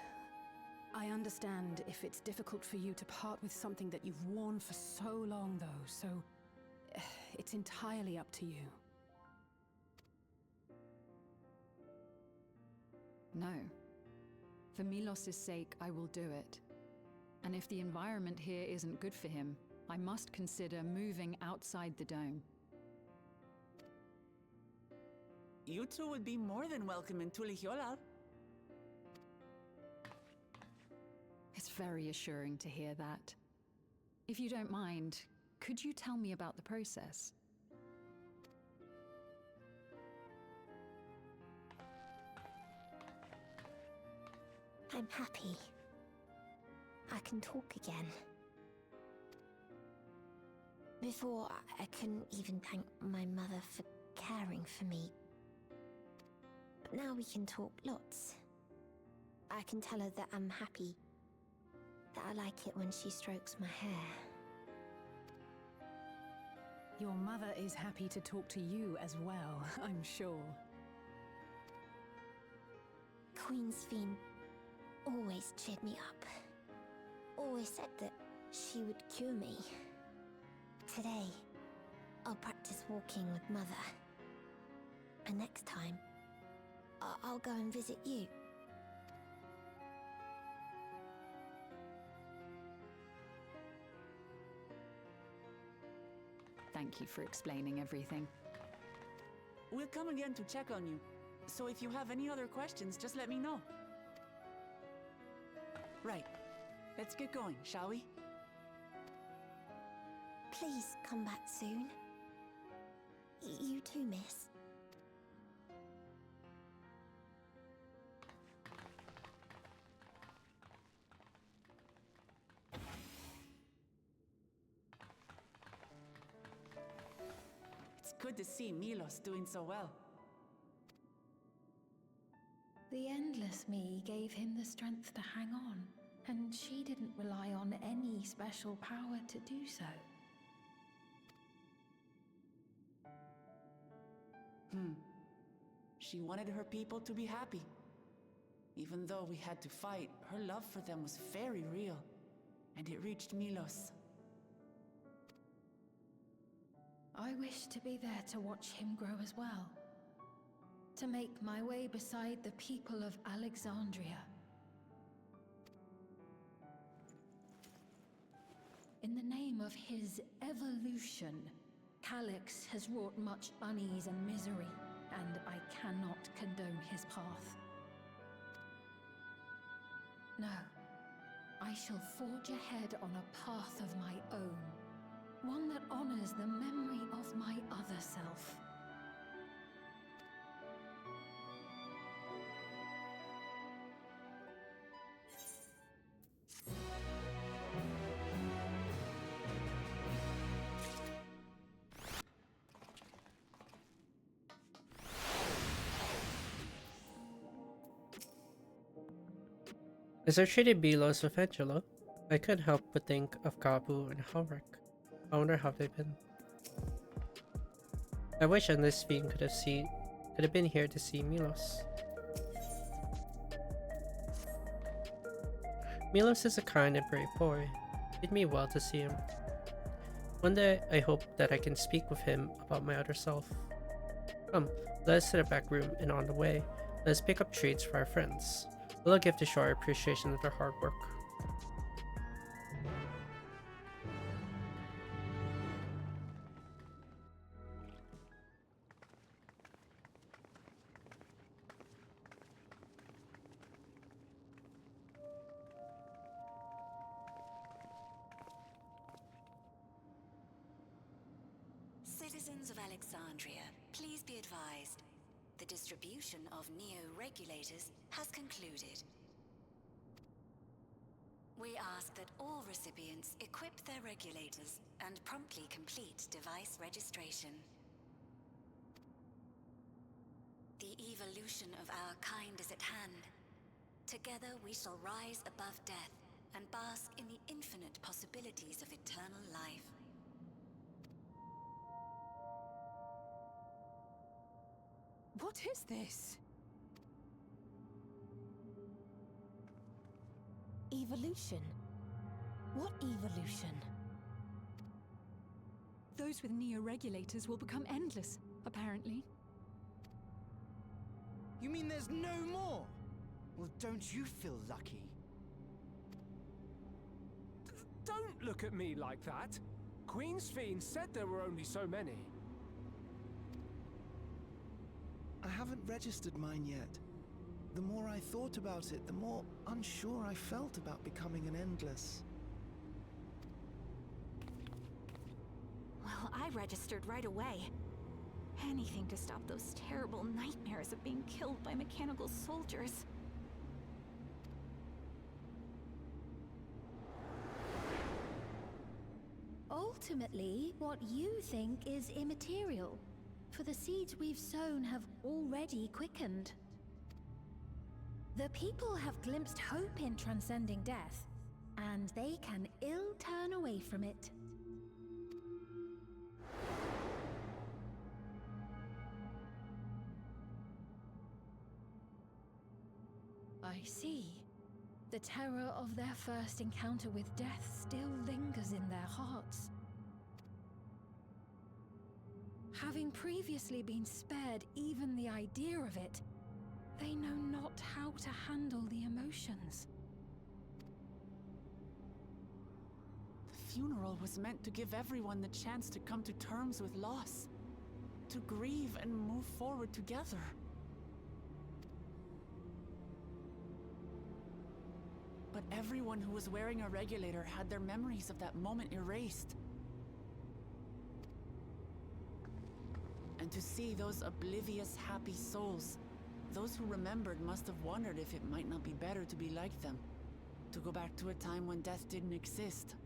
I understand if it's difficult for you to part with something that you've worn for so long, though, so it's entirely up to you. No. For Milos's sake, I will do it. And if the environment here isn't good for him, I must consider moving outside the dome. You two would be more than welcome in Tulky. It's very assuring to hear that. If you don't mind, could you tell me about the process? I'm happy. I can talk again. Before, I couldn't even thank my mother for caring for me. But now we can talk lots. I can tell her that I'm happy, that I like it when she strokes my hair. Your mother is happy to talk to you as well, I'm sure. Queen Sphene always cheered me up. Always said that she would cure me. Today, I'll practice walking with Mother. And next time, I'll go and visit you. Thank you for explaining everything. We'll come again to check on you. So if you have any other questions, just let me know. Right. Let's get going, shall we? Please come back soon. You too, miss. It's good to see Milos doing so well. The Endless Me gave him the strength to hang on, and she didn't rely on any special power to do so. She wanted her people to be happy. Even though we had to fight, her love for them was very real, and it reached Milos. I wish to be there to watch him grow as well. To make my way beside the people of Alexandria. In the name of his evolution, Calyx has wrought much unease and misery, and I cannot condone his path. No, I shall forge ahead on a path of my own, one that honors the memory of my other self. As I traded Milos with Angelo, I couldn't help but think of Gabu and Halric. I wonder how they've been. I wish Endless Fiend could have been here to see Milos. Milos is a kind and brave boy. It did me well to see him. One day, I hope that I can speak with him about my other self. Come, let us to the back room, and on the way, let us pick up treats for our friends. A little gift to show our appreciation of their hard work. Citizens of Alexandria, please be advised. The distribution of neo-regulators has concluded. We ask that all recipients equip their regulators and promptly complete device registration. The evolution of our kind is at hand. Together we shall rise above death and bask in the infinite possibilities of eternal life. What is this? Evolution? What evolution? Those with neo-regulators will become endless, apparently. You mean there's no more? Well, don't you feel lucky? Don't look at me like that. Queen's Fiend said there were only so many. I haven't registered mine yet. The more I thought about it, the more unsure I felt about becoming an Endless. Well, I registered right away. Anything to stop those terrible nightmares of being killed by mechanical soldiers. Ultimately, what you think is immaterial, for the seeds we've sown have already quickened. The people have glimpsed hope in transcending death, and they can ill turn away from it. I see. The terror of their first encounter with death still lingers in their hearts. Having previously been spared even the idea of it, they know not how to handle the emotions. The funeral was meant to give everyone the chance to come to terms with loss, to grieve and move forward together. But everyone who was wearing a regulator had their memories of that moment erased. And to see those oblivious, happy souls, those who remembered must have wondered if it might not be better to be like them, to go back to a time when death didn't exist.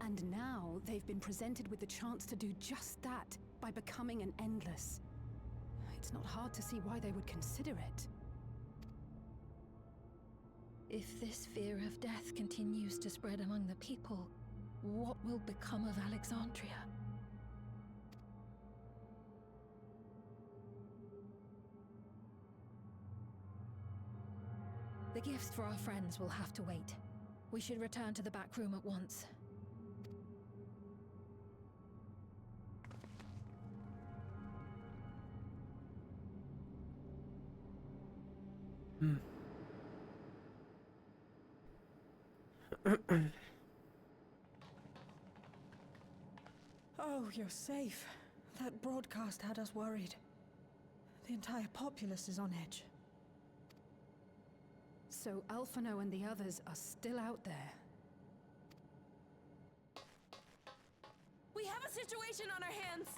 And now they've been presented with the chance to do just that by becoming an Endless. It's not hard to see why they would consider it. If this fear of death continues to spread among the people, what will become of Alexandria? The gifts for our friends will have to wait. We should return to the back room at once. Oh, you're safe. That broadcast had us worried. The entire populace is on edge. So Alphino and the others are still out there. We have a situation on our hands!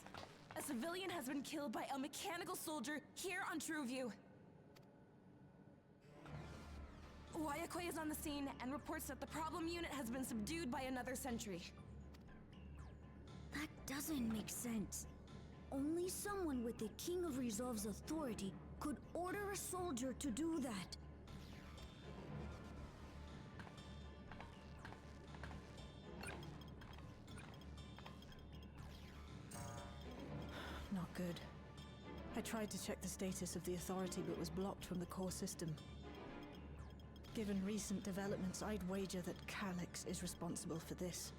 A civilian has been killed by a mechanical soldier here on Trueview. Wayakwe is on the scene and reports that the problem unit has been subdued by another sentry. That doesn't make sense. Only someone with the King of Resolve's authority could order a soldier to do that. Not good. I tried to check the status of the authority but was blocked from the core system. Given recent developments, I'd wager that Calyx is responsible for this.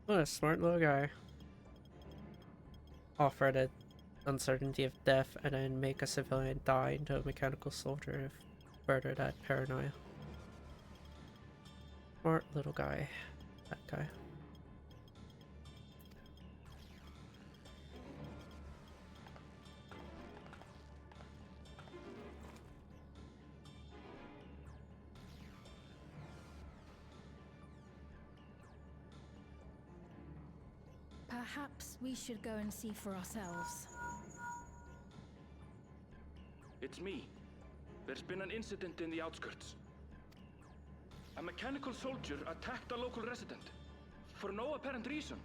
What a smart little guy. Offer the uncertainty of death and then make a civilian die into a mechanical soldier if further that paranoia. Smart little guy. That guy. Perhaps we should go and see for ourselves. It's me. There's been an incident in the outskirts. A mechanical soldier attacked a local resident, for no apparent reason.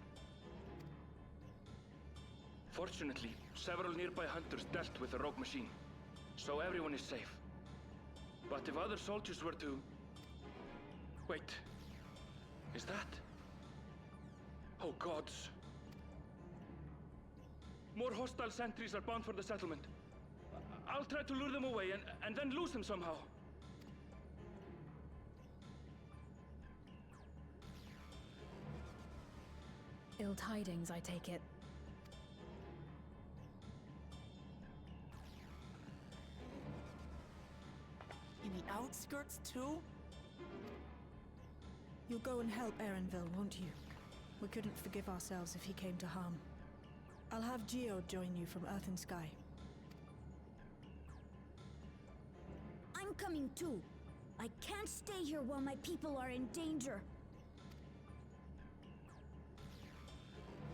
Fortunately, several nearby hunters dealt with the rogue machine, so everyone is safe. But if other soldiers were to... Wait, is that... Oh gods. More hostile sentries are bound for the settlement. I'll try to lure them away and then lose them somehow. Ill tidings, I take it. outskirts too? You'll go and help Erenville, won't you? We couldn't forgive ourselves if he came to harm. I'll have Geo join you from Earth and Sky. I'm coming too. I can't stay here while my people are in danger.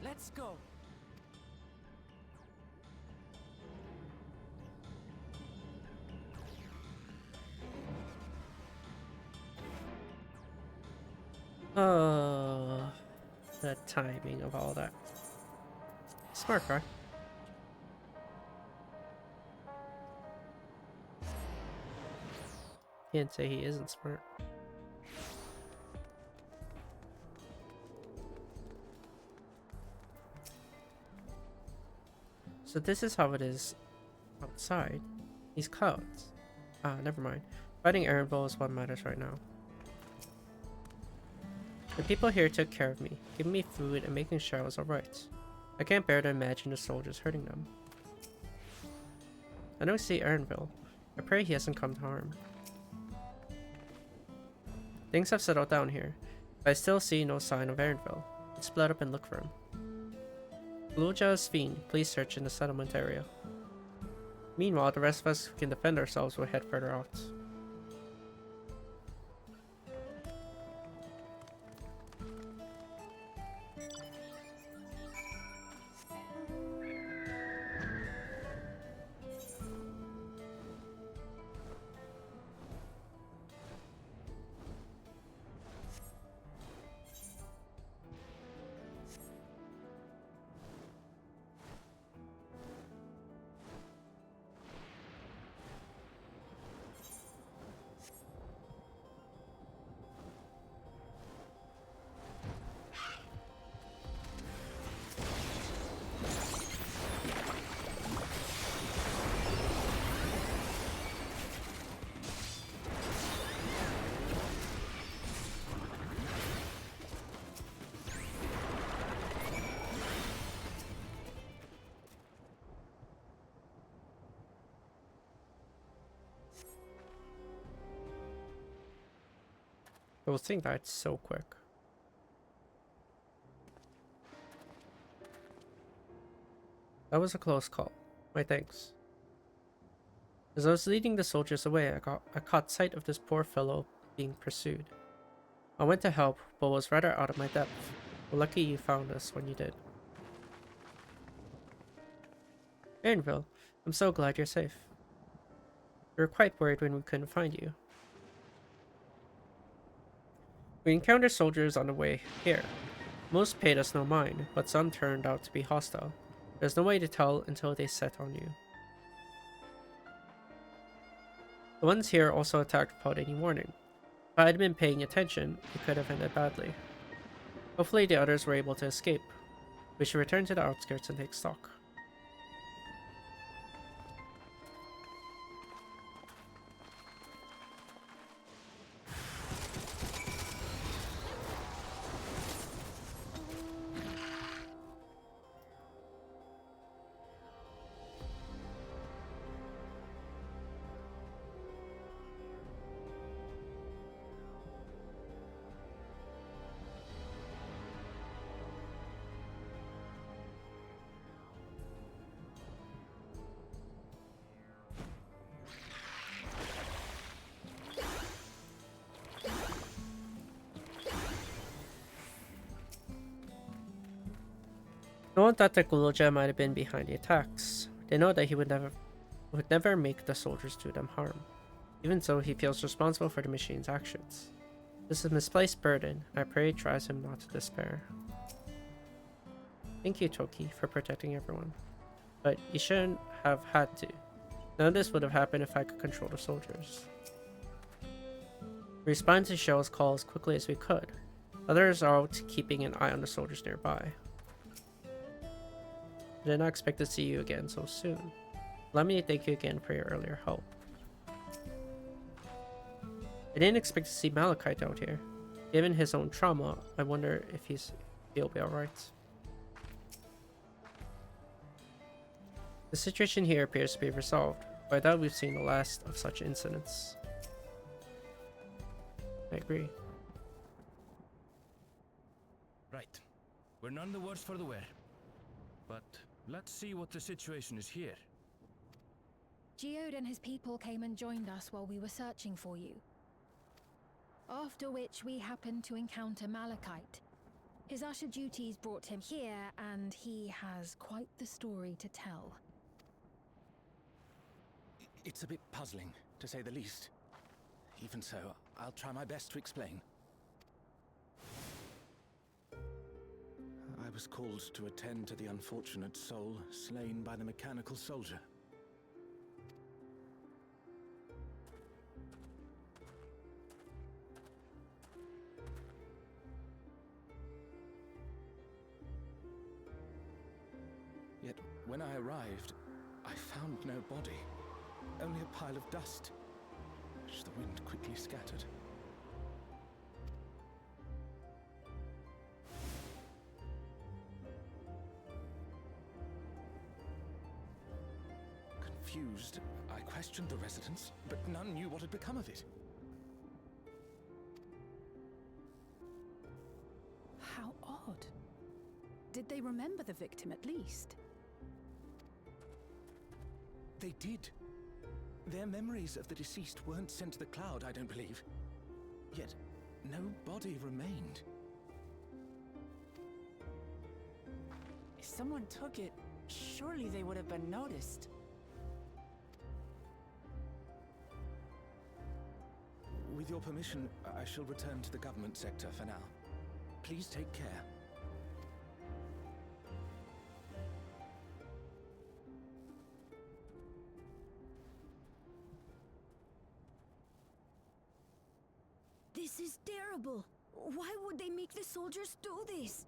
Let's go. The timing of all that. Smart guy. Can't say he isn't smart. So this is how it is outside. These clouds. Ah, never mind. Fighting Erenville is what matters right now. The people here took care of me, giving me food and making sure I was alright. I can't bear to imagine the soldiers hurting them. I don't see Erenville. I pray he hasn't come to harm. Things have settled down here, but I still see no sign of Erenville. Let's split up and look for him. Gululja's fiend, please search in the settlement area. Meanwhile, the rest of us who can defend ourselves will head further out. Those things died so quick. That was a close call. My thanks. As I was leading the soldiers away, I caught sight of this poor fellow being pursued. I went to help, but was rather out of my depth. Well, lucky you found us when you did. Erenville, I'm so glad you're safe. We were quite worried when we couldn't find you. We encountered soldiers on the way here. Most paid us no mind, but some turned out to be hostile. There's no way to tell until they set on you. The ones here also attacked without any warning. If I had been paying attention, it could have ended badly. Hopefully the others were able to escape. We should return to the outskirts and take stock. No one thought that Gululja might have been behind the attacks. They know that he would never make the soldiers do them harm. Even so, he feels responsible for the machine's actions. This is a misplaced burden, and I pray it drives him not to despair. Thank you, Tulky, for protecting everyone. But you shouldn't have had to. None of this would have happened if I could control the soldiers. We responded to Shell's call as quickly as we could. Others are out keeping an eye on the soldiers nearby. I did not expect to see you again so soon. Let me thank you again for your earlier help. I didn't expect to see Malachite out here. Given his own trauma, I wonder if he'll be alright. The situation here appears to be resolved, but I doubt we've seen the last of such incidents. I agree. Right. We're none the worse for the wear. But let's see what the situation is here. Geode and his people came and joined us while we were searching for you. After which we happened to encounter Malachite. His usher duties brought him here, and he has quite the story to tell. It's a bit puzzling, to say the least. Even so, I'll try my best to explain. I was called to attend to the unfortunate soul slain by the mechanical soldier. Yet, when I arrived, I found no body. Only a pile of dust, which the wind quickly scattered. Confused, I questioned the residents, but none knew what had become of it. How odd. Did they remember the victim at least? They did. Their memories of the deceased weren't sent to the cloud, I don't believe. Yet, no body remained. If someone took it, surely they would have been noticed. With your permission, I shall return to the government sector for now. Please take care. This is terrible. Why would they make the soldiers do this?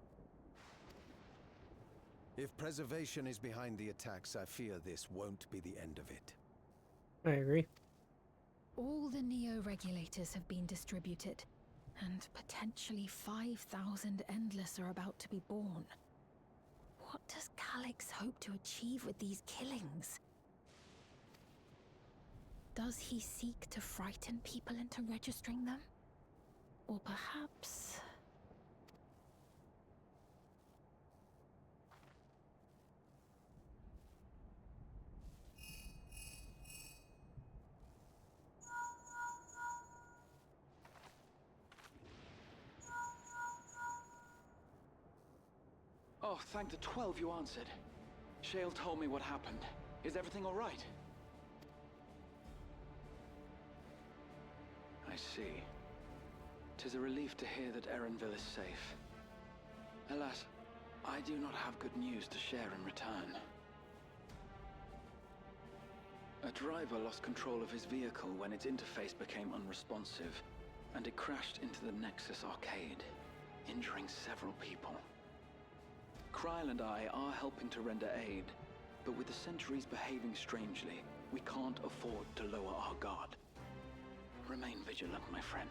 If preservation is behind the attacks, I fear this won't be the end of it. I agree. All the Neo-regulators have been distributed, and potentially 5,000 Endless are about to be born. What does Calyx hope to achieve with these killings? Does he seek to frighten people into registering them? Or perhaps... Oh, thank the 12 you answered. Shale told me what happened. Is everything all right? I see. 'Tis a relief to hear that Erenville is safe. Alas, I do not have good news to share in return. A driver lost control of his vehicle when its interface became unresponsive, and it crashed into the Nexus arcade, injuring several people. Kryl and I are helping to render aid, but with the Sentries behaving strangely, we can't afford to lower our guard. Remain vigilant, my friend.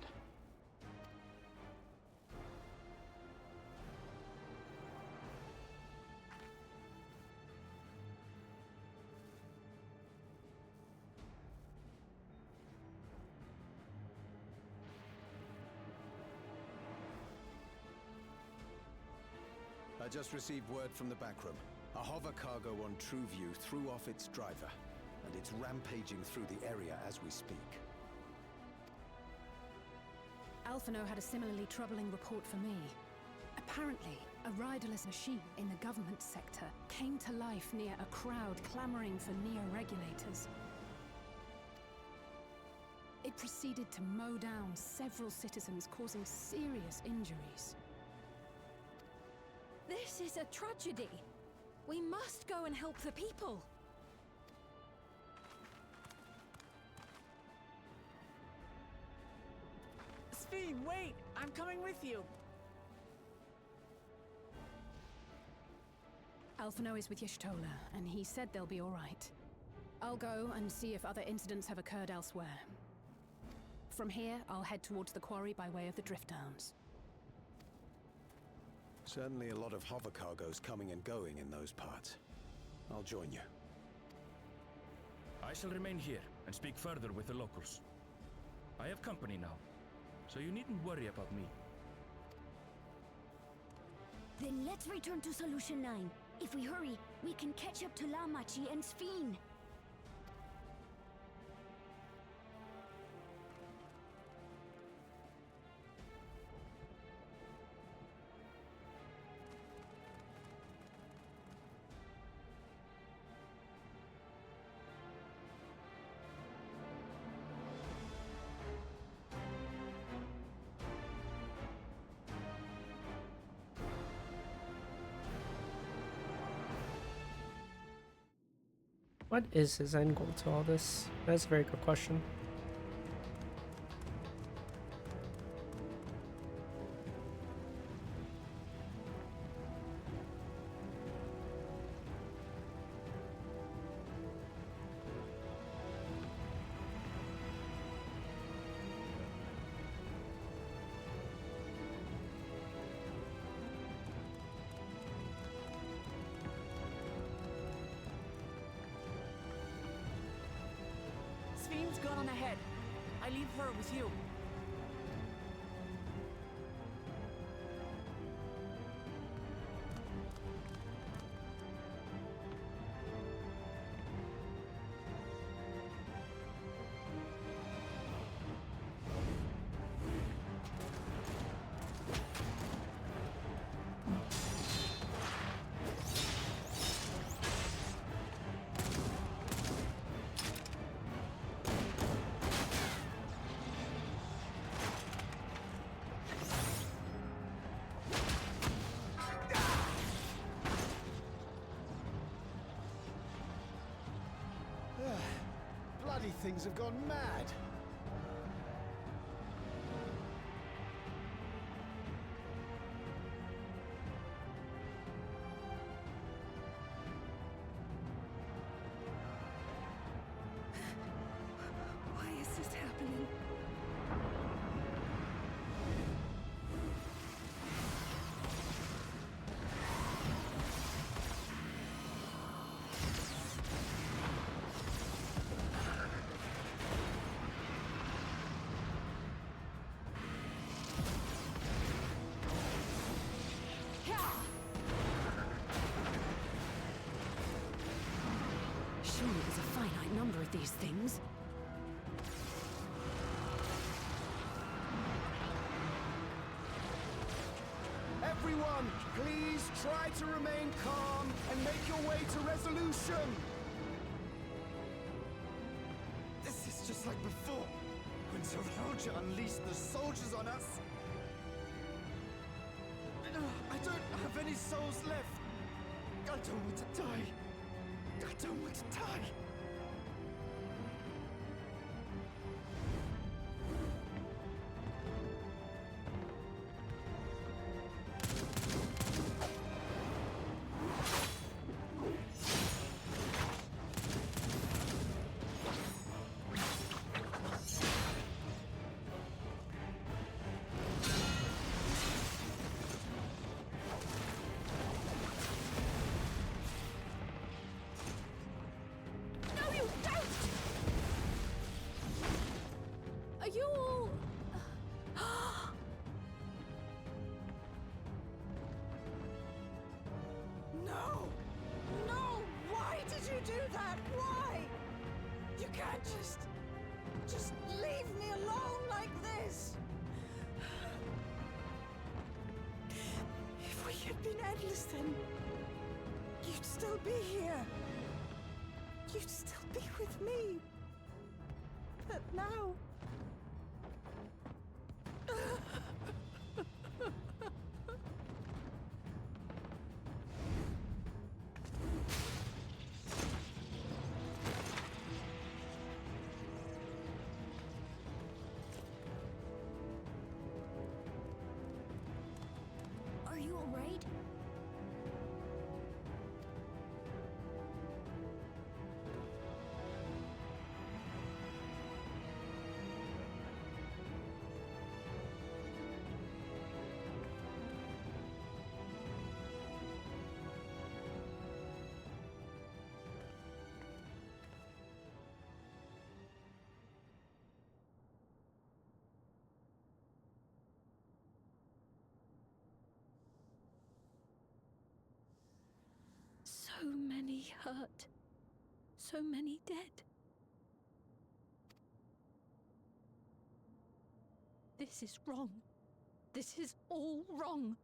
I just received word from the backroom. A hover cargo on TrueView threw off its driver, and it's rampaging through the area as we speak. Alphino had a similarly troubling report for me. Apparently, a riderless machine in the government sector came to life near a crowd clamoring for Neo-regulators. It proceeded to mow down several citizens, causing serious injuries. This is a tragedy. We must go and help the people. Sphene, wait! I'm coming with you! Alphino is with Y'shtola, and he said they'll be all right. I'll go and see if other incidents have occurred elsewhere. From here, I'll head towards the quarry by way of the Drift Downs. Certainly a lot of hover cargoes coming and going in those parts. I'll join you. I shall remain here and speak further with the locals. I have company now. so you needn't worry about me. Then let's return to Solution 9. If we hurry, we can catch up to Lamachi and Sphene. What is his end goal to all this? That's a very good question. Sphene's gone on ahead. I leave her with you. Bloody things have gone mad. Why is this happening? Surely there's a finite number of these things. Everyone, please try to remain calm and make your way to resolution. This is just like before, when Zeralja unleashed the soldiers on us. I don't have any souls left. I don't want to die. I don't want to die. Are you all... No! No! Why did you do that? Why? You can't just leave me alone like this! If we had been endless then, you'd still be here. You'd still be with me. But now... Are you alright? hurt. So many dead. This is wrong. This is all wrong.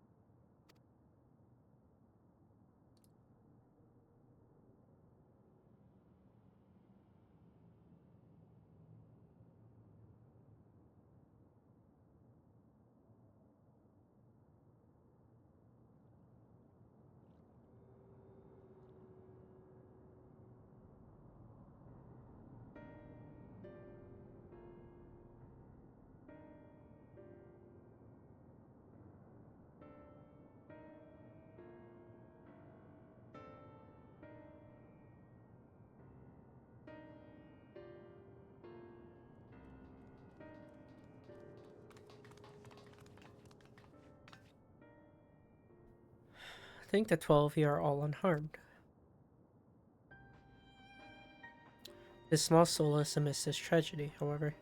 I think the 12 here are all unharmed. This small solace amidst this tragedy, however.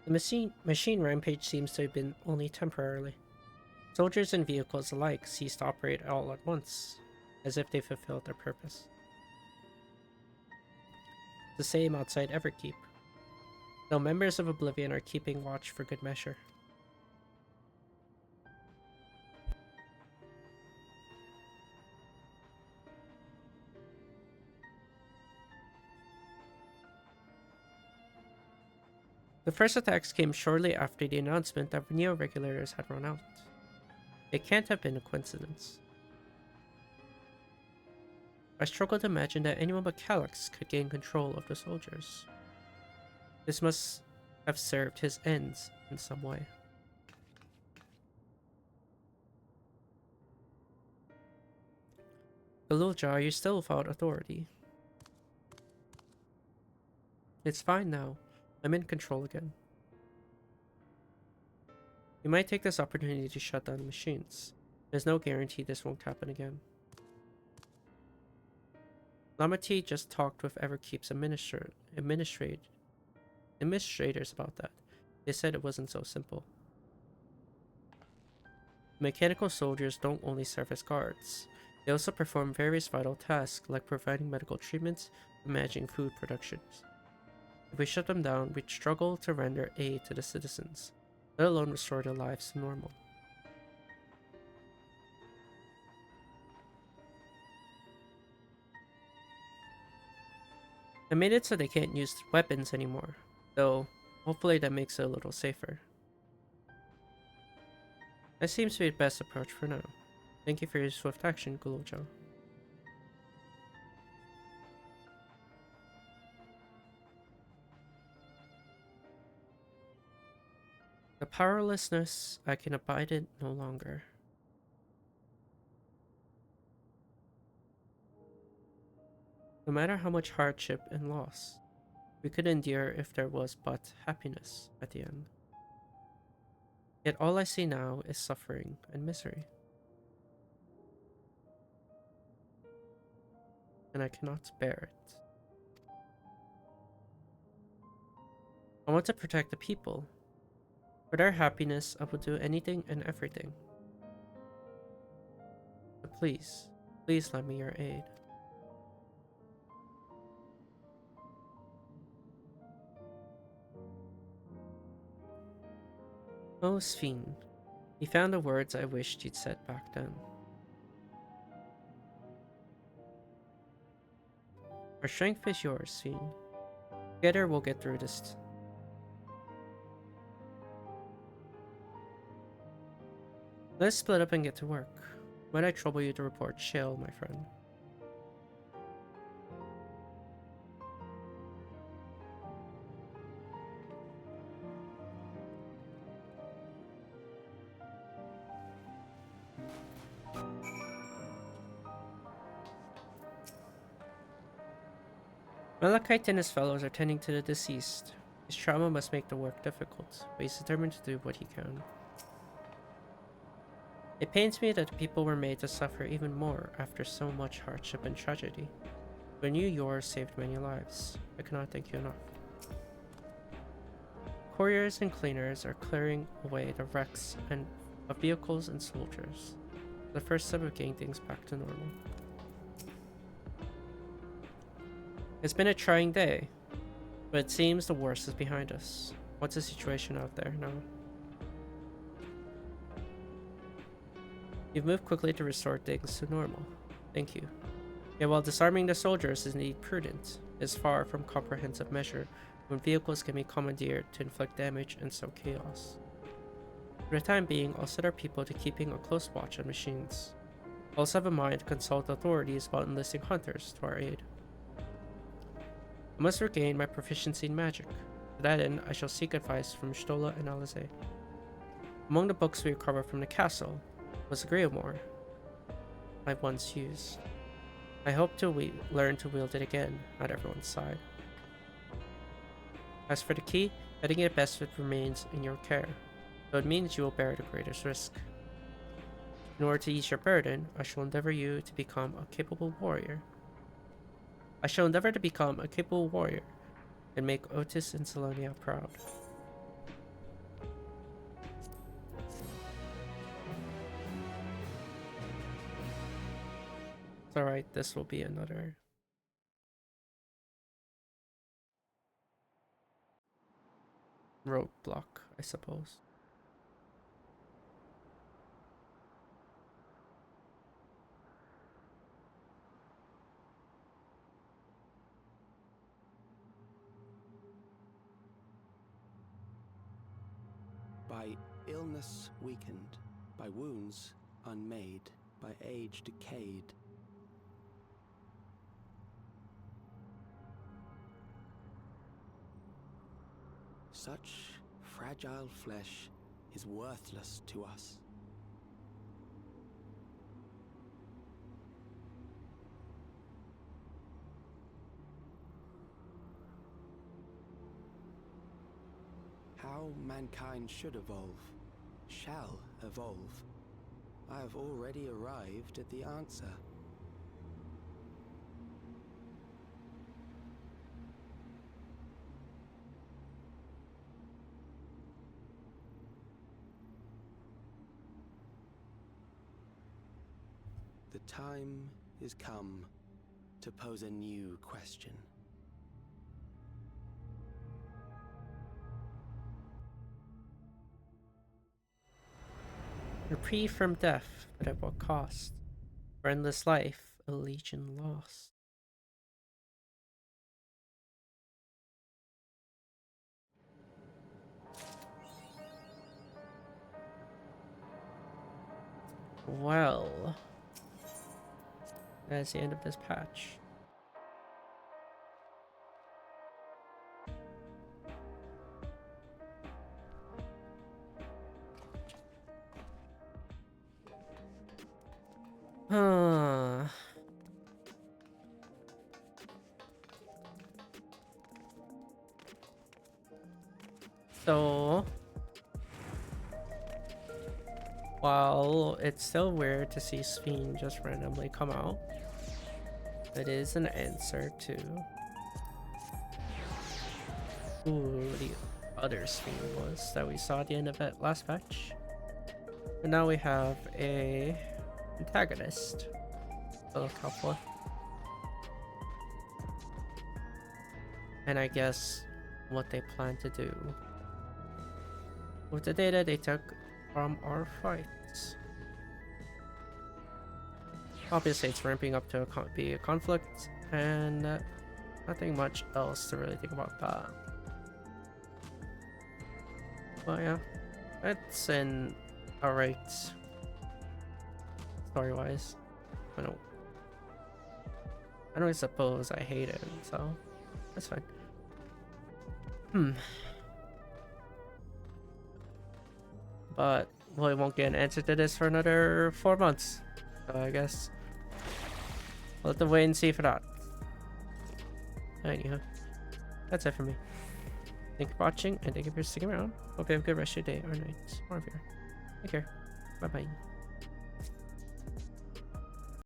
The machine rampage seems to have been only temporarily. Soldiers and vehicles alike ceased to operate all at once, as if they fulfilled their purpose. The same outside Everkeep, though members of Oblivion are keeping watch for good measure. The first attacks came shortly after the announcement that neo-regulators had run out. It can't have been a coincidence. I struggle to imagine that anyone but Calyx could gain control of the soldiers. This must have served his ends in some way. Galulja, are you still without authority? It's fine now. I'm in control again. You might take this opportunity to shut down the machines. There's no guarantee this won't happen again. Lamati just talked with Everkeep's administrators about that. They said it wasn't so simple. Mechanical soldiers don't only serve as guards. They also perform various vital tasks like providing medical treatments and managing food productions. If we shut them down, we'd struggle to render aid to the citizens, let alone restore their lives to normal. I made it so they can't use weapons anymore, though hopefully that makes it a little safer. That seems to be the best approach for now. Thank you for your swift action, Gululja. The powerlessness, I can abide it no longer. No matter how much hardship and loss, we could endure if there was but happiness at the end. Yet all I see now is suffering and misery. And I cannot bear it. I want to protect the people. For their happiness, I will do anything and everything. But please, please lend me your aid. Oh, Sphene, you found the words I wished you'd said back then. Our strength is yours, Sphene. Together we'll get through this. Let's split up and get to work. Might I trouble you to report Shale, my friend? Malachite and his fellows are tending to the deceased. His trauma must make the work difficult, but he's determined to do what he can. It pains me that the people were made to suffer even more after so much hardship and tragedy. But you yours saved many lives. I cannot thank you enough. Couriers and cleaners are clearing away the wrecks of vehicles and soldiers. The first step of getting things back to normal. It's been a trying day, but it seems the worst is behind us. What's the situation out there now? You've moved quickly to restore things to normal. Thank you. Yet while disarming the soldiers is indeed prudent, it is far from comprehensive measure when vehicles can be commandeered to inflict damage and sow chaos. For the time being, I'll set our people to keeping a close watch on machines. I'll also have in mind to consult authorities about enlisting hunters to our aid. I must regain my proficiency in magic. To that end, I shall seek advice from Stola and Alize. Among the books we recovered from the castle was the Grimoire I once used. I hope to learn to wield it again at everyone's side. As for the key, I think it best if it remains in your care, though it means you will bear the greatest risk. In order to ease your burden, I shall endeavor you to become a capable warrior. I shall endeavor to become a capable warrior and make Otis and Salonia proud. It's alright, this will be another roadblock, I suppose. By illness weakened, by wounds unmade, by age decayed. Such fragile flesh is worthless to us. How mankind should evolve, shall evolve. I have already arrived at the answer. The time is come to pose a new question. Reprieve from death, but at what cost? For endless life, a legion lost. Well, that's the end of this patch. So, while it's still weird to see Sphene just randomly come out, it is an answer to who the other Sphene was that we saw at the end of that last patch. And now we have a antagonist to look out for. And I guess what they plan to do with the data they took from our fights. Obviously it's ramping up to be a conflict, and nothing much else to really think about that. But yeah, it's an alright story-wise. I don't suppose I hate it, so that's fine. But we won't get an answer to this for another 4 months. So I guess we'll have to wait and see for that. Anyhow, that's it for me. Thank you for watching, and thank you for sticking around. Hope you have a good rest of your day or night, or if you're. Take care. Bye bye.